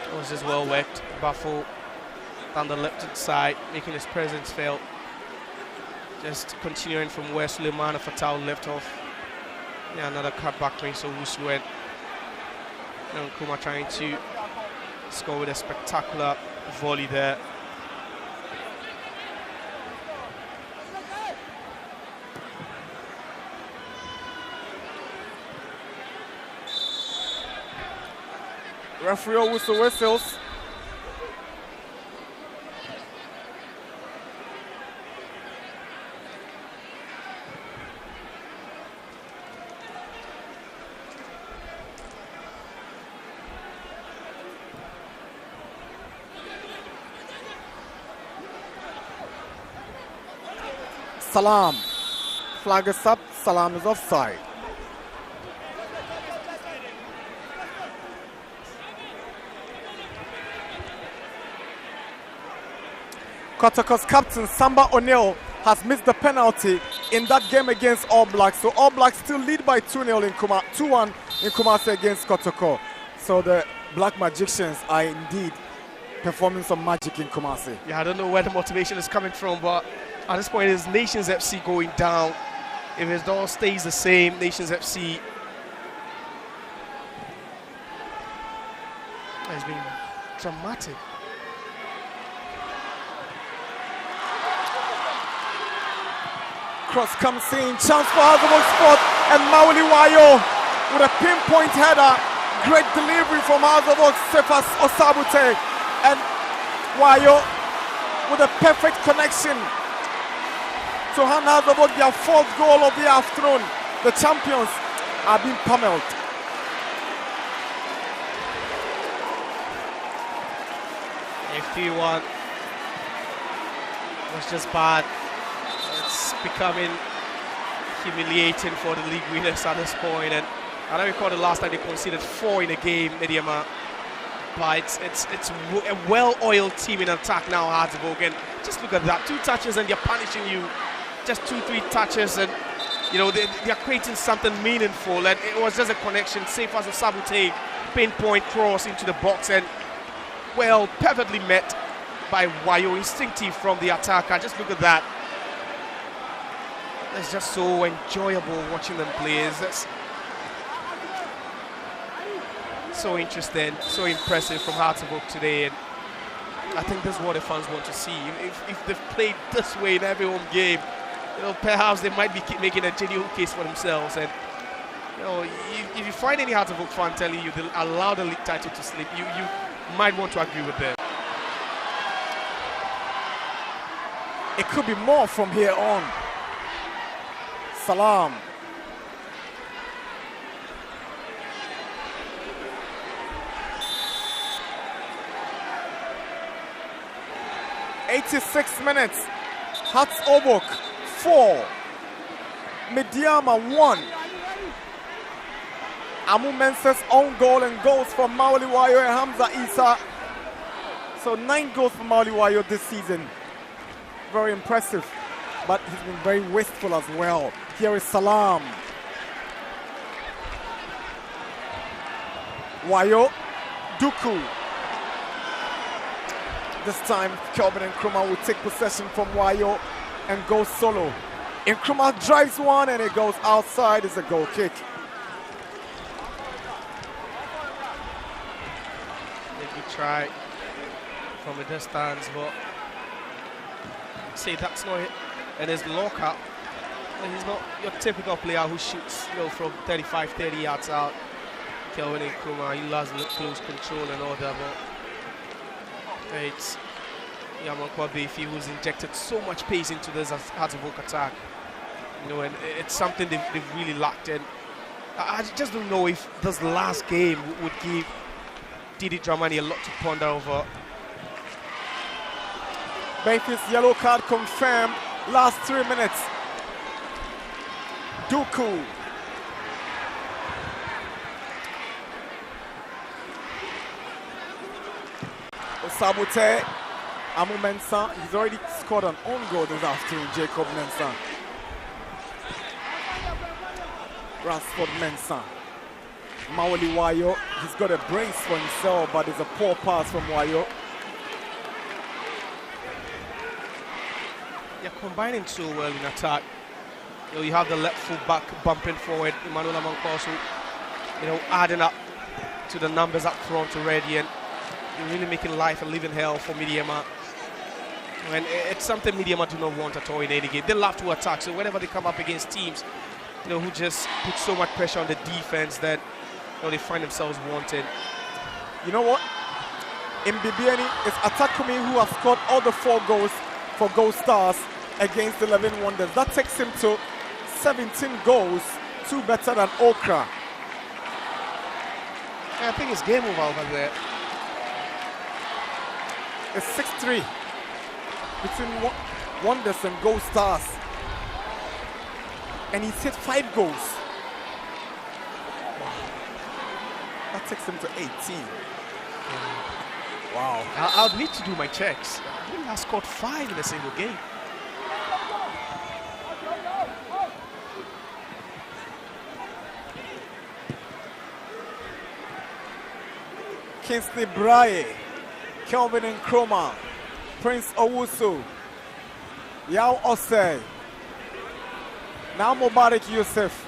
It was just well worked. Bafo down the left side, making his presence felt. Just continuing from where Suleiman Fatal left off. Yeah, another cut back range, so Wusu went. And Nkrumah trying to score with a spectacular volley there. Referee Owusu whistles. Salam. Flag is up. Salam is offside. Kotoko's captain Samba O'Neill has missed the penalty in that game against All Blacks. So All Blacks still lead by 2-0 in 2-1 in Kumasi against Kotoko. So the Black Magicians are indeed performing some magic in Kumasi. Yeah, I don't know where the motivation is coming from, but at this point, it's Nations FC going down. If it all stays the same, Nations FC has been dramatic. Cross comes in, chance for Hazard spot, and Mauli Wayo with a pinpoint header. Great delivery from Hazard Sefas Osabute, and Wayo with a perfect connection to hand Hazard their fourth goal of the afternoon. The champions are being pummeled. A 3-1 was just bad. It's becoming humiliating for the league winners at this point. And I don't recall the last time they conceded 4 in a game, Medeama. But it's a well-oiled team in attack now, Hartlepool. And just look at that, 2 touches and they're punishing you. Just 2-3 touches, and they are creating something meaningful. And it was just a connection, safe as a Sabute pinpoint cross into the box, and well, perfectly met by Wayo, instinctive from the attacker. Just look at that. It's just so enjoyable watching them play. It's just so interesting, so impressive from Hartlepool today. And I think this is what the fans want to see. If they've played this way in every home game, perhaps they might be making a genuine case for themselves. And if you find any Hartlepool fan telling you they'll allow the league title to slip, you might want to agree with them. It could be more from here on. Salam. '86 minutes. Hearts Obok 4. Medeama 1. Amu Mensah's own goal and goals from Mauli Wayo and Hamza Isa. So 9 goals for Mauli Wayo this season. Very impressive, but he's been very wasteful as well. Here is Salam. Wayo, Duku. This time, Kelvin Nkrumah will take possession from Wayo and go solo. Nkrumah drives one and it goes outside. It's a goal kick. A good try from a distance, but see, that's not it. And there's lockout. And he's not your typical player who shoots from 35, 30 yards out. Kelvin Nkrumah, he loves close control and all that, but it's Yaman Kwabefi who's injected so much pace into this Hartlepool attack. And it's something they've really lacked. And I just don't know if this last game would give Didi Dramani a lot to ponder over. Memphis yellow card confirmed. Last 3 minutes. Duku. Sabute. Amu Mensah. He's already scored an own goal this afternoon, Jacob Mensah. Ransford Mensah. Maoli Wayo. He's got a brace for himself, but it's a poor pass from Wayo. They're combining so well in attack. You have the left full back bumping forward, Emmanuel Amankoso, adding up to the numbers up front already, and you're really making life a living hell for Medeama. And it's something Medeama do not want at all in any game. They love to attack, so whenever they come up against teams, who just put so much pressure on the defense that they find themselves wanting. You know what? In Bibiani, it's Atakumi who has scored all the 4 goals for Gold Stars against 11 Wonders. That takes him to 17 goals, 2 better than Okra. I think it's game over there. It's 6-3 between Wonders and Gold Stars. And he's hit 5 goals. Wow. That takes him to 18. Wow. I'll need to do my checks. He has scored 5 in a single game. Kingsley Braye, Kelvin Nkrumah, Prince Owusu, Yao Osei, now Mubarak Yusuf.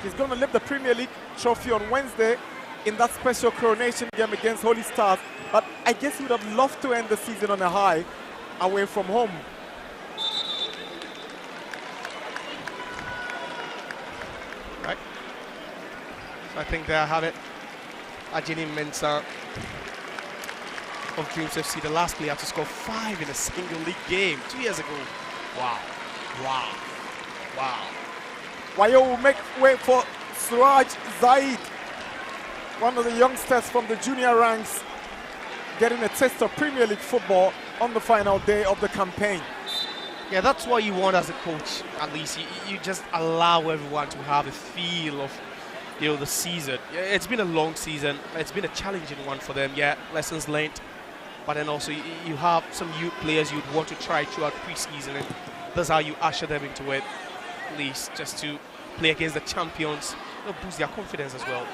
He's going to lift the Premier League trophy on Wednesday in that special coronation game against Holy Stars. But I guess he would have loved to end the season on a high away from home. Right. So I think there I have it. Ajini Mensah of Dreams FC, the last player to score 5 in a single league game 2 years ago. Wow. Wow. Wow. Wayo will make way for Suraj Zaid, one of the youngsters from the junior ranks, getting a taste of Premier League football on the final day of the campaign. Yeah, that's what you want as a coach, at least. You just allow everyone to have a feel of the season. It's been a long season. It's been a challenging one for them. Yeah, lessons learned. But then also you have some youth players you'd want to try throughout pre-season, and that's how you usher them into it, at least just to play against the champions, boost their confidence as well.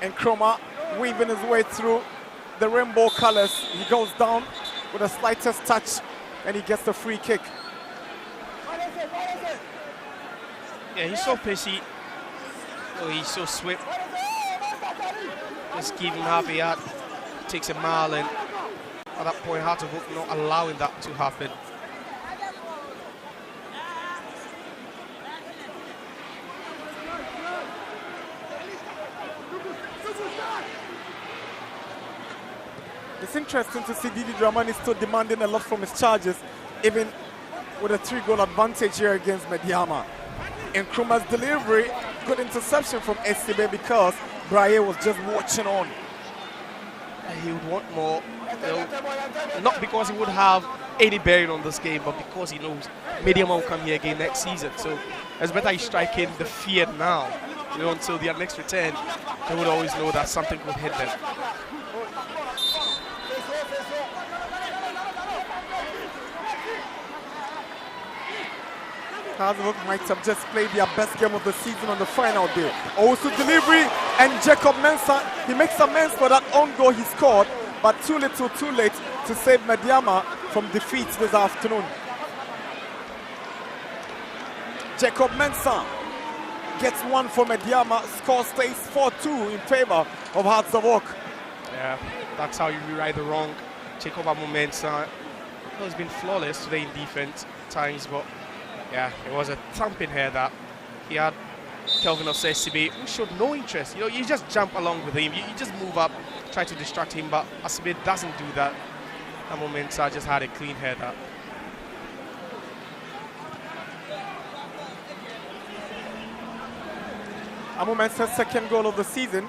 And Nkrumah weaving his way through the rainbow colors. He goes down with the slightest touch and he gets the free kick. Yeah, he's so pacey. Oh, he's so swift. Just give him half a yard. Takes a mile, and at that point, Hartlepool not allowing that to happen. It's interesting to see Didi Dramani still demanding a lot from his charges, even with a 3-goal advantage here against Medeama. And Nkrumah's delivery, good interception from SCB because Braye was just watching on. He would want more, not because he would have any bearing on this game, but because he knows Medeama will come here again next season. So it's better he's striking the fear now, until their next return. They would always know that something could hit them. Hartlepool might have just played their best game of the season on the final day. Also delivery, and Jacob Mensah, he makes amends for that own goal he scored, but too little, too late to save Medeama from defeat this afternoon. Jacob Mensah gets one for Medeama, score stays 4-2 in favor of Hearts of Oak. Yeah, that's how you rewrite the wrong. Jacob Mensah has been flawless today in defense at times, but yeah, it was a thumping here that he had Kelvin Osesibe, who showed no interest. You know, you just jump along with him. You just move up, try to distract him, but Asibe doesn't do that. That moment, I just had a clean header. Amu Mensah's second goal of the season.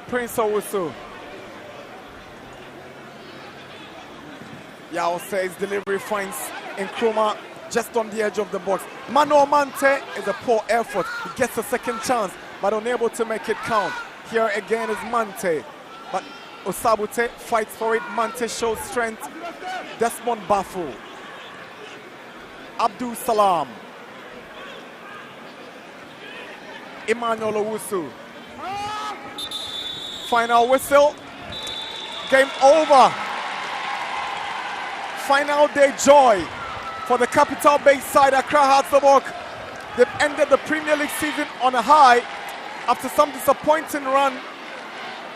Prince Owusu. Yao says delivery finds Nkrumah just on the edge of the box. Mano Mante is a poor effort. He gets a second chance, but unable to make it count. Here again is Mante, but Osabute fights for it. Mante shows strength. Desmond Bafu. Abdul Salam. Emmanuel Owusu. Final whistle. Game over. Final day joy for the capital-based side, Accra Hearts of Oak. They've ended the Premier League season on a high after some disappointing run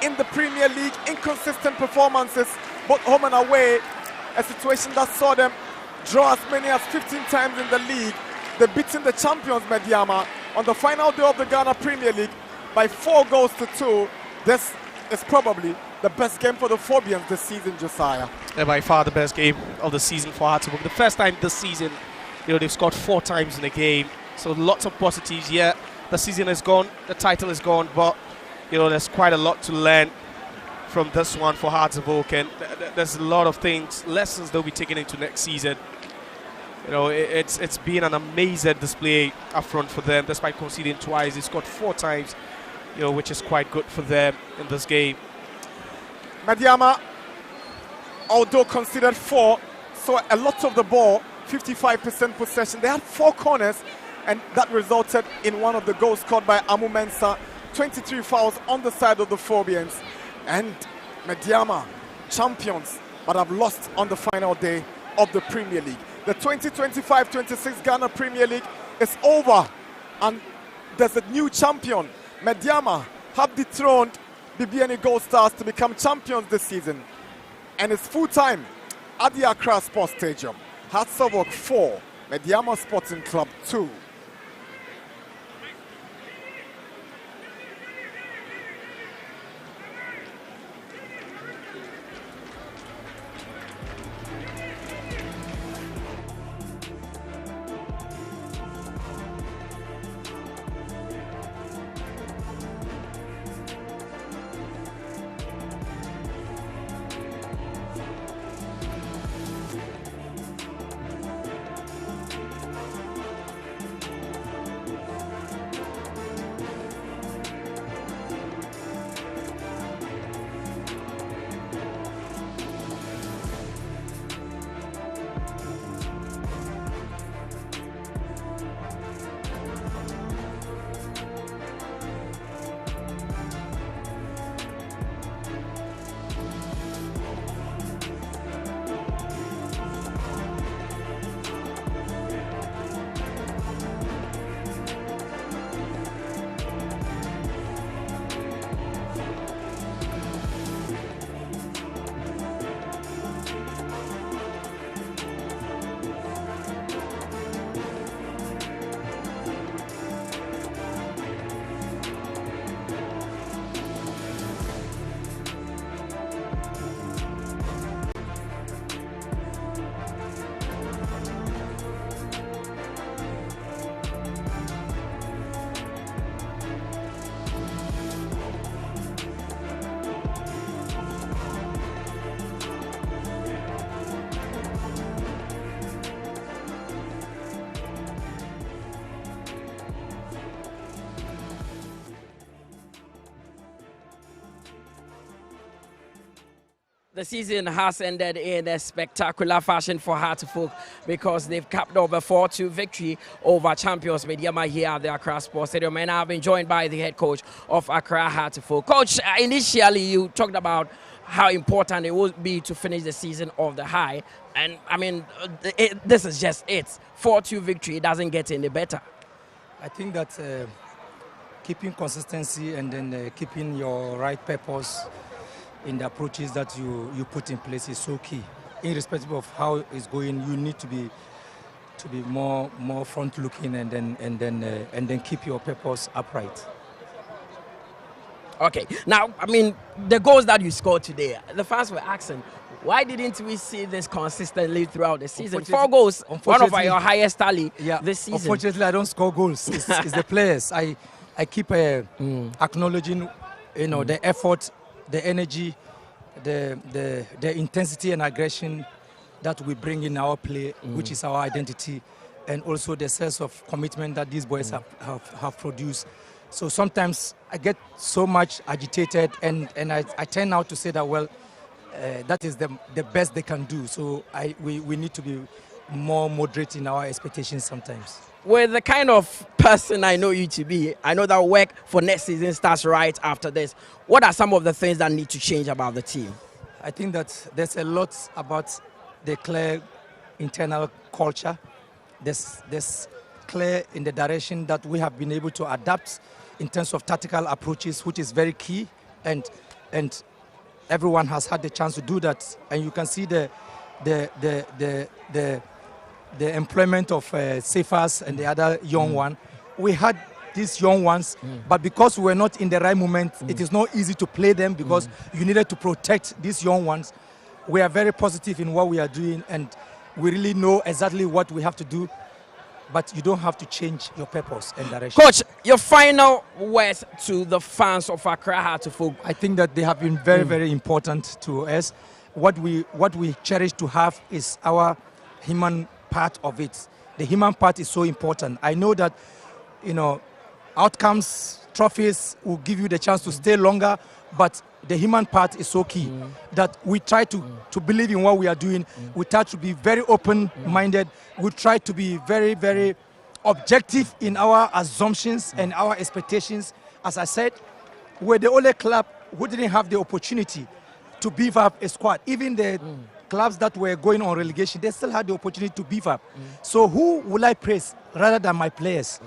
in the Premier League, inconsistent performances, both home and away, a situation that saw them draw as many as 15 times in the league. They've beaten the champions, Medeama, on the final day of the Ghana Premier League by 4 goals to 2. This is probably the best game for the Phobians this season, Josiah. Yeah, by far the best game of the season for Hearts of Oak. The first time this season, you know, they've scored 4 times in a game. So lots of positives. Yeah, the season is gone, the title is gone, but you know, there's quite a lot to learn from this one for Hearts of Oak, and there's a lot of things, lessons they'll be taken into next season. You know, it's been an amazing display up front for them, despite conceding twice. They scored 4 times, you know, which is quite good for them in this game. Medeama, although considered 4, saw a lot of the ball, 55% possession. They had 4 corners, and that resulted in one of the goals scored by Amu Mensah. 23 fouls on the side of the Phobians. And Medeama, champions, but have lost on the final day of the Premier League. The 2025-26 Ghana Premier League is over, and there's a new champion. Medeama have dethroned BBNE Gold Stars to become champions this season, and it's full-time at the Accra Sports Stadium. Hearts of Oak 4, Medeama Sporting Club 2. The season has ended in a spectacular fashion for Hearts of Oak because they've capped off a 4-2 victory over champions Medeama here at the Accra Sports Stadium. And I've been joined by the head coach of Accra Hearts of Oak. Coach, initially you talked about how important it would be to finish the season off the high. And I mean, this is just it. 4-2 victory, it doesn't get any better. I think that keeping consistency and then keeping your right purpose in the approaches that you put in place is so key. Irrespective of how it's going, you need to be more front looking and then keep your purpose upright. Okay, now, I mean, the goals that you scored today, the fans were asking, why didn't we see this consistently throughout the season? 4 goals, one of your highest tally this season. Unfortunately, I don't score goals. It's the players. I keep acknowledging, the effort, the energy, the intensity and aggression that we bring in our play, which is our identity, and also the sense of commitment that these boys have produced. So sometimes I get so much agitated, and I tend now to say that, well, that is the best they can do. So we need to be more moderate in our expectations sometimes. With the kind of person I know you to be, I know that work for next season starts right after this. What are some of the things that need to change about the team? I think that there's a lot about the clear internal culture. There's clear in the direction that we have been able to adapt in terms of tactical approaches, which is very key, and everyone has had the chance to do that. And you can see the employment of Cephas and the other young one. We had these young ones, but because we were not in the right moment, it is not easy to play them because you needed to protect these young ones. We are very positive in what we are doing, and we really know exactly what we have to do, but you don't have to change your purpose and direction. Coach, your final words to the fans of Accra Heart of Oak. I think that they have been very, very important to us. What we cherish to have is our human part of it. The human part is so important. I know that, outcomes, trophies will give you the chance to stay longer, but the human part is so key that we try to believe in what we are doing. We try to be very open-minded. We try to be very, very objective in our assumptions and our expectations. As I said, we're the only club who didn't have the opportunity to beef up a squad. Even the clubs that were going on relegation, they still had the opportunity to beef up. So who will I praise rather than my players?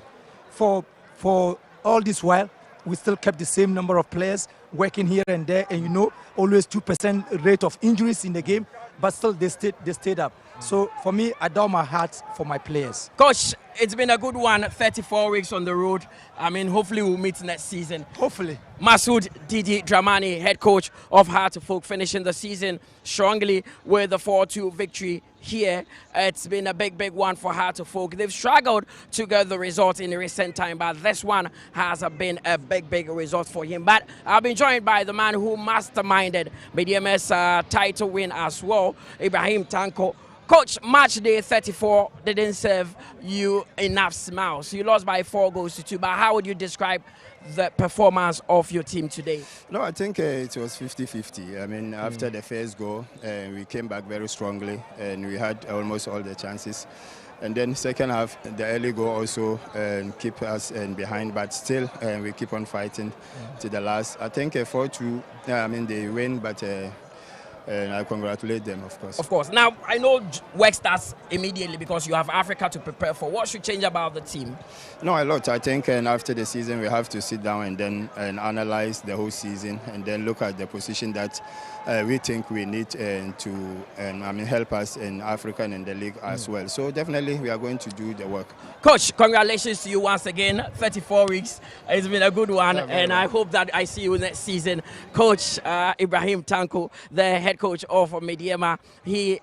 For all this while, we still kept the same number of players working here and there, and always 2% rate of injuries in the game, but still they stayed up. So for me, I adore my heart for my players. Coach, it's been a good one, 34 weeks on the road. I mean, hopefully we'll meet next season. Hopefully. Masood Didi Dramani, head coach of Heart of Oak, finishing the season strongly with a 4-2 victory here. It's been a big one for Heart of Oak. They've struggled to get the result in the recent time, but this one has been a big result for him. But I've been joined by the man who masterminded Medeama's title win as well, Ibrahim Tanko. Coach, match day 34 didn't serve you enough smiles. You lost by 4-2, but how would you describe the performance of your team today? No, I think it was 50-50. I mean, after the first goal, we came back very strongly, and we had almost all the chances. And then second half, the early goal also keep us behind, but still we keep on fighting to the last. I think 4-2, I mean, they win, but and I congratulate them, of course. Of course. Now, I know work starts immediately because you have Africa to prepare for. What should change about the team? No, a lot. I think after the season, we have to sit down and then analyze the whole season and then look at the position that we think we need to help us in Africa and in the league as well. So definitely, we are going to do the work. Coach, congratulations to you once again. 34 weeks. It's been a good one, and I hope that I see you next season. Coach Ibrahim Tanko, the head coach of Medeama, he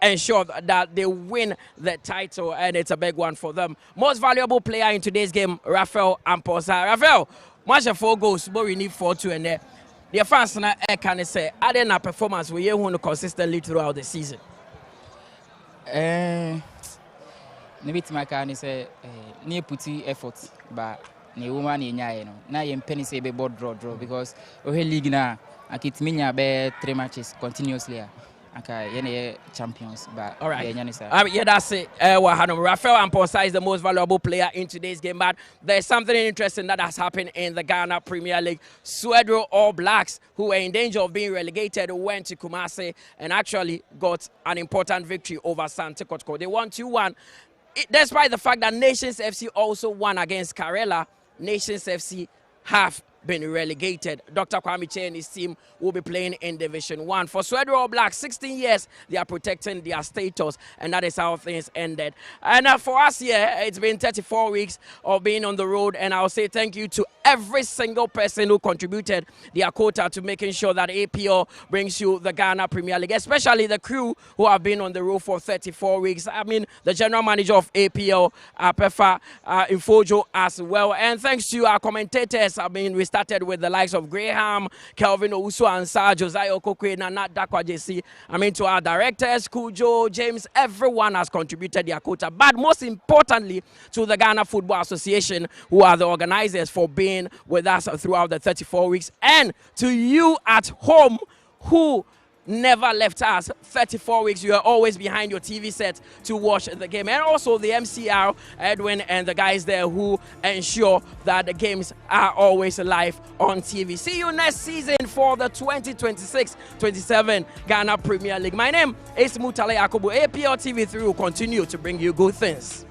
ensured that they win the title, and it's a big one for them. Most valuable player in today's game, Rafael Amposa. Rafael, match of 4 goals, but we need 4-2 in there. The fans now can say, are there a performance we want consistently throughout the season? Maybe my can say near putty effort, but ne woman in Yano. Now you penny say be board draw because we league now. I keep me be 3 matches continuously. Okay, champions, but all right. Yeah, that's it. Rafael Amposa is the most valuable player in today's game, but there's something interesting that has happened in the Ghana Premier League. Swedro All Blacks, who were in danger of being relegated, went to Kumasi and actually got an important victory over Sante Kotoko. They won 2-1. Despite the fact that Nations FC also won against Karela, Nations FC have been relegated. Dr. Kwame Che and his team will be playing in Division 1. For Swede All Blacks, 16 years, they are protecting their status, and that is how things ended. And for us here, it's been 34 weeks of being on the road, and I'll say thank you to every single person who contributed their quota to making sure that APL brings you the Ghana Premier League, especially the crew who have been on the road for 34 weeks. I mean, the general manager of APL, Pefa Infojo as well. And thanks to our commentators, I mean, we started with the likes of Graham, Kelvin Owusu Ansah, Josiah Okokwe, Nana Dakwa JC. I mean, to our directors, Kujo, James, everyone has contributed their quota. But most importantly, to the Ghana Football Association, who are the organizers, for being with us throughout the 34 weeks. And to you at home who never left us 34 weeks. You are always behind your TV set to watch the game. And also the MCR, Edwin, and the guys there who ensure that the games are always live on TV. See you next season for the 2026-27 Ghana Premier League. My name is Mutale Yakubu. APL TV3 will continue to bring you good things.